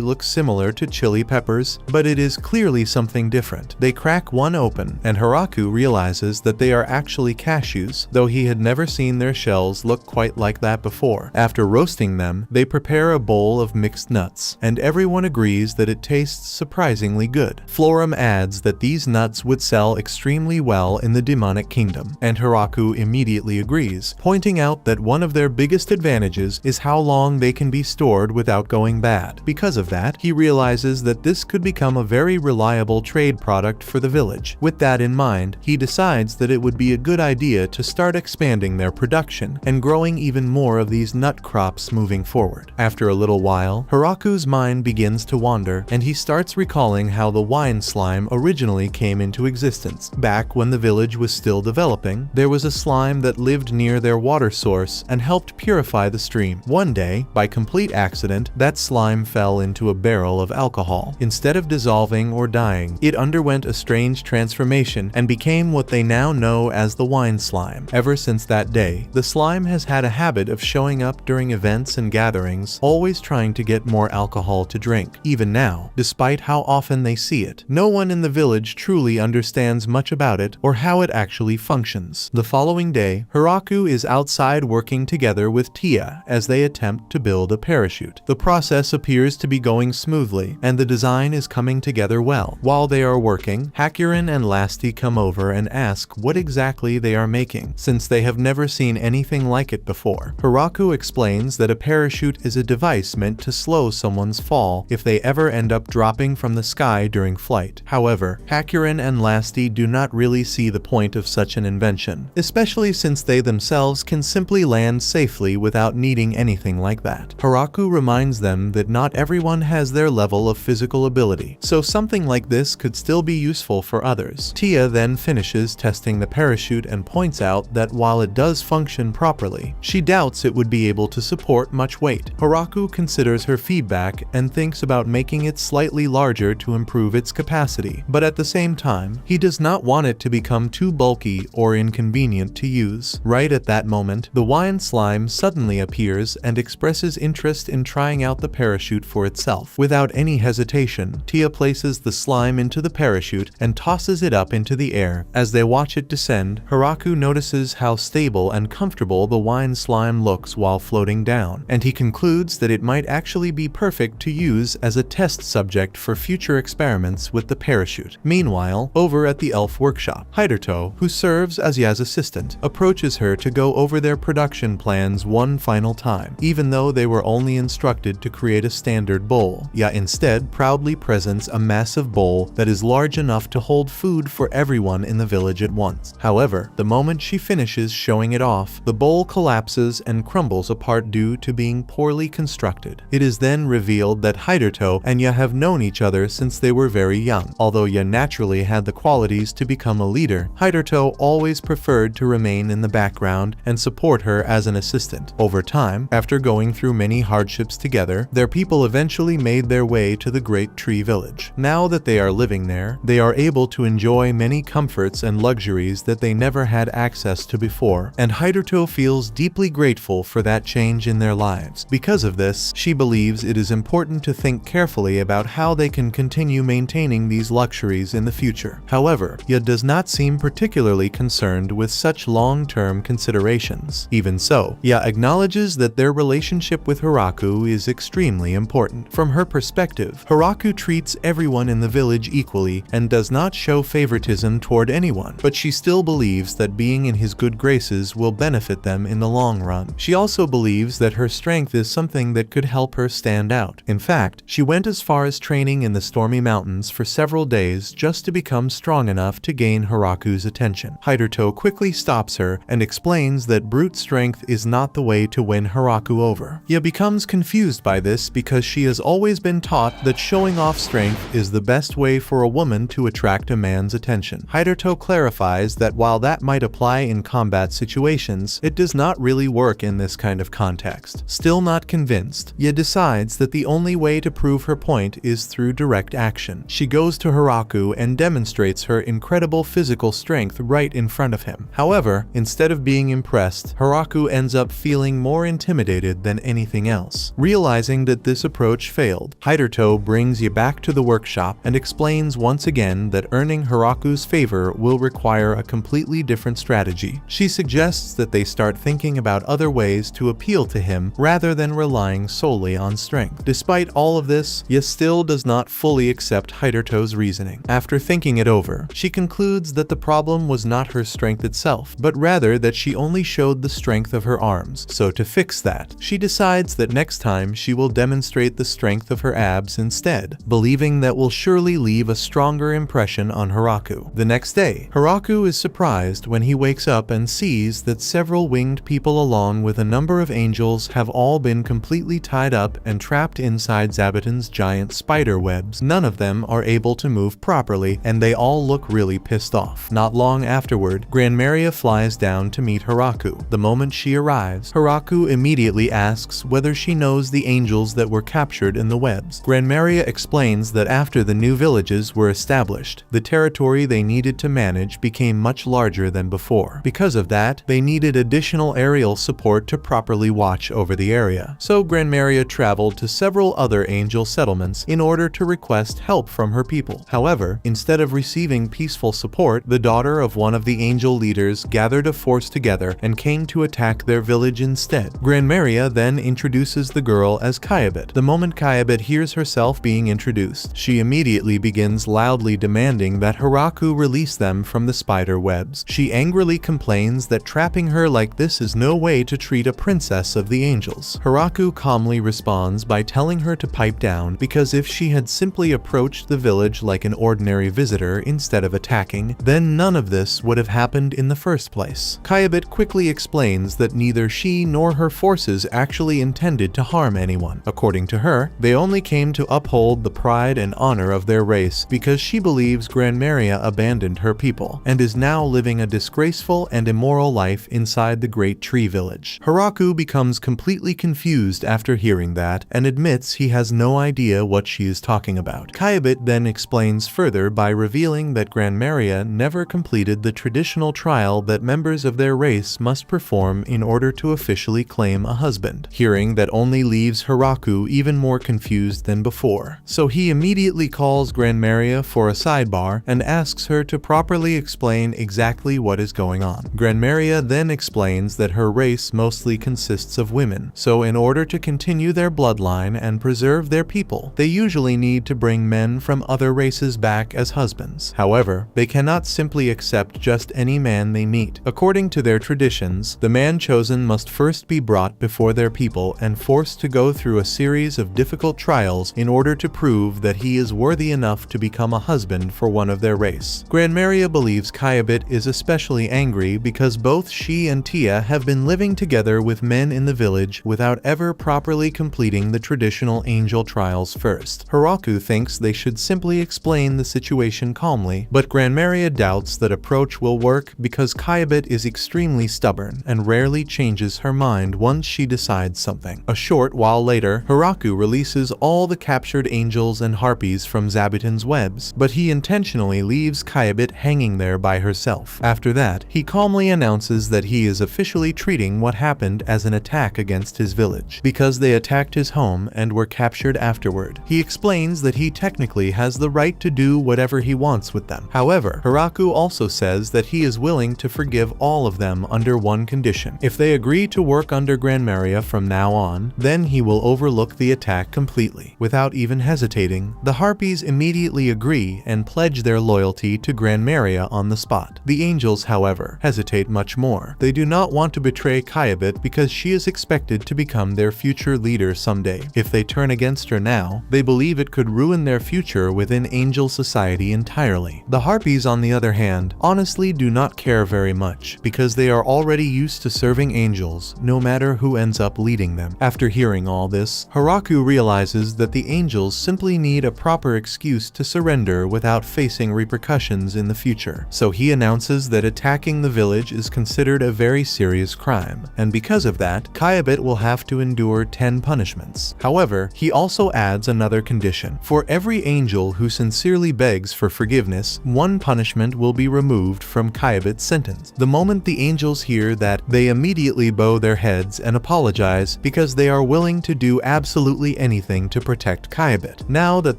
looks similar to chili peppers, but it is clearly something different. They crack one open, and Hiraku realizes that they are actually cashews, though he had never seen their shells look quite like that before. After roasting them, they prepare a bowl of mixed nuts, and everyone agrees that it tastes surprisingly good. Florum adds that these nuts would sell extremely well in the demonic kingdom, and Hiraku immediately agrees, pointing out that one of their biggest advantages is how long they can be stored without going bad. Because of that, he realizes that this could become a very reliable trade product for the village. With that in mind, he decides that it would be a good idea to start expanding their production and growing even more of these nut crops moving forward. After a little while, Hiraku's mind begins to wander, and he starts recalling how the wine slime originally came into existence. Back when the village was still developing, there was a slime that lived near their water source and helped purify the stream. One day, by complete accident, that slime fell into a barrel of alcohol. Instead of dissolving or dying, it underwent a strange transformation and became what they now know as the wine slime. Ever since that day, the slime has had a habit of showing up during events and gatherings, always trying to get more alcohol to drink. Even now, despite how often they see it, no one in the village truly understands much about it or how it actually functions. The following day, Hiraku is outside working together with Tia as they attempt to build a parachute. The process appears to be going smoothly, and the design is coming together well. While they are working, Hakurin and Lasti come over and ask what exactly they are making, since they have never seen anything like it before. Hiraku explains that a parachute is a device meant to slow someone's fall if they ever end up dropping from the sky during flight. However, Hakurin and Lasti do not really see the point of such an invention, especially since they themselves can simply land safely without needing anything like that. Hiraku reminds them that not everyone has their level of physical ability, so something like this could still be useful for others. Tia then finishes testing the parachute and points out that while it does function properly, she doubts it would be able to support much weight. Hiraku considers her feedback and thinks about making it slightly larger to improve its capacity, but at the same time, he does not want it to become too bulky or inconvenient to use. Right at that moment, the wine slime suddenly appears and expresses interest in trying out the parachute for itself. Without any hesitation, Tia places the slime into the parachute and tosses it up into the air. As they watch it descend, Hiraku notices how stable and comfortable the wine slime looks while floating down, and he concludes that it might actually be perfect to use as a test subject for future experiments with the parachute. Meanwhile, over at the elf workshop, Hiraku, who serves as Ya's assistant, approaches her to go over their production plans one final time. Even though they were only instructed to create a standard bowl, Ya instead proudly presents a massive bowl that is large enough to hold food for everyone in the village at once. However, the moment she finishes showing it off, the bowl collapses and crumbles apart due to being poorly constructed. It is then revealed that Hiraku and Ya have known each other since they were very young. Although Ya naturally had the qualities to become a leader, Hiraku always preferred to remain in the background and support her as an assistant. Over time, after going through many hardships together, their people eventually made their way to the Great Tree Village. Now that they are living there, they are able to enjoy many comforts and luxuries that they never had access to before, and Hiraku feels deeply grateful for that change in their lives. Because of this, she believes it is important to think carefully about how they can continue maintaining these luxuries in the future. However, Ya does not seem particularly concerned with such long-term considerations. Even so, Ya acknowledges that their relationship with Hiraku is extremely important. From her perspective, Hiraku treats everyone in the village equally and does not show favoritism toward anyone, but she still believes that being in his good graces will benefit them in the long run. She also believes that her strength is something that could help her stand out. In fact, fact, she went as far as training in the stormy mountains for several days just to become strong enough to gain Hiraku's attention. Hiraku quickly stops her and explains that brute strength is not the way to win Hiraku over. He becomes confused by this because she has always been taught that showing off strength is the best way for a woman to attract a man's attention. Hiraku clarifies that while that might apply in combat situations, it does not really work in this kind of context. Still not convinced, Ye decides that the only way to prove her point is through direct action. She goes to Hiraku and demonstrates her incredible physical strength right in front of him. However, instead of being impressed, Hiraku ends up feeling more intimidated than anything else. Realizing that this approach failed, Hiraku brings Ye back to the workshop and explains once again that earning Hiraku's favor will require a completely different strategy. She suggests that they start thinking about other ways to appeal to him rather than relying solely on strength. Despite all of this, Ye still does not fully accept Hiraku's reasoning. After thinking it over, she concludes that the problem was not her strength itself, but rather that she only showed the strength of her arms. So to fix that, she decides that next time she will demonstrate the strength of her abs instead, believing that will surely leave a stronger impression on Hiraku. The next day, Hiraku is surprised when he wakes up and sees that several winged people along with a number of angels have all been completely tied up and trapped inside Zabuton's giant spider webs. None of them are able to move properly, and they all look really pissed off. Not long afterward, Granmaria flies down to meet Hiraku. The moment she arrives, Hiraku immediately asks whether she knows the angels that were captured in the webs. Granmaria explains that after the new villages were established, the territory they needed to manage became much larger than before. Because of that, they needed additional aerial support to properly watch over the area. So Granmaria traveled to several other angel settlements in order to request help from her people. However, instead of receiving peaceful support, the daughter of one of the angel leaders gathered a force together and came to attack their village instead. Granmaria then introduces the girl as Kyabit. The moment Kyabit hears herself being introduced, she immediately begins loudly demanding that Hiraku release them from the spider webs. She angrily complains that trapping her like this is no way to treat a princess of the angels. Hiraku calmly responds by telling her to pipe down, because if she had simply approached the village like an ordinary visitor instead of attacking, then none of this would have happened in the first place. Kyabit quickly explains that neither she nor her forces actually intended to harm anyone. According to her, they only came to uphold the pride and honor of their race because she believes Granmaria abandoned her people and is now living a disgraceful and immoral life inside the Great Tree Village. Hiraku becomes completely confused after hearing that and admits he has no idea what she is talking about. Kyabit then explains further by revealing that Granmaria never completed the traditional trial that members of their race must perform in order to officially claim a husband. Hearing that only leaves Hiraku even more confused than before. So he immediately calls Granmaria for a sidebar and asks her to properly explain exactly what is going on. Granmaria then explains that her race mostly consists of women, so in order to continue their bloodline and preserve their people, they usually need to bring men from other races back as husbands. However, they cannot simply accept just any man they meet. According to their traditions, the man chosen must first be brought before their people and forced to go through a series of difficult trials in order to prove that he is worthy enough to become a husband for one of their race. Granmaria believes Kyabit is especially angry because both she and Tia have been living together with men in the village without ever properly completing the traditional angel trials first. Hiraku thinks they should simply explain the situation calmly, but Granmaria doubts that approach will work because Kyabit is extremely stubborn and rarely changes her mind once she decides something. A short while later, Hiraku releases all the captured angels and harpies from Zabuton's webs, but he intentionally leaves Kyabit hanging there by herself. After that, he calmly announces that he is officially treating what happened as an attack against his village, because they attacked his home and were captured afterward. He explains that he technically has the right to do whatever he wants with them. However, Hiraku also says that he is willing to forgive all of them under one condition. If they agree to work under Granmaria from now on, then he will overlook the attack completely. Without even hesitating, the harpies immediately agree and pledge their loyalty to Granmaria on the spot. The angels, however, hesitate much more. They do not want to betray Kyabit because she is expected to become their future leader someday. If they turn against against her now, they believe it could ruin their future within angel society entirely. The Harpies, on the other hand, honestly do not care very much, because they are already used to serving angels, no matter who ends up leading them. After hearing all this, Hiraku realizes that the angels simply need a proper excuse to surrender without facing repercussions in the future. So he announces that attacking the village is considered a very serious crime, and because of that, Kyabit will have to endure 10 punishments. However, he also adds another condition. For every angel who sincerely begs for forgiveness, one punishment will be removed from Kyabit's sentence. The moment the angels hear that, they immediately bow their heads and apologize because they are willing to do absolutely anything to protect Kyabit. Now that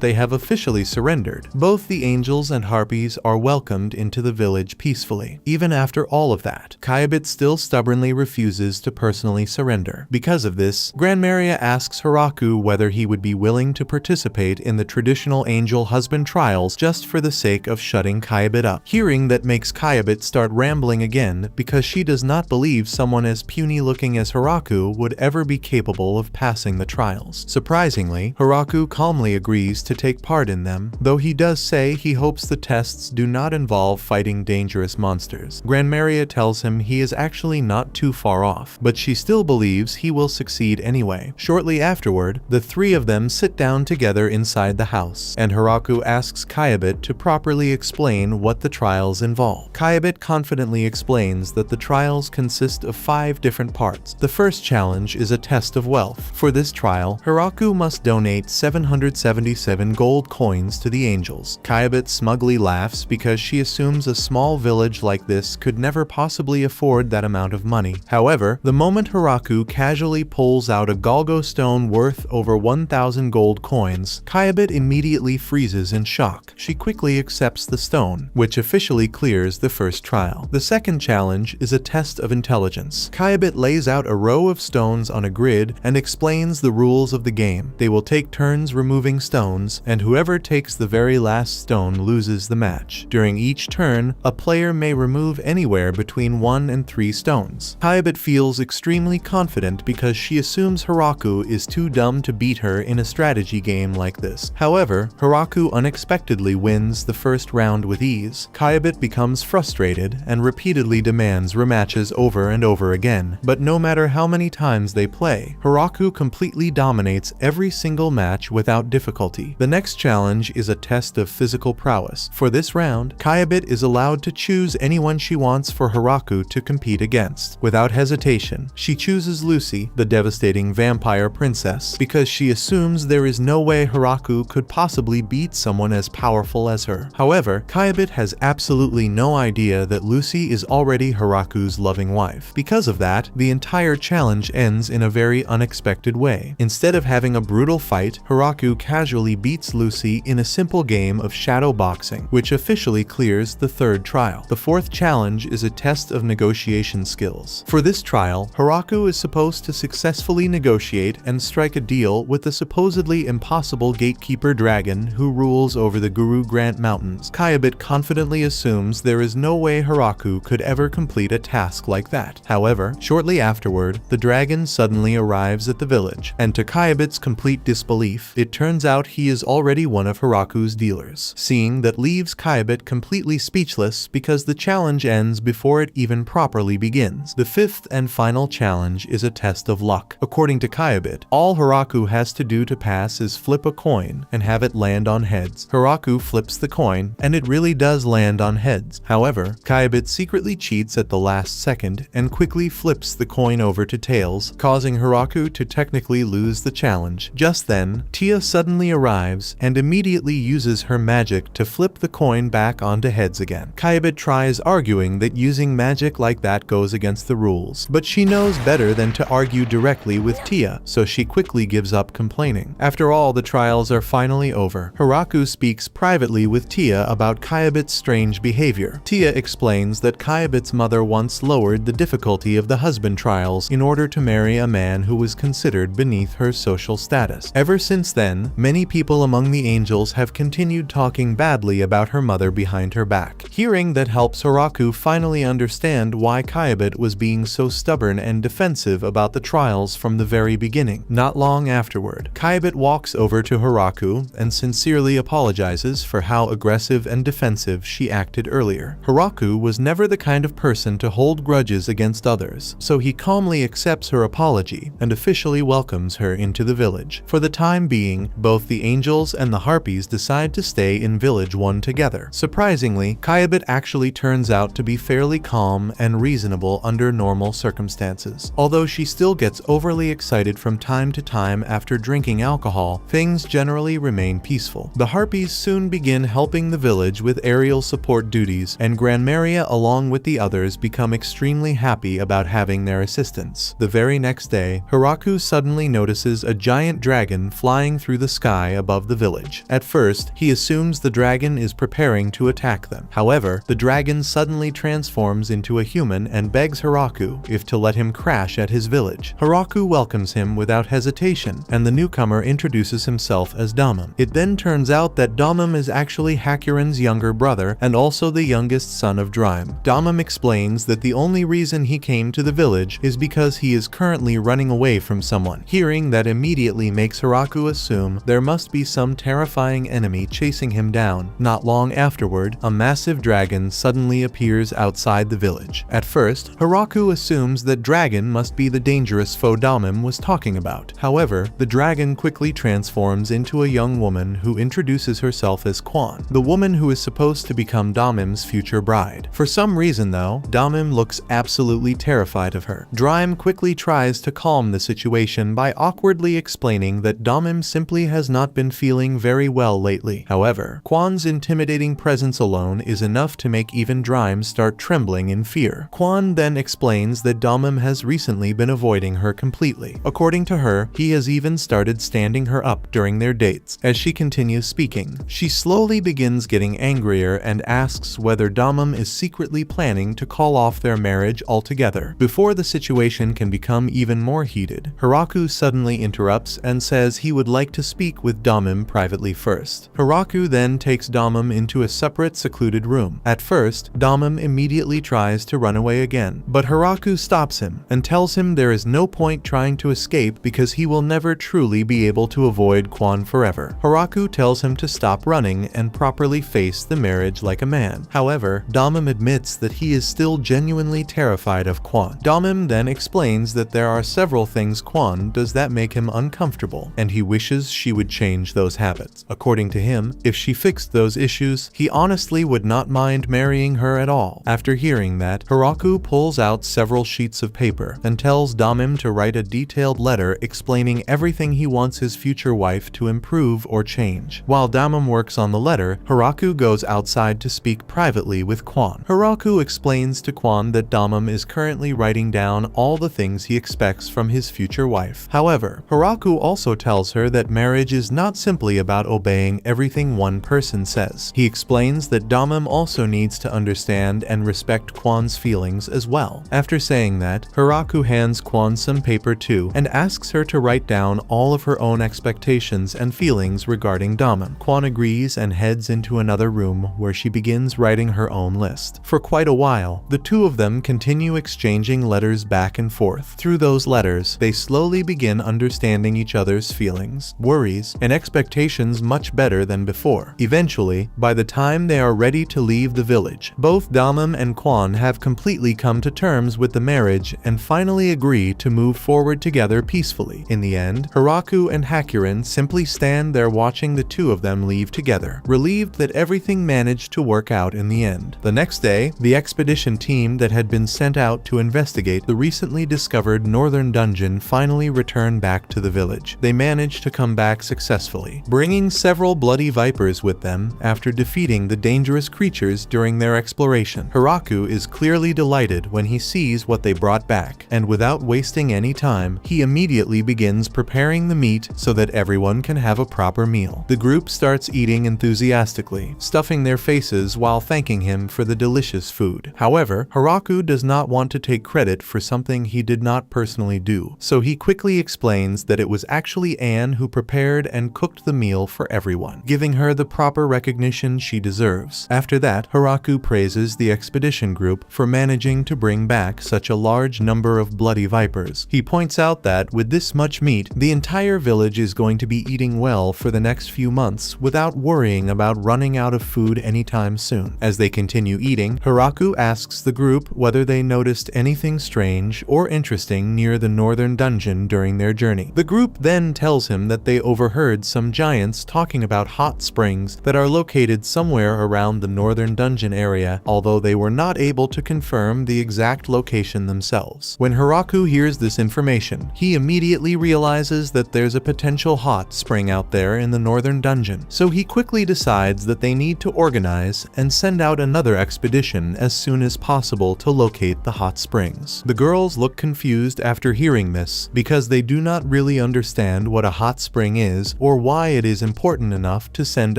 they have officially surrendered, both the angels and Harpies are welcomed into the village peacefully. Even after all of that, Kyabit still stubbornly refuses to personally surrender. Because of this, Grandmaria asks Hiraku whether he would be willing to participate in the traditional angel husband trials just for the sake of shutting Kyabit up. Hearing that makes Kyabit start rambling again because she does not believe someone as puny looking as Hiraku would ever be capable of passing the trials. Surprisingly, Hiraku calmly agrees to take part in them, though he does say he hopes the tests do not involve fighting dangerous monsters. Grandmaria tells him he is actually not too far off, but she still believes he will succeed anyway. Shortly afterward, the three of them sit down together inside the house, and Hiraku asks Kyabit to properly explain what the trials involve. Kyabit confidently explains that the trials consist of 5 different parts. The first challenge is a test of wealth. For this trial, Hiraku must donate 777 gold coins to the angels. Kyabit smugly laughs because she assumes a small village like this could never possibly afford that amount of money. However, the moment Hiraku casually pulls out a Galgo stone worth over 1,000 gold coins, Kyabit immediately freezes in shock. She quickly accepts the stone, which officially clears the first trial. The second challenge is a test of intelligence. Kyabit lays out a row of stones on a grid and explains the rules of the game. They will take turns removing stones, and whoever takes the very last stone loses the match. During each turn, a player may remove anywhere between 1 and 3 stones. Kyabit feels extremely confident because she assumes Hiraku is too dumb to beat her in a strategy game like this. However, Hiraku unexpectedly wins the first round with ease. Kyabit becomes frustrated and repeatedly demands rematches over and over again, but no matter how many times they play, Hiraku completely dominates every single match without difficulty. The next challenge is a test of physical prowess. For this round, Kyabit is allowed to choose anyone she wants for Hiraku to compete against. Without hesitation, she chooses Lucy, the devastating vampire princess, because she assumes there is no way Hiraku could possibly beat someone as powerful as her. However, Kyabit has absolutely no idea that Lucy is already Hiraku's loving wife. Because of that, the entire challenge ends in a very unexpected way. Instead of having a brutal fight, Hiraku casually beats Lucy in a simple game of shadow boxing, which officially clears the third trial. The fourth challenge is a test of negotiation skills. For this trial, Hiraku is supposed to successfully negotiate and strike a deal with the supposedly impossible gatekeeper dragon who rules over the Guru Grant Mountains. Kyabit confidently assumes there is no way Hiraku could ever complete a task like that. However, shortly afterward, the dragon suddenly arrives at the village, and to Kyabit's complete disbelief, it turns out he is already one of Hiraku's dealers. Seeing that leaves Kyabit completely speechless because the challenge ends before it even properly begins. The fifth and final challenge is a test of luck. According to Kyabit, all Hiraku has to do to pass is flip a coin and have it land on heads. Hiraku flips the coin, and it really does land on heads. However, Kyabit secretly cheats at the last second and quickly flips the coin over to tails, causing Hiraku to technically lose the challenge. Just then, Tia suddenly arrives and immediately uses her magic to flip the coin back onto heads again. Kyabit tries arguing that using magic like that goes against the rules, but she knows better than to argue directly with Tia, so she quickly gives up complaining. After all the trials are finally over, Hiraku speaks privately with Tia about Kyabit's strange behavior. Tia explains that Kyabit's mother once lowered the difficulty of the husband trials in order to marry a man who was considered beneath her social status. Ever since then, many people among the angels have continued talking badly about her mother behind her back. Hearing that helps Hiraku finally understand why Kyabit was being so stubborn and defensive about the trials from the very beginning. Not long afterward, afterward. Kayabit walks over to Hiraku and sincerely apologizes for how aggressive and defensive she acted earlier. Hiraku was never the kind of person to hold grudges against others, so he calmly accepts her apology and officially welcomes her into the village. For the time being, both the angels and the harpies decide to stay in Village 1 together. Surprisingly, Kayabit actually turns out to be fairly calm and reasonable under normal circumstances. Although she still gets overly excited from time to time after drinking alcohol, things generally remain peaceful. The harpies soon begin helping the village with aerial support duties, and Granmaria along with the others become extremely happy about having their assistance. The very next day, Hiraku suddenly notices a giant dragon flying through the sky above the village. At first, he assumes the dragon is preparing to attack them. However, the dragon suddenly transforms into a human and begs Hiraku if to let him crash at his village. Hiraku welcomes him without hesitation, and the newcomer introduces himself as Damam. It then turns out that Damam is actually Hakuren's younger brother and also the youngest son of Drime. Damam explains that the only reason he came to the village is because he is currently running away from someone. Hearing that immediately makes Hiraku assume there must be some terrifying enemy chasing him down. Not long afterward, a massive dragon suddenly appears outside the village. At first, Hiraku assumes that dragon must be the dangerous foe Damam was talking about. However, the dragon quickly transforms into a young woman who introduces herself as Quan, the woman who is supposed to become Damam's future bride. For some reason though, Damam looks absolutely terrified of her. Drime quickly tries to calm the situation by awkwardly explaining that Damam simply has not been feeling very well lately. However, Quan's intimidating presence alone is enough to make even Drime start trembling in fear. Quan then explains that Damam has recently been avoiding her completely. According to her, he has even started standing her up during their dates. As she continues speaking, she slowly begins getting angrier and asks whether Damam is secretly planning to call off their marriage altogether. Before the situation can become even more heated, Hiraku suddenly interrupts and says he would like to speak with Damam privately first. Hiraku then takes Damam into a separate secluded room. At first, Damam immediately tries to run away again, but Hiraku stops him and tells him there is no point trying to escape because he will never truly be able to avoid Quan forever. Hiraku tells him to stop running and properly face the marriage like a man. However, Damam admits that he is still genuinely terrified of Quan. Damam then explains that there are several things Quan does that make him uncomfortable, and he wishes she would change those habits. According to him, if she fixed those issues, he honestly would not mind marrying her at all. After hearing that, Hiraku pulls out several sheets of paper and tells Damam to write a detailed letter explaining everything he wants his future wife to improve or change. While Damam works on the letter, Hiraku goes outside to speak privately with Quan. Hiraku explains to Quan that Damam is currently writing down all the things he expects from his future wife. However, Hiraku also tells her that marriage is not simply about obeying everything one person says. He explains that Damam also needs to understand and respect Quan's feelings as well. After saying that, Hiraku hands Quan some paper too and asks her to write down all of her own expectations and feelings regarding Damam. Quan agrees and heads into another room where she begins writing her own list. For quite a while, the two of them continue exchanging letters back and forth. Through those letters, they slowly begin understanding each other's feelings, worries, and expectations much better than before. Eventually, by the time they are ready to leave the village, both Damam and Quan have completely come to terms with the marriage and finally agree to move forward together peacefully. In the end, Hiraku and Hakuren simply stand there watching the two of them leave together, relieved that everything managed to work out in the end. The next day, the expedition team that had been sent out to investigate the recently discovered northern dungeon finally returned back to the village. They managed to come back successfully, bringing several bloody vipers with them after defeating the dangerous creatures during their exploration. Hiraku is clearly delighted when he sees what they brought back, and without wasting any time, he immediately begins preparing the meat so that everyone can have a proper meal. The group starts eating enthusiastically, stuffing their faces while thanking him for the delicious food. However, Hiraku does not want to take credit for something he did not personally do, so he quickly explains that it was actually Anne who prepared and cooked the meal for everyone, giving her the proper recognition she deserves. After that, Hiraku praises the expedition group for managing to bring back such a large number of bloody vipers. He points out that with this much meat, the The entire village is going to be eating well for the next few months without worrying about running out of food anytime soon. As they continue eating, Hiraku asks the group whether they noticed anything strange or interesting near the northern dungeon during their journey. The group then tells him that they overheard some giants talking about hot springs that are located somewhere around the northern dungeon area, although they were not able to confirm the exact location themselves. When Hiraku hears this information, he immediately realizes that there's a potential hot spring out there in the northern dungeon, so he quickly decides that they need to organize and send out another expedition as soon as possible to locate the hot springs. The girls look confused after hearing this because they do not really understand what a hot spring is or why it is important enough to send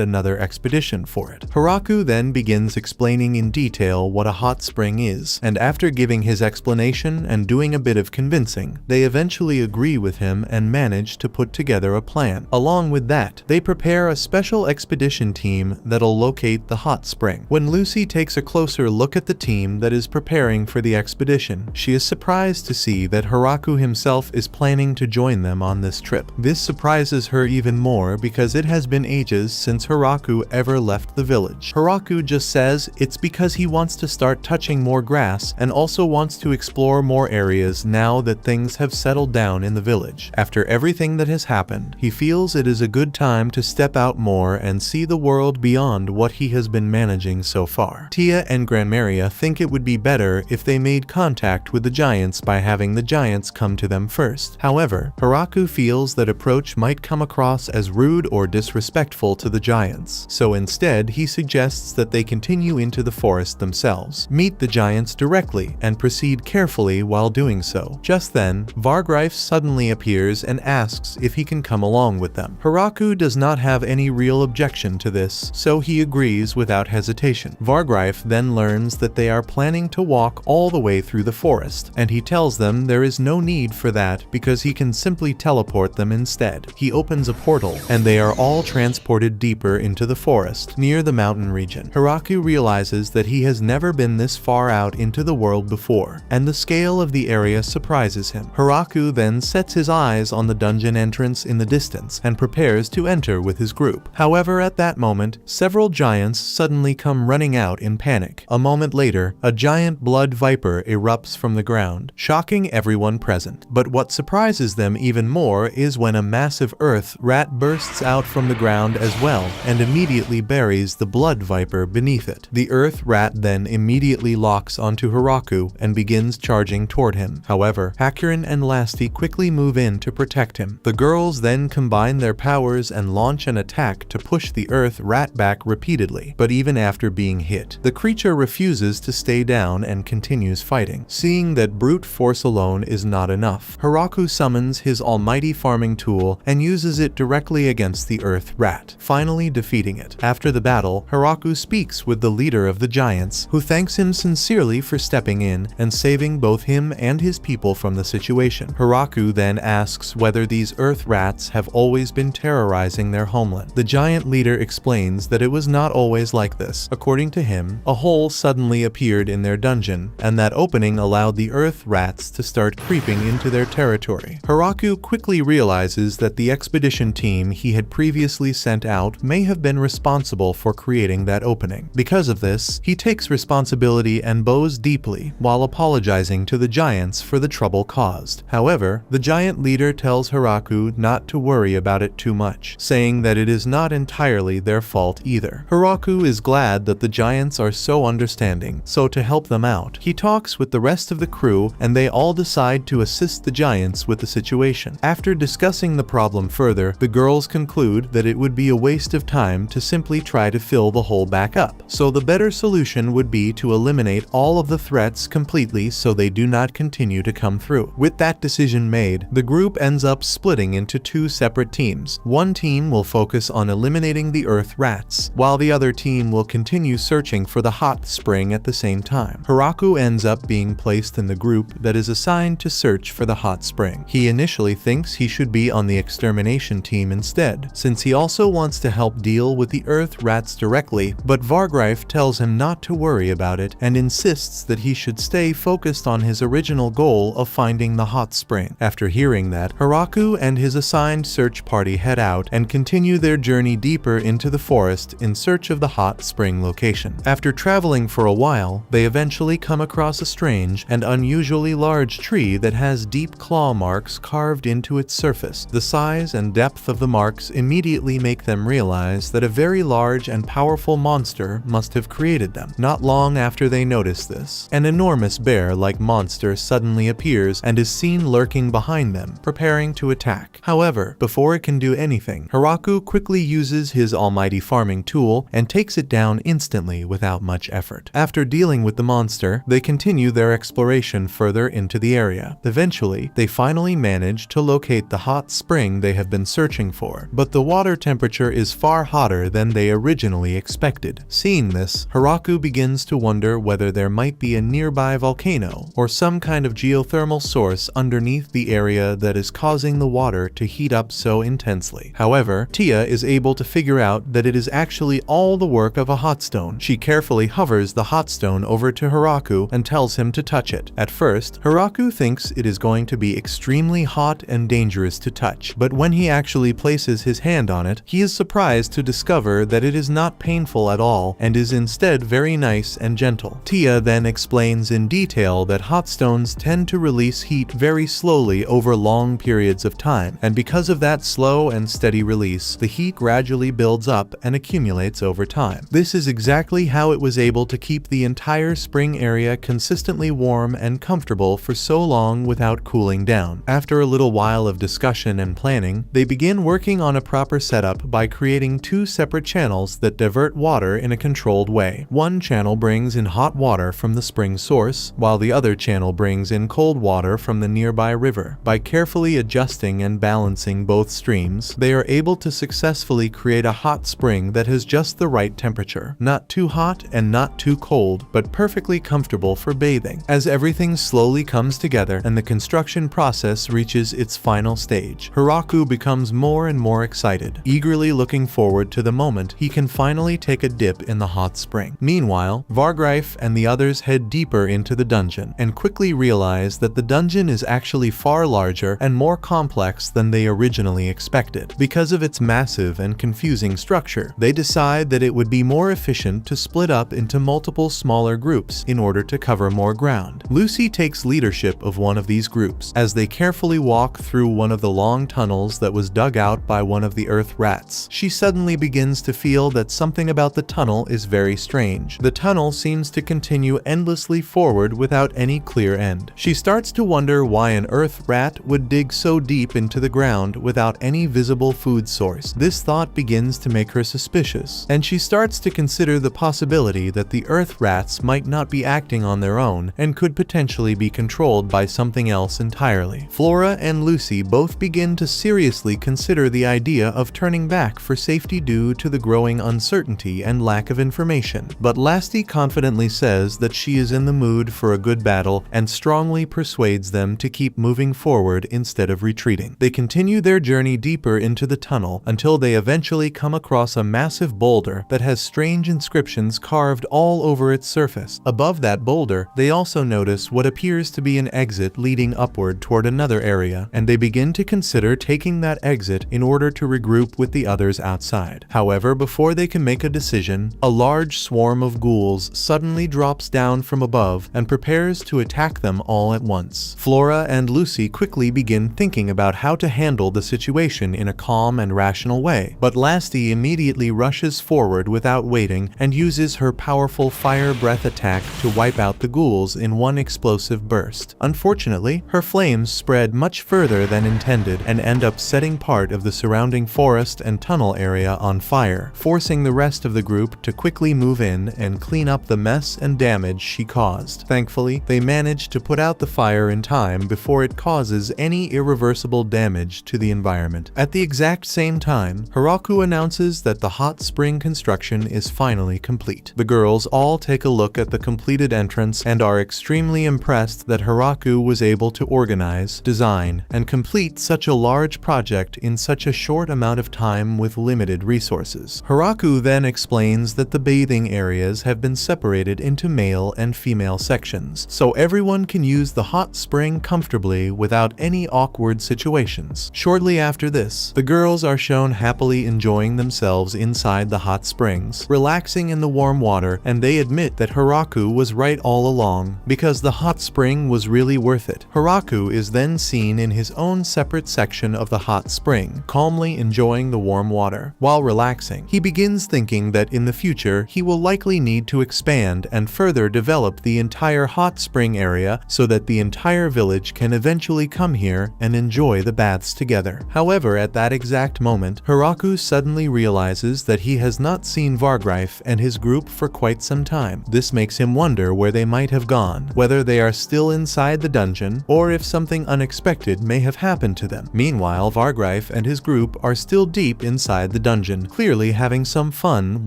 another expedition for it. Hiraku then begins explaining in detail what a hot spring is, and after giving his explanation and doing a bit of convincing, they eventually agree with him and manage to put together a plan. Along with that, they prepare a special expedition team that'll locate the hot spring. When Lucy takes a closer look at the team that is preparing for the expedition, she is surprised to see that Hiraku himself is planning to join them on this trip. This surprises her even more because it has been ages since Hiraku ever left the village. Hiraku just says it's because he wants to start touching more grass and also wants to explore more areas now that things have settled down in the village. After everything that has happened, he feels it is a good time to step out more and see the world beyond what he has been managing so far. Tia and Grandmaria think it would be better if they made contact with the giants by having the giants come to them first. However, Hiraku feels that approach might come across as rude or disrespectful to the giants, so instead he suggests that they continue into the forest themselves, meet the giants directly, and proceed carefully while doing so. Just then, Vargreif suddenly appears and asks if he can come along with them. Hiraku does not have any real objection to this, so he agrees without hesitation. Vargreif then learns that they are planning to walk all the way through the forest, and he tells them there is no need for that because he can simply teleport them instead. He opens a portal, and they are all transported deeper into the forest, near the mountain region. Hiraku realizes that he has never been this far out into the world before, and the scale of the area surprises him. Hiraku then sets his eyes on the dungeon entrance in the distance and prepares to enter with his group. However, at that moment, several giants suddenly come running out in panic. A moment later, a giant blood viper erupts from the ground, shocking everyone present. But what surprises them even more is when a massive earth rat bursts out from the ground as well and immediately buries the blood viper beneath it. The earth rat then immediately locks onto Hiraku and begins charging toward him. However, Hakurin and Lasti quickly move in to protect him. The girls then combine their powers and launch an attack to push the earth rat back repeatedly, but even after being hit, the creature refuses to stay down and continues fighting. Seeing that brute force alone is not enough, Hiraku summons his almighty farming tool and uses it directly against the earth rat, finally defeating it. After the battle, Hiraku speaks with the leader of the giants, who thanks him sincerely for stepping in and saving both him and his people from the situation. Hiraku then asks whether these earth rats have always been terrorizing their homeland. The giant leader explains that it was not always like this. According to him, a hole suddenly appeared in their dungeon, and that opening allowed the earth rats to start creeping into their territory. Hiraku quickly realizes that the expedition team he had previously sent out may have been responsible for creating that opening. Because of this, he takes responsibility and bows deeply while apologizing to the giants for the trouble caused. However, the giant leader tells Hiraku not to worry about it too much, saying that it is not entirely their fault either. Hiraku is glad that the giants are so understanding, so to help them out, he talks with the rest of the crew and they all decide to assist the giants with the situation. After discussing the problem further, the girls conclude that it would be a waste of time to simply try to fill the hole back up, so the better solution would be to eliminate all of the threats completely so they do not continue to come through. With that decision made, the group ends up splitting into two separate teams. One team will focus on eliminating the earth rats, while the other team will continue searching for the hot spring at the same time. Hiraku ends up being placed in the group that is assigned to search for the hot spring. He initially thinks he should be on the extermination team instead, since he also wants to help deal with the earth rats directly, but Vargreif tells him not to worry about it and insists that he should stay focused on his original goal of finding the hot spring. After hearing that, Hiraku Hiraku and his assigned search party head out and continue their journey deeper into the forest in search of the hot spring location. After traveling for a while, they eventually come across a strange and unusually large tree that has deep claw marks carved into its surface. The size and depth of the marks immediately make them realize that a very large and powerful monster must have created them. Not long after they notice this, an enormous bear-like monster suddenly appears and is seen lurking behind them, preparing to attack. However, before it can do anything, Hiraku quickly uses his almighty farming tool and takes it down instantly without much effort. After dealing with the monster, they continue their exploration further into the area. Eventually, they finally manage to locate the hot spring they have been searching for, but the water temperature is far hotter than they originally expected. Seeing this, Hiraku begins to wonder whether there might be a nearby volcano or some kind of geothermal source underneath the area that is causing the water to heat up so intensely. However, Tia is able to figure out that it is actually all the work of a hot stone. She carefully hovers the hot stone over to Hiraku and tells him to touch it. At first, Hiraku thinks it is going to be extremely hot and dangerous to touch, but when he actually places his hand on it, he is surprised to discover that it is not painful at all and is instead very nice and gentle. Tia then explains in detail that hot stones tend to release heat very slowly over long periods of time, and because of that slow and steady release, the heat gradually builds up and accumulates over time. This is exactly how it was able to keep the entire spring area consistently warm and comfortable for so long without cooling down. After a little while of discussion and planning, they begin working on a proper setup by creating two separate channels that divert water in a controlled way. One channel brings in hot water from the spring source, while the other channel brings in cold water from the nearby river. By carefully adjusting and balancing both streams, they are able to successfully create a hot spring that has just the right temperature. Not too hot and not too cold, but perfectly comfortable for bathing. As everything slowly comes together and the construction process reaches its final stage, Hiraku becomes more and more excited, eagerly looking forward to the moment he can finally take a dip in the hot spring. Meanwhile, Vargreif and the others head deeper into the dungeon and quickly realize that the dungeon is actually far larger and more complex than they originally expected. Because of its massive and confusing structure, they decide that it would be more efficient to split up into multiple smaller groups in order to cover more ground. Lucy takes leadership of one of these groups as they carefully walk through one of the long tunnels that was dug out by one of the earth rats. She suddenly begins to feel that something about the tunnel is very strange. The tunnel seems to continue endlessly forward without any clear end. She starts to wonder why an earth rat would dig so deep into the ground without any visible food source. This thought begins to make her suspicious, and she starts to consider the possibility that the earth rats might not be acting on their own and could potentially be controlled by something else entirely. Flora and Lucy both begin to seriously consider the idea of turning back for safety due to the growing uncertainty and lack of information, but Lasty confidently says that she is in the mood for a good battle and strongly persuades them to keep moving forward instead of retreating. They continue their journey deeper into the tunnel until they eventually come across a massive boulder that has strange inscriptions carved all over its surface. Above that boulder, they also notice what appears to be an exit leading upward toward another area, and they begin to consider taking that exit in order to regroup with the others outside. However, before they can make a decision, a large swarm of ghouls suddenly drops down from above and prepares to attack them all at once. Flora and Lucy quickly begin thinking about how to handle the situation in a calm and rational way, but Lasty immediately rushes forward without waiting and uses her powerful fire breath attack to wipe out the ghouls in one explosive burst. Unfortunately, her flames spread much further than intended and end up setting part of the surrounding forest and tunnel area on fire, forcing the rest of the group to quickly move in and clean up the mess and damage she caused. Thankfully, they manage to put out the fire in time before it causes any irreversible damage to the environment. At the exact same time, Hiraku announces that the hot spring construction is finally complete. The girls all take a look at the completed entrance and are extremely impressed that Hiraku was able to organize, design, and complete such a large project in such a short amount of time with limited resources. Hiraku then explains that the bathing areas have been separated into male and female sections, so everyone can use the hot spring comfortably without any awkward awkward situations. Shortly after this, the girls are shown happily enjoying themselves inside the hot springs, relaxing in the warm water, and they admit that Hiraku was right all along, because the hot spring was really worth it. Hiraku is then seen in his own separate section of the hot spring, calmly enjoying the warm water. While relaxing, he begins thinking that in the future he will likely need to expand and further develop the entire hot spring area so that the entire village can eventually come here and enjoy the baths together. However, at that exact moment, Hiraku suddenly realizes that he has not seen Vargreif and his group for quite some time. This makes him wonder where they might have gone, whether they are still inside the dungeon, or if something unexpected may have happened to them. Meanwhile, Vargreif and his group are still deep inside the dungeon, clearly having some fun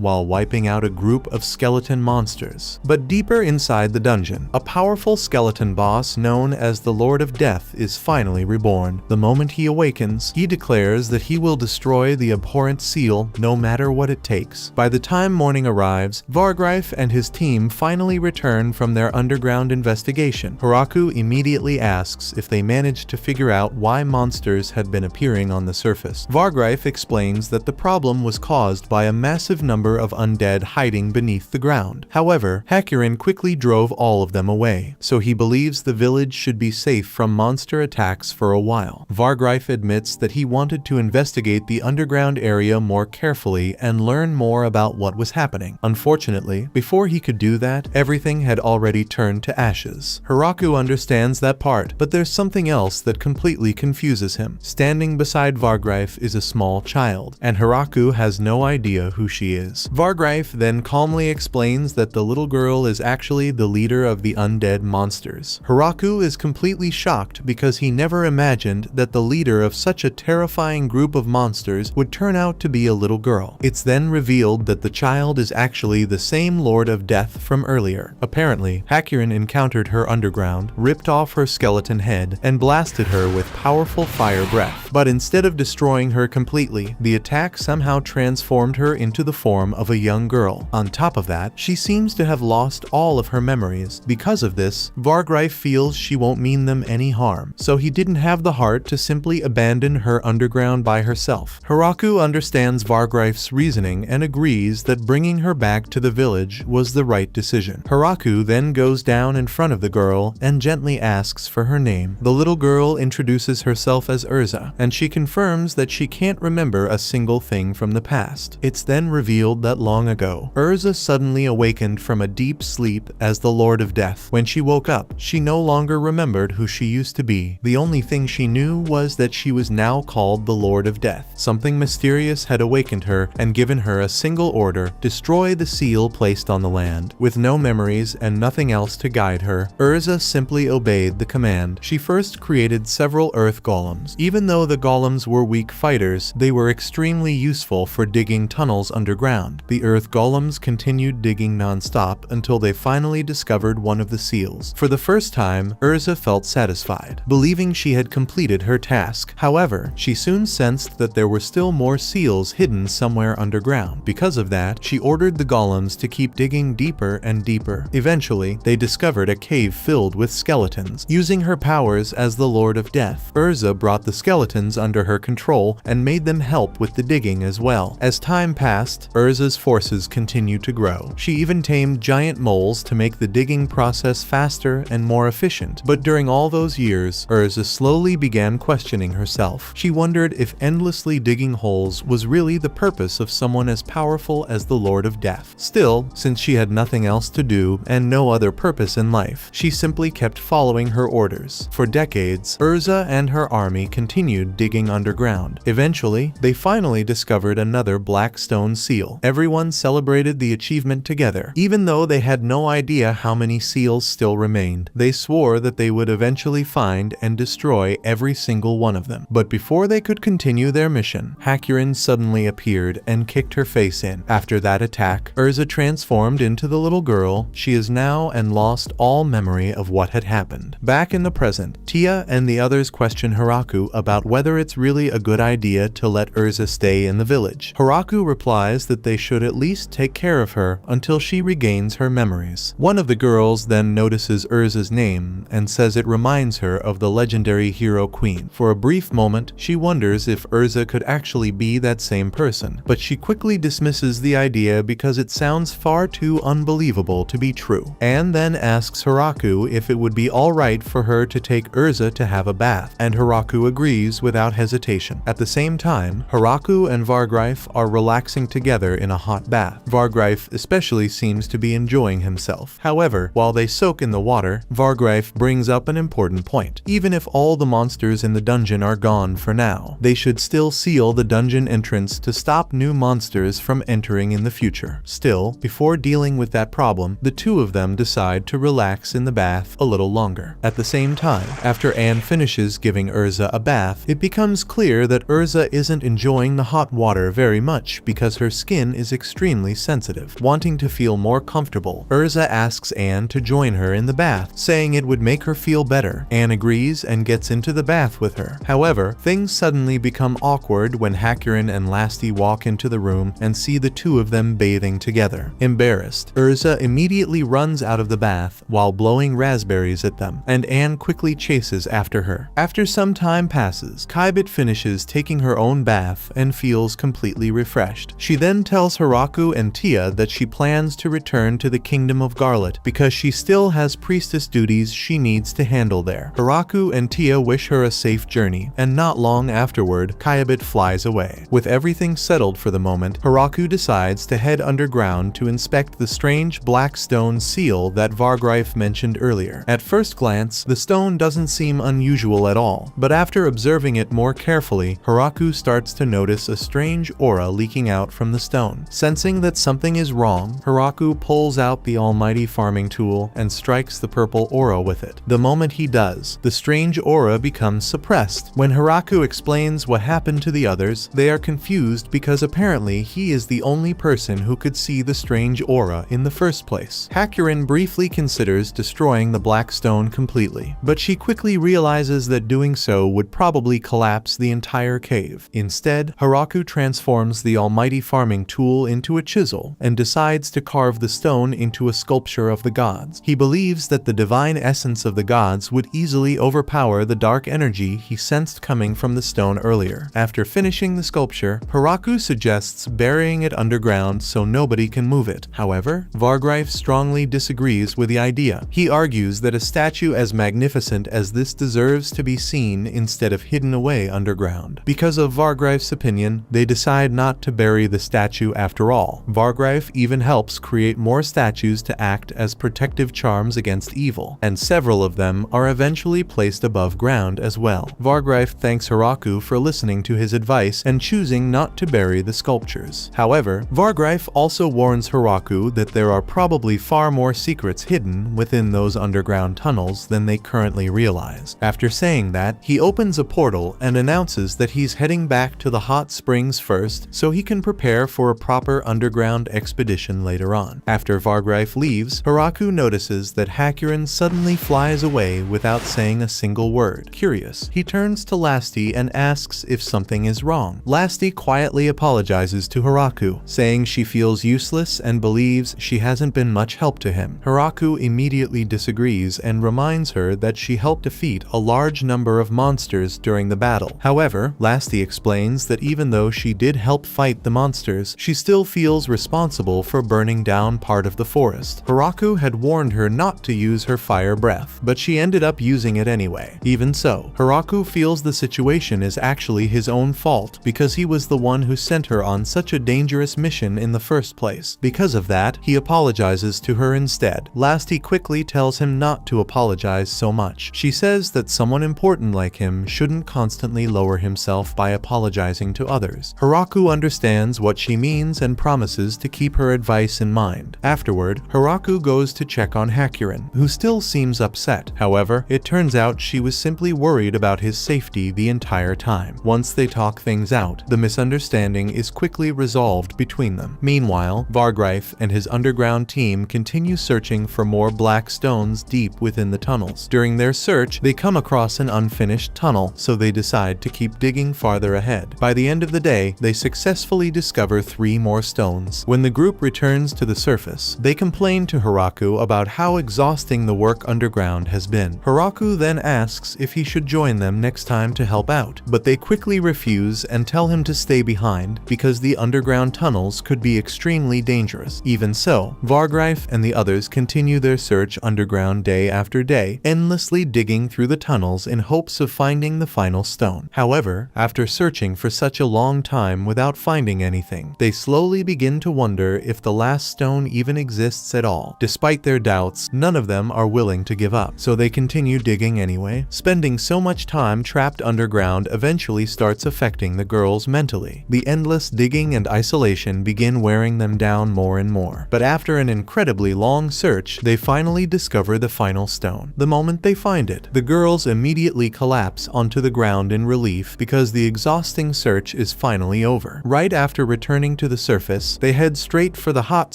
while wiping out a group of skeleton monsters. But deeper inside the dungeon, a powerful skeleton boss known as the Lord of Death is finally reborn. The moment he awakens, he declares that he will destroy the abhorrent seal no matter what it takes. By the time morning arrives, Vargreif and his team finally return from their underground investigation. Hiraku immediately asks if they managed to figure out why monsters had been appearing on the surface. Vargreif explains that the problem was caused by a massive number of undead hiding beneath the ground. However, Hakurin quickly drove all of them away, so he believes the village should be safe from monster attacks for a while. Vargreif admits that he wanted to investigate the underground area more carefully and learn more about what was happening. Unfortunately, before he could do that, everything had already turned to ashes. Hiraku understands that part, but there's something else that completely confuses him. Standing beside Vargreif is a small child, and Hiraku has no idea who she is. Vargreif then calmly explains that the little girl is actually the leader of the undead monsters. Hiraku is completely shocked because he never imagined that the leader of such a terrifying group of monsters would turn out to be a little girl. It's then revealed that the child is actually the same Lord of Death from earlier. Apparently, Hakurin encountered her underground, ripped off her skeleton head, and blasted her with powerful fire breath. But instead of destroying her completely, the attack somehow transformed her into the form of a young girl. On top of that, she seems to have lost all of her memories. Because of this, Vargreif feels she won't mean them any harm, so he didn't have the heart to simply abandon her underground by herself. Hiraku understands Vargreif's reasoning and agrees that bringing her back to the village was the right decision. Hiraku then goes down in front of the girl and gently asks for her name. The little girl introduces herself as Urza, and she confirms that she can't remember a single thing from the past. It's then revealed that long ago, Urza suddenly awakened from a deep sleep as the Lord of Death. When she woke up, she no longer remembered who she used to be. The only thing she knew was that she was now called the Lord of Death. Something mysterious had awakened her and given her a single order: destroy the seal placed on the land. With no memories and nothing else to guide her, Urza simply obeyed the command. She first created several earth golems. Even though the golems were weak fighters, they were extremely useful for digging tunnels underground. The earth golems continued digging non-stop until they finally discovered one of the seals. For the first time, Urza felt satisfied, believing she had completed her task. However, she soon sensed that there were still more seals hidden somewhere underground. Because of that, she ordered the golems to keep digging deeper and deeper. Eventually, they discovered a cave filled with skeletons. Using her powers as the Lord of Death, Urza brought the skeletons under her control and made them help with the digging as well. As time passed, Urza's forces continued to grow. She even tamed giant moles to make the digging process faster and more efficient. But during all those years, Urza slowly began questioning herself. She wondered if endlessly digging holes was really the purpose of someone as powerful as the Lord of Death. Still, since she had nothing else to do and no other purpose in life, she simply kept following her orders. For decades, Urza and her army continued digging underground. Eventually, they finally discovered another black stone seal. Everyone celebrated the achievement together. Even though they had no idea how many seals still remained, they swore that they would eventually find and destroy every single one of them. But before they could continue their mission, Hakurin suddenly appeared and kicked her face in. After that attack, Urza transformed into the little girl she is now and lost all memory of what had happened. Back in the present, Tia and the others question Hiraku about whether it's really a good idea to let Urza stay in the village. Hiraku replies that they should at least take care of her until she regains her memories. One of the girls then notices Urza's name and says it reminds her of the legendary hero hero queen. For a brief moment, she wonders if Urza could actually be that same person, but she quickly dismisses the idea because it sounds far too unbelievable to be true. Anne then asks Hiraku if it would be alright for her to take Urza to have a bath, and Hiraku agrees without hesitation. At the same time, Hiraku and Vargreif are relaxing together in a hot bath. Vargreif especially seems to be enjoying himself. However, while they soak in the water, Vargreif brings up an important point. Even if all the monsters in the dungeon are gone for now, they should still seal the dungeon entrance to stop new monsters from entering in the future. Still, before dealing with that problem, the two of them decide to relax in the bath a little longer. At the same time, after Anne finishes giving Urza a bath, it becomes clear that Urza isn't enjoying the hot water very much because her skin is extremely sensitive. Wanting to feel more comfortable, Urza asks Anne to join her in the bath, saying it would make her feel better. Anne agrees and gets into the bath with her. However, things suddenly become awkward when Hakurin and Lasti walk into the room and see the two of them bathing together. Embarrassed, Urza immediately runs out of the bath while blowing raspberries at them, and Anne quickly chases after her. After some time passes, Kaibit finishes taking her own bath and feels completely refreshed. She then tells Hiraku and Tia that she plans to return to the Kingdom of Garlet because she still has priestess duties she needs to handle there. Hiraku and Tia wish her a safe journey, and not long afterward, Kaibit flies away. With everything settled for the moment, Hiraku decides to head underground to inspect the strange black stone seal that Vargreif mentioned earlier. At first glance, the stone doesn't seem unusual at all, but after observing it more carefully, Hiraku starts to notice a strange aura leaking out from the stone. Sensing that something is wrong, Hiraku pulls out the almighty farming tool and strikes the purple aura with it. The moment he does, the strange aura becomes suppressed. When Hiraku explains what happened to the others, they are confused because apparently he is the only person who could see the strange aura in the first place. Hakurin briefly considers destroying the black stone completely, but she quickly realizes that doing so would probably collapse the entire cave. Instead, Hiraku transforms the almighty farming tool into a chisel and decides to carve the stone into a sculpture of the gods. He believes that the divine essence of the gods would easily overpower the dark energy he sensed coming from the stone earlier. After finishing the sculpture, Hiraku suggests burying it underground so nobody can move it. However, Vargreif strongly disagrees with the idea. He argues that a statue as magnificent as this deserves to be seen instead of hidden away underground. Because of Vargreif's opinion, they decide not to bury the statue after all. Vargreif even helps create more statues to act as protective charms against evil, and several of them are eventually placed above ground as well. Vargreif thanks Hiraku for listening to his advice and choosing not to bury the sculptures. However, Vargreif also warns Hiraku that there are probably far more secrets hidden within those underground tunnels than they currently realize. After saying that, he opens a portal and announces that he's heading back to the hot springs first so he can prepare for a proper underground expedition later on. After Vargreif leaves, Hiraku notices that Hakurin suddenly flies away without saying a single word. Curious, he turns to Lasti and asks if something is wrong. Lasti quietly apologizes to Hiraku, saying she feels useless and believes she hasn't been much help to him. Hiraku immediately disagrees and reminds her that she helped defeat a large number of monsters during the battle. However, Lasti explains that even though she did help fight the monsters, she still feels responsible for burning down part of the forest. Hiraku had warned her not to use her fire breath, but she ended up using it anyway. Even so, Hiraku feels the situation is actually his own fault because he was the one who sent her on such a dangerous mission in the first place. Because of that, he apologizes to her instead. Lasti quickly tells him not to apologize so much. She says that someone important like him shouldn't constantly lower himself by apologizing to others. Hiraku understands what she means and promises to keep her advice in mind. Afterward, Hiraku goes to check on Hakurin, who still seems upset. However, it turns out she was simply worried about his safety the entire time. Once they talk things out, the misunderstanding is quickly resolved between them. Meanwhile, Vargreif and his underground team continue searching for more black stones deep within the tunnels. During their search, they come across an unfinished tunnel, so they decide to keep digging farther ahead. By the end of the day, they successfully discover 3 more stones. When the group returns to the surface, they complain to Hiraku about how exhausting the work underground has been. Hiraku then asks if he should join them next time to help out, but they quickly refuse and tell him to stay behind because the underground tunnels could be extremely dangerous. Even so, Vargreif and the others continue their search underground day after day, endlessly digging through the tunnels in hopes of finding the final stone. However, after searching for such a long time without finding anything, they slowly begin to wonder if the last stone even exists at all. Despite their doubts, none of them are willing to give up, so they continue digging anyway. Spending so much time trapped underground eventually starts affecting the girls mentally. The endless digging and isolation begin wearing them down more and more. But after an incredibly long search, they finally discover the final stone. The moment they find it, the girls immediately collapse onto the ground in relief because the exhausting search is finally over. Right after returning to the surface, they head straight for the hot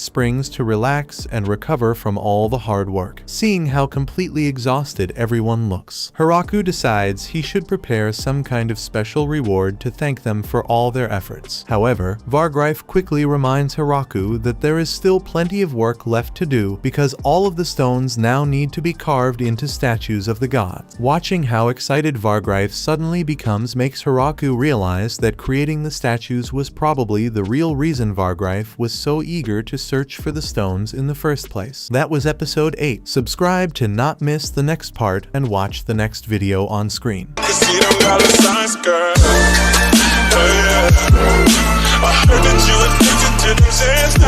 springs to relax and recover from all the hard work. Seeing how completely exhausted everyone looks, Hiraku decides he should prepare some kind of special reward to thank them for all their efforts. However, Vargreif quickly reminds Hiraku that there is still plenty of work left to do because all of the stones now need to be carved into statues of the gods. Watching how excited Vargreif suddenly becomes makes Hiraku realize that creating the statues was probably the real reason Vargreif was so eager to search for the stones in the first place. That was episode 8. Subscribe to not miss the next part and watch the next video on screen. I heard that you addicted to them